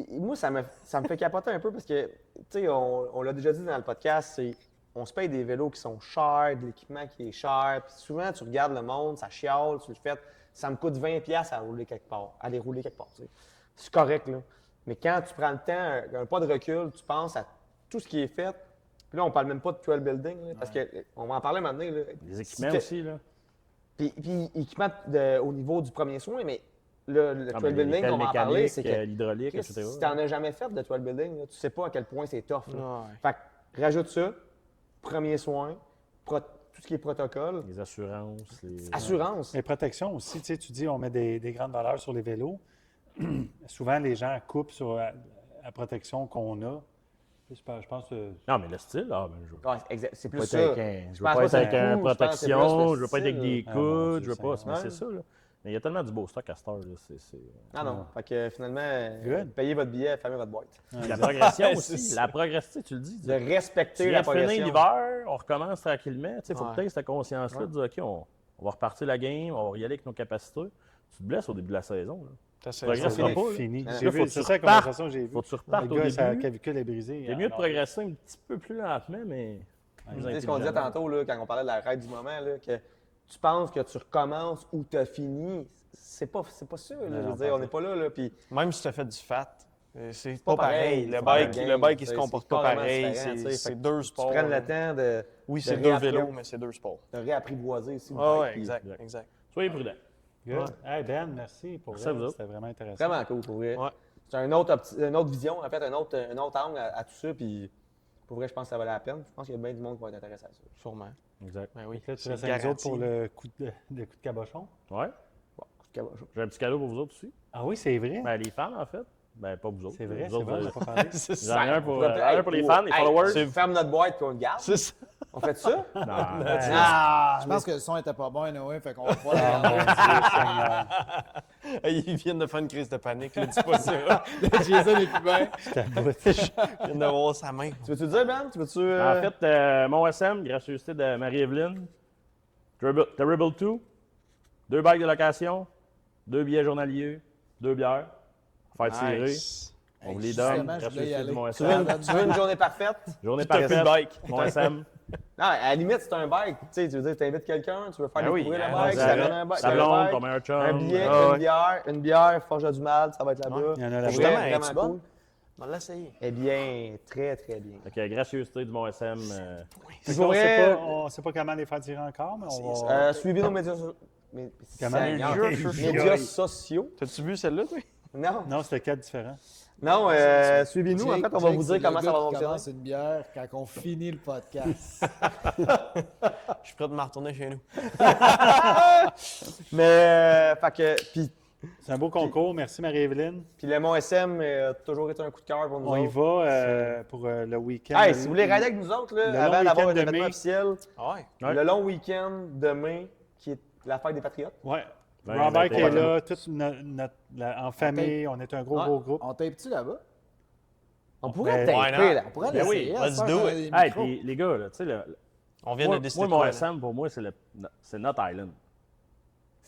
Speaker 1: moi, ça me fait capoter un peu parce que, tu sais, on l'a déjà dit dans le podcast, c'est on se paye des vélos qui sont chers, de l'équipement qui est cher. Puis souvent, tu regardes le monde, ça chiale, tu le fais. Ça me coûte 20$ à rouler quelque part, à les rouler quelque part. Tu sais. C'est correct, là. Mais quand tu prends le temps, un pas de recul, tu penses à tout ce qui est fait. Puis là, on parle même pas de trail building, là, parce qu'on va en parler maintenant. Là.
Speaker 5: Les équipements
Speaker 1: Si
Speaker 5: aussi, là.
Speaker 1: puis équipement au niveau du premier soin, mais le
Speaker 5: Ah,
Speaker 1: trail
Speaker 5: mais
Speaker 1: building, on va en parler, c'est que
Speaker 5: l'hydraulique,
Speaker 1: Chris,
Speaker 5: etc.
Speaker 1: si tu n'en as jamais fait de trail building, là, tu sais pas à quel point c'est tough. Là.
Speaker 2: Ouais.
Speaker 1: Fait que rajoute ça, premier soin, tout ce qui est protocole,
Speaker 5: Les assurances, les...
Speaker 1: assurance.
Speaker 3: Mais protection aussi, tu sais, tu dis on met des grandes valeurs sur les vélos. Souvent, les gens coupent sur la protection qu'on a. Je pense que
Speaker 5: Non, mais le style, je
Speaker 1: Ouais, exact. C'est
Speaker 5: veux
Speaker 1: plus
Speaker 5: pas être
Speaker 1: ça.
Speaker 5: avec un, je veux
Speaker 1: pense
Speaker 5: pas être
Speaker 1: que
Speaker 5: avec
Speaker 1: c'est
Speaker 5: un
Speaker 1: cool, je pense que c'est plus
Speaker 5: protection,
Speaker 1: le
Speaker 5: je veux pas être avec
Speaker 1: style.
Speaker 5: des
Speaker 3: Ah, mon
Speaker 5: coudes,
Speaker 3: Dieu,
Speaker 5: je veux pas.
Speaker 3: Seigneur.
Speaker 5: Mais c'est ça, là. Mais il y a tellement du beau stock à cette heure, là.
Speaker 1: Ah non. Fait que finalement,
Speaker 3: Good.
Speaker 1: payez votre billet, fermez votre boîte.
Speaker 5: Puis la progression
Speaker 2: C'est
Speaker 5: aussi.
Speaker 2: ça.
Speaker 5: La progression, tu le dis.
Speaker 1: De respecter
Speaker 5: Tu
Speaker 1: la
Speaker 5: viens de finir
Speaker 1: progression.
Speaker 5: l'hiver, on recommence tranquillement. Il faut
Speaker 2: Ouais.
Speaker 5: que tu aies cette conscience-là de dire, OK, on va repartir la game, on va y aller avec nos capacités. Tu te blesses au début de la saison. Là.
Speaker 2: T'as ça,
Speaker 5: Progresse
Speaker 2: ça,
Speaker 5: pas,
Speaker 3: c'est
Speaker 5: là.
Speaker 3: fini.
Speaker 1: Là,
Speaker 3: J'ai
Speaker 5: faut
Speaker 3: vu,
Speaker 5: que
Speaker 3: c'est
Speaker 5: tu
Speaker 3: ça la
Speaker 5: repartes.
Speaker 3: conversation que j'ai vue.
Speaker 5: Faut que tu repartes
Speaker 3: Le
Speaker 5: au
Speaker 3: gars, sa
Speaker 5: début.
Speaker 3: clavicule est brisée.
Speaker 5: C'est mieux de progresser un petit peu plus lentement, mais plus
Speaker 1: Tu sais ce qu'on disait
Speaker 5: intelligemment.
Speaker 1: tantôt là, quand on parlait de la règle du moment, là, que tu penses que tu recommences ou tu as fini. C'est pas ça. Là, je veux dire, on n'est pas là. Là puis
Speaker 2: Même si tu as fait du fat, c'est
Speaker 1: pas
Speaker 2: pas pareil.
Speaker 1: pareil.
Speaker 2: Le
Speaker 1: C'est
Speaker 2: bike,
Speaker 1: pas la
Speaker 2: le bike,
Speaker 1: game,
Speaker 2: il se
Speaker 1: c'est
Speaker 2: comporte pas
Speaker 1: carrément
Speaker 2: pareil.
Speaker 1: différent, tu sais. Fait
Speaker 2: C'est
Speaker 1: que
Speaker 2: deux
Speaker 1: tu
Speaker 2: sports.
Speaker 1: prennes
Speaker 2: là.
Speaker 1: le temps de
Speaker 2: Oui,
Speaker 1: de
Speaker 2: c'est deux
Speaker 1: réapprendre.
Speaker 2: vélos, mais c'est deux sports.
Speaker 1: réapprivoiser aussi. le
Speaker 2: Ah
Speaker 1: bike,
Speaker 2: ouais,
Speaker 1: puis
Speaker 2: exact,
Speaker 5: exact.
Speaker 2: exact.
Speaker 5: Soyez prudents.
Speaker 3: Good. Hey Ben, merci pour
Speaker 5: Merci à vous
Speaker 3: ça.
Speaker 5: autres.
Speaker 3: C'était vraiment intéressant.
Speaker 1: Vraiment cool, pour vrai.
Speaker 2: Ouais.
Speaker 1: C'est une autre vision, en fait, un autre angle à tout ça. Puis pour vrai, je pense que ça valait la peine. Je pense qu'il y a bien du monde qui va être intéressé à ça.
Speaker 2: Sûrement.
Speaker 5: Exact.
Speaker 2: Ben oui.
Speaker 3: Là, tu
Speaker 2: c'est
Speaker 3: restes avec nous autres
Speaker 2: garanti.
Speaker 3: pour le coup de cabochon.
Speaker 5: Ouais.
Speaker 1: Bon, coup de cabochon.
Speaker 5: J'ai un petit cadeau pour vous autres aussi.
Speaker 3: Ah oui, c'est vrai.
Speaker 5: Ben, les fans, en fait. Ben, pas vous autres.
Speaker 3: C'est vrai,
Speaker 5: Vous
Speaker 3: c'est
Speaker 5: autres,
Speaker 3: vrai, on n'a pas parlé.
Speaker 2: C'est
Speaker 5: J'en
Speaker 2: ça.
Speaker 5: ai un pour,
Speaker 1: Hey,
Speaker 5: un pour les fans, les followers.
Speaker 1: On ferme notre boîte puis on le garde.
Speaker 2: C'est ça.
Speaker 1: On fait ça?
Speaker 5: Non,
Speaker 1: Ah!
Speaker 4: Je pense que le son était pas bon, anyway, fait qu'on va pas
Speaker 3: Ah,
Speaker 4: le
Speaker 3: mon Dieu, Seigneur.
Speaker 2: Ils viennent de faire une crise de panique. Là, dis pas ça.
Speaker 4: Jason est plus bien.
Speaker 3: Taboute.
Speaker 2: Ils viennent d'avoir sa main.
Speaker 1: Tu veux-tu le dire, Ben? Tu veux-tu.
Speaker 5: En fait, mon SM, gracieuseté de Marie-Evelyne, Terrible 2, 2 bikes de location, 2 billets journaliers, 2 bières, faire tirer.
Speaker 2: Nice.
Speaker 5: On vous les
Speaker 4: Justement,
Speaker 5: donne.
Speaker 4: je voulais y
Speaker 5: Gracieuseté de
Speaker 4: aller.
Speaker 5: mon
Speaker 1: Tu veux,
Speaker 5: SM.
Speaker 1: tu veux une journée parfaite?
Speaker 5: Journée
Speaker 2: T'as plus de
Speaker 5: parfaite,
Speaker 2: bike.
Speaker 5: mon SM.
Speaker 1: Non, à la limite, c'est un bike. Tu sais, tu veux dire, tu invites quelqu'un, tu veux faire
Speaker 2: Ben oui,
Speaker 1: découvrir le
Speaker 2: hein,
Speaker 1: bike,
Speaker 2: on
Speaker 1: ça
Speaker 2: dirait.
Speaker 1: donne un bike.
Speaker 5: Sa
Speaker 1: un
Speaker 5: blonde,
Speaker 1: bike,
Speaker 5: ton meilleur chum.
Speaker 1: un billet,
Speaker 2: Ah ouais.
Speaker 1: une bière, Forge du Mal, ça va être là-bas.
Speaker 3: Il y en a
Speaker 1: Pour
Speaker 3: là-bas.
Speaker 1: vrai,
Speaker 2: Justement,
Speaker 1: vraiment
Speaker 2: es-tu
Speaker 1: cool.
Speaker 2: bonne? On va l'essayer.
Speaker 1: Eh bien, très, très bien.
Speaker 5: Fait que gracieuseté du mon SM.
Speaker 3: Fait
Speaker 1: Pour
Speaker 3: qu'on
Speaker 1: vrai,
Speaker 3: on sait pas comment les faire tirer encore, mais on va.
Speaker 1: suivez nos médias sociaux.
Speaker 3: Comment les
Speaker 1: Médias sociaux.
Speaker 2: T'as-tu vu celle-là, toi?
Speaker 1: Non,
Speaker 3: Non, c'était 4 différents.
Speaker 1: non, suivez-nous. En fait, on va vous dire comment ça va fonctionner.
Speaker 4: commence une bière quand on finit le podcast.
Speaker 2: Je suis prêt de m'en retourner chez nous.
Speaker 1: Mais, fait que, puis
Speaker 3: C'est un beau concours. Merci, Marie-Evelyne.
Speaker 1: Puis le Mont SM a toujours été un coup de cœur pour nous
Speaker 3: On y
Speaker 1: autres.
Speaker 3: va pour le week-end.
Speaker 1: Hey, si vous voulez rider avec nous autres, là,
Speaker 3: le
Speaker 1: avant
Speaker 3: long
Speaker 1: d'avoir
Speaker 3: week-end
Speaker 1: un
Speaker 3: de
Speaker 1: événement
Speaker 3: mai.
Speaker 1: officiel,
Speaker 2: Ouais.
Speaker 5: Ouais.
Speaker 1: le long week-end de mai, qui est la fête des Patriotes.
Speaker 3: Ouais.
Speaker 5: Ben,
Speaker 3: Robert
Speaker 5: ben,
Speaker 3: est
Speaker 5: ouais.
Speaker 3: là, toute en famille. On est un gros,
Speaker 1: Ouais.
Speaker 3: gros groupe.
Speaker 4: On tape-tu là-bas?
Speaker 1: On pourrait
Speaker 3: Ben,
Speaker 2: why
Speaker 1: taper,
Speaker 2: not?
Speaker 1: là.
Speaker 4: On pourrait
Speaker 5: Ben oui,
Speaker 4: l'essayer.
Speaker 2: let's
Speaker 4: à se
Speaker 2: do
Speaker 4: faire
Speaker 2: it.
Speaker 4: des
Speaker 5: Hey,
Speaker 4: micros.
Speaker 5: puis les gars, là, tu sais,
Speaker 2: On vient de
Speaker 5: moi,
Speaker 2: décider
Speaker 5: mon
Speaker 2: de quoi, là.
Speaker 5: SM, pour moi, c'est notre island.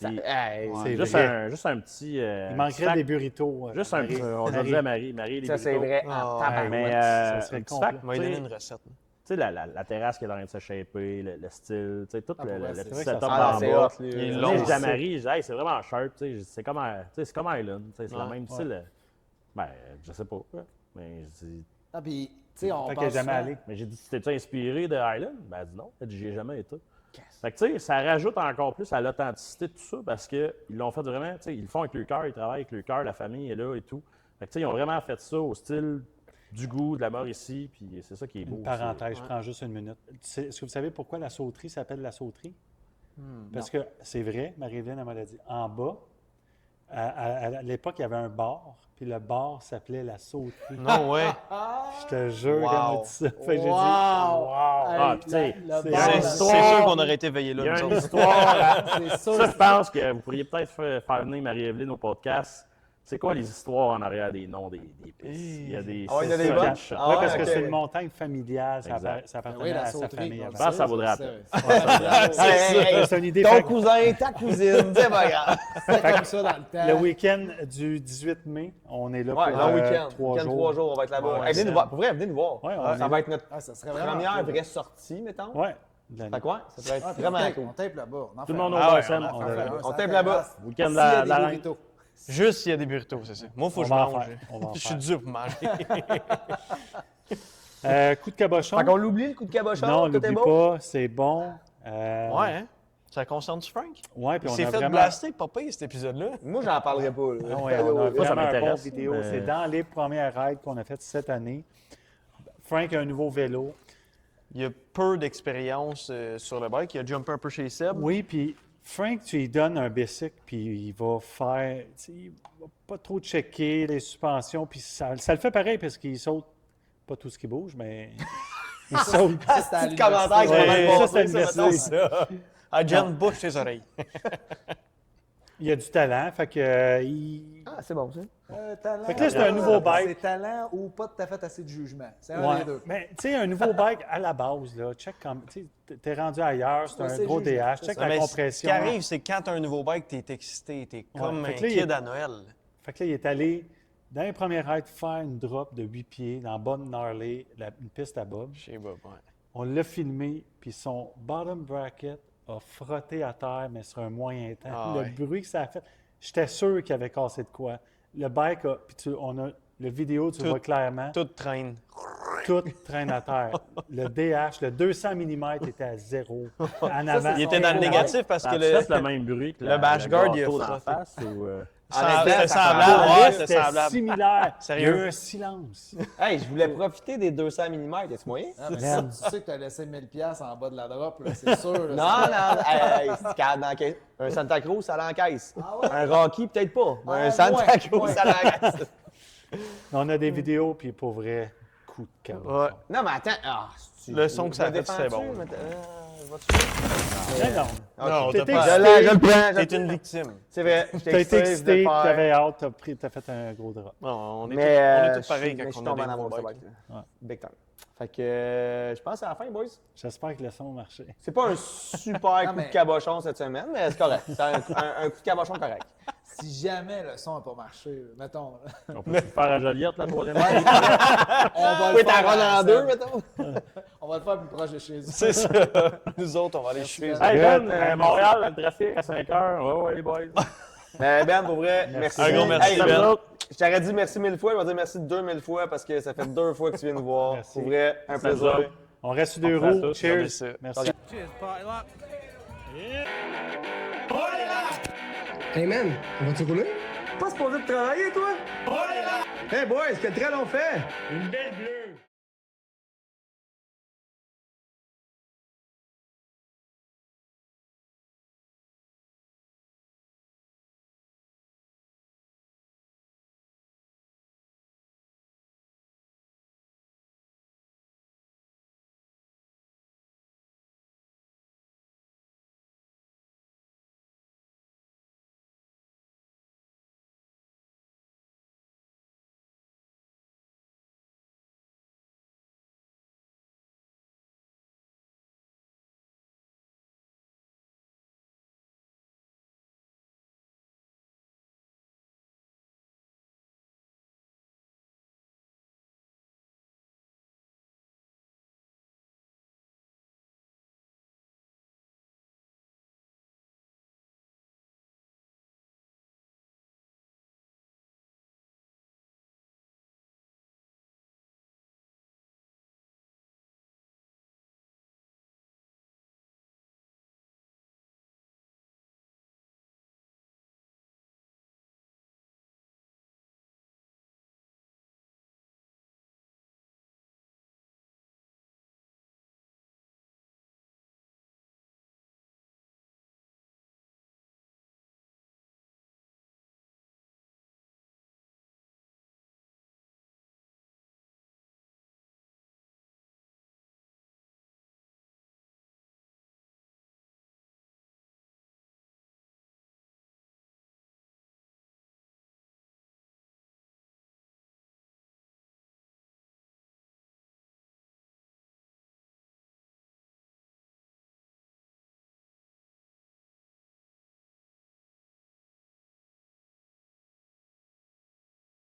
Speaker 5: Puis,
Speaker 1: Hey,
Speaker 3: C'est
Speaker 5: juste,
Speaker 3: vrai.
Speaker 5: juste un petit.
Speaker 3: Il manquerait
Speaker 5: fact-
Speaker 3: des burritos.
Speaker 5: Juste un petit. On va dire à Marie. Marie, les
Speaker 1: ça, c'est
Speaker 5: burritos.
Speaker 1: vrai.
Speaker 2: Ah,
Speaker 1: en tabarouette.
Speaker 5: Mais
Speaker 3: Ça serait
Speaker 5: un petit
Speaker 3: complet.
Speaker 5: fact,
Speaker 2: On va lui
Speaker 5: tu sais,
Speaker 2: donner une recette.
Speaker 5: tu sais, la terrasse qui est en train de se shaper, le style, tu sais, tout
Speaker 4: Ah,
Speaker 5: le
Speaker 4: pour vrai,
Speaker 5: petit
Speaker 4: c'est vrai
Speaker 3: que
Speaker 5: setup
Speaker 3: ça
Speaker 5: en
Speaker 3: sent-
Speaker 1: Ah, c'est
Speaker 5: bas.
Speaker 1: hot,
Speaker 2: Il est
Speaker 1: lui.
Speaker 2: long.
Speaker 5: Je dis à
Speaker 3: c'est-
Speaker 5: Marie, je dis, hey, c'est vraiment sharp, tu sais, c'est comme Island, tu sais, c'est
Speaker 2: Ouais.
Speaker 5: le même style. Ben, je sais pas, mais je dis,
Speaker 4: Ah, puis, tu sais, on
Speaker 3: Fait
Speaker 4: pense
Speaker 3: qu'elle est jamais
Speaker 4: souvent-
Speaker 3: allée.
Speaker 5: mais j'ai dit, t'es-tu inspiré de Island? Ben, elle dit non, elle dit, j'y ai jamais été. Fait que, tu sais, ça rajoute encore plus à l'authenticité de tout ça parce qu'ils l'ont fait vraiment, tu sais, ils le font avec le cœur, ils travaillent avec le cœur, la famille est là et tout. Fait que, tu sais, ils ont vraiment fait ça au style du goût, de la Mauricie, puis c'est ça qui est beau.
Speaker 3: Une parenthèse, je prends juste une minute. Est-ce que vous savez pourquoi la sauterie s'appelle la sauterie? Parce que c'est vrai, Marie-Evelyne, elle m'a dit, en bas, à l'époque, il y avait un bar, puis le bar s'appelait la sauterie.
Speaker 2: Non, ouais.
Speaker 3: Je te jure qu'elle m'a dit ça. Fait que j'ai dit,
Speaker 4: Wow!
Speaker 5: Ah, puis tu sais,
Speaker 4: le
Speaker 3: c'est-
Speaker 4: bar,
Speaker 2: C'est
Speaker 4: la-
Speaker 2: c'est sûr qu'on aurait été veillés
Speaker 5: Il y
Speaker 2: là,
Speaker 5: a
Speaker 2: nous
Speaker 5: une
Speaker 2: autres.
Speaker 5: histoire.
Speaker 4: C'est sûr.
Speaker 5: Ça, je pense que vous pourriez peut-être faire venir Marie-Evelyne au podcast. C'est quoi les histoires en arrière des noms des pistes? Il y a des.
Speaker 1: Ah ouais, il y a
Speaker 5: c'est
Speaker 1: des
Speaker 5: ça,
Speaker 1: bonnes?
Speaker 5: des shots.
Speaker 1: Ah
Speaker 3: Oui,
Speaker 1: ouais,
Speaker 3: parce que
Speaker 1: ok.
Speaker 3: c'est une montagne familiale, ça,
Speaker 5: Exact.
Speaker 3: ça appartenait
Speaker 4: Oui, la
Speaker 3: à sa
Speaker 4: sauterie.
Speaker 3: famille
Speaker 4: on
Speaker 3: avant.
Speaker 4: le
Speaker 5: Je pense que ça
Speaker 4: sait,
Speaker 5: vaudrait
Speaker 4: on
Speaker 5: la
Speaker 4: le
Speaker 5: peine.
Speaker 4: sait.
Speaker 3: C'est c'est une idée.
Speaker 1: Ton
Speaker 3: Fait que
Speaker 1: cousin, ta cousine, c'est pas grave.
Speaker 4: C'est comme ça dans le temps.
Speaker 3: le week-end du 18 mai, on est là
Speaker 1: Ouais,
Speaker 3: pour
Speaker 1: long week-end.
Speaker 3: 3
Speaker 1: Week-end,
Speaker 3: jours.
Speaker 1: 3 jours, on va être là-bas.
Speaker 3: Ouais,
Speaker 1: Hey, venez
Speaker 3: c'est-
Speaker 1: nous voir. Pour vrai, venez nous voir.
Speaker 3: Ouais, on
Speaker 1: ça
Speaker 3: est
Speaker 1: va être notre
Speaker 4: Ah, ça serait vraiment
Speaker 1: première
Speaker 4: cool.
Speaker 1: vraie sortie, mettons.
Speaker 3: Ouais. de l'année.
Speaker 1: Fait quoi? Ça pourrait être
Speaker 4: Ah, puis
Speaker 1: vraiment
Speaker 4: on
Speaker 1: cool.
Speaker 4: tape là-bas. On en
Speaker 5: Tout le
Speaker 4: fait
Speaker 5: monde
Speaker 4: un.
Speaker 5: au
Speaker 2: Ah ouais,
Speaker 5: SM.
Speaker 3: on
Speaker 4: On
Speaker 3: a-
Speaker 4: fait un.
Speaker 1: On
Speaker 4: Ça
Speaker 1: tape
Speaker 4: fait
Speaker 1: là-bas.
Speaker 4: un.
Speaker 5: Week-end
Speaker 4: S'il
Speaker 5: de
Speaker 4: y a
Speaker 5: la
Speaker 4: des
Speaker 5: reine.
Speaker 4: burritos.
Speaker 2: Juste s'il y a des burritos, c'est ça. Moi, il faut que je
Speaker 3: On va en
Speaker 2: mange.
Speaker 3: faire, on va en
Speaker 2: Je suis
Speaker 3: faire.
Speaker 2: dur pour manger.
Speaker 3: Coup de cabochon.
Speaker 1: Fait qu'on l'oublie, le coup de cabochon?
Speaker 3: Non, on
Speaker 1: tout est
Speaker 3: l'oublie
Speaker 1: beau?
Speaker 3: pas, c'est bon.
Speaker 2: Ouais, hein? Ça concerne-tu Frank?
Speaker 3: Ouais, puis
Speaker 2: Il
Speaker 3: on
Speaker 2: s'est
Speaker 3: a
Speaker 2: fait
Speaker 3: vraiment...
Speaker 2: blaster, pas pire, cet épisode-là.
Speaker 1: Moi, j'en parlerai pas. là.
Speaker 3: Ah ouais, on a
Speaker 5: Ça, ça
Speaker 3: vraiment un bon
Speaker 5: m'intéresse,
Speaker 3: vidéo.
Speaker 5: mais-
Speaker 3: C'est dans les premières raids qu'on a faites cette année. Frank a un nouveau vélo.
Speaker 2: Il a peu d'expérience sur le bike. Il a jumpé un peu chez Seb.
Speaker 3: Oui, puis Frank, tu lui donnes un bicycle, puis il va faire... tu sais, il va pas trop checker les suspensions, puis ça le fait pareil parce qu'il saute pas tout ce qui bouge, mais il saute.
Speaker 4: Ah, c'était à
Speaker 1: Petit commentaire qui
Speaker 3: Ouais,
Speaker 1: va mal
Speaker 3: ça,
Speaker 1: passer,
Speaker 3: c'est une
Speaker 1: mettons.
Speaker 3: blessure.
Speaker 2: Ah, Jen, bouge tes oreilles.
Speaker 3: Il a du talent, fait que il...
Speaker 1: Ah, c'est bon, ça.
Speaker 4: Talent.
Speaker 3: Fait que là, c'est un nouveau bike.
Speaker 4: C'est talent ou pas tout à fait assez de jugement. C'est un
Speaker 3: Ouais.
Speaker 4: des deux.
Speaker 3: Mais tu sais, un nouveau bike à la base, là, check comme. Tu sais, t'es rendu ailleurs, c'est
Speaker 4: Ouais,
Speaker 3: un
Speaker 4: c'est
Speaker 3: gros
Speaker 4: jugement,
Speaker 3: DH,
Speaker 4: c'est
Speaker 3: check
Speaker 4: ça.
Speaker 3: la
Speaker 2: Mais
Speaker 3: compression.
Speaker 2: Ce qui arrive, c'est que quand tu as un nouveau bike, tu es excité. Tu es comme
Speaker 3: Fait
Speaker 2: un
Speaker 3: que là,
Speaker 2: kid à Noël.
Speaker 3: Fait que là, il est allé dans les premières raids faire une drop de 8 pieds dans bonne gnarlée, une piste à bob.
Speaker 2: Chez Bob, ouais.
Speaker 3: On l'a filmé, puis son bottom bracket a frotté à terre, mais sur un moyen temps.
Speaker 2: Ah
Speaker 3: le
Speaker 2: ouais.
Speaker 3: bruit que ça a fait, j'étais sûr qu'il avait cassé de quoi. Le bike a. Puis on a le vidéo, tu
Speaker 2: Tout-
Speaker 3: vois clairement,
Speaker 2: Tout traîne.
Speaker 3: tout traîne à terre. Le DH, le 200 mm était à zéro. En avant.
Speaker 2: Il était dans le négatif parce
Speaker 5: Ça
Speaker 2: que
Speaker 5: a
Speaker 2: le.
Speaker 5: fait le même bruit que
Speaker 2: le bash guard, il a
Speaker 5: gâteau d'en
Speaker 2: frotté.
Speaker 5: face ou,
Speaker 2: C'était
Speaker 1: ça
Speaker 2: semblable.
Speaker 1: fait-
Speaker 2: Ouais, c'était
Speaker 3: C'était
Speaker 2: semblable.
Speaker 3: similaire.
Speaker 2: Sérieux?
Speaker 3: Il y a eu un silence.
Speaker 1: Hey, je voulais profiter des 200 mm. Est-ce moyen?
Speaker 4: Ah, mais
Speaker 3: Merde.
Speaker 4: tu sais que tu as laissé 1000$ en bas de la drop, là, c'est sûr. là.
Speaker 1: Non, non, hey, c'est calme dans la caisse. Un Santa Cruz, ça l'encaisse.
Speaker 4: Ah ouais?
Speaker 1: Un Rocky, peut-être pas. Mais un
Speaker 4: Ah,
Speaker 1: Santa
Speaker 4: ouais,
Speaker 1: Cruz,
Speaker 4: ouais.
Speaker 1: ça l'encaisse.
Speaker 3: On a des vidéos, puis pour vrai, coup de cœur.
Speaker 2: Ouais.
Speaker 1: Non, mais attends. Ah,
Speaker 2: Le son que ça a fait, c'est bon.
Speaker 3: Non,
Speaker 2: Non,
Speaker 3: T'étais
Speaker 2: t'as pas.
Speaker 3: excité.
Speaker 1: Je le prends.
Speaker 2: T'es une victime.
Speaker 1: C'est vrai.
Speaker 3: T'as été excité, t'avais hâte, t'as fait un gros drop.
Speaker 2: Non, on est
Speaker 1: Mais
Speaker 2: tous pareils
Speaker 1: je
Speaker 2: quand
Speaker 1: suis
Speaker 2: on
Speaker 1: tombé
Speaker 2: a
Speaker 1: en
Speaker 2: des
Speaker 1: amour
Speaker 2: nouveaux
Speaker 1: avec ce
Speaker 2: bikes.
Speaker 1: bike-là.
Speaker 3: Ouais.
Speaker 1: Big time. Fait que je pense à la fin, boys.
Speaker 3: J'espère que le son marchait.
Speaker 1: C'est pas un super coup
Speaker 4: mais-
Speaker 1: de cabochon cette semaine, mais c'est correct. C'est un coup de cabochon correct.
Speaker 4: Si jamais le son n'a pas marché, mettons. là,
Speaker 5: on peut faire à Joliette la troisième
Speaker 4: on va
Speaker 1: Oui,
Speaker 4: le
Speaker 1: t'as
Speaker 4: faire
Speaker 1: run en
Speaker 4: à
Speaker 1: deux,
Speaker 4: Sam.
Speaker 1: mettons.
Speaker 4: On va le faire plus proche de chez eux.
Speaker 2: C'est ça. Nous autres, on va aller
Speaker 4: Merci,
Speaker 2: chuer.
Speaker 4: Ben.
Speaker 5: Hey Ben, Montréal, le trafic à 5 heures. Ouais, les boys.
Speaker 1: Mais Ben, pour vrai, merci.
Speaker 2: Un gros merci,
Speaker 1: Hey,
Speaker 2: Ben.
Speaker 1: Je t'aurais dit merci 1000 fois, je vais dire merci 2000 fois parce que ça fait 2 fois que tu viens nous voir.
Speaker 3: Merci.
Speaker 1: Pour vrai, un
Speaker 5: Ça nous
Speaker 1: plaisir.
Speaker 5: a-
Speaker 3: On reste sur deux
Speaker 5: On fait
Speaker 3: roues.
Speaker 5: ça.
Speaker 3: Cheers.
Speaker 2: Regardez ça.
Speaker 3: Merci.
Speaker 6: Hey man, on va-tu rouler?
Speaker 1: Pas supposé de travailler, toi? Hey boys, quel trail on fait?
Speaker 3: Une belle bleue.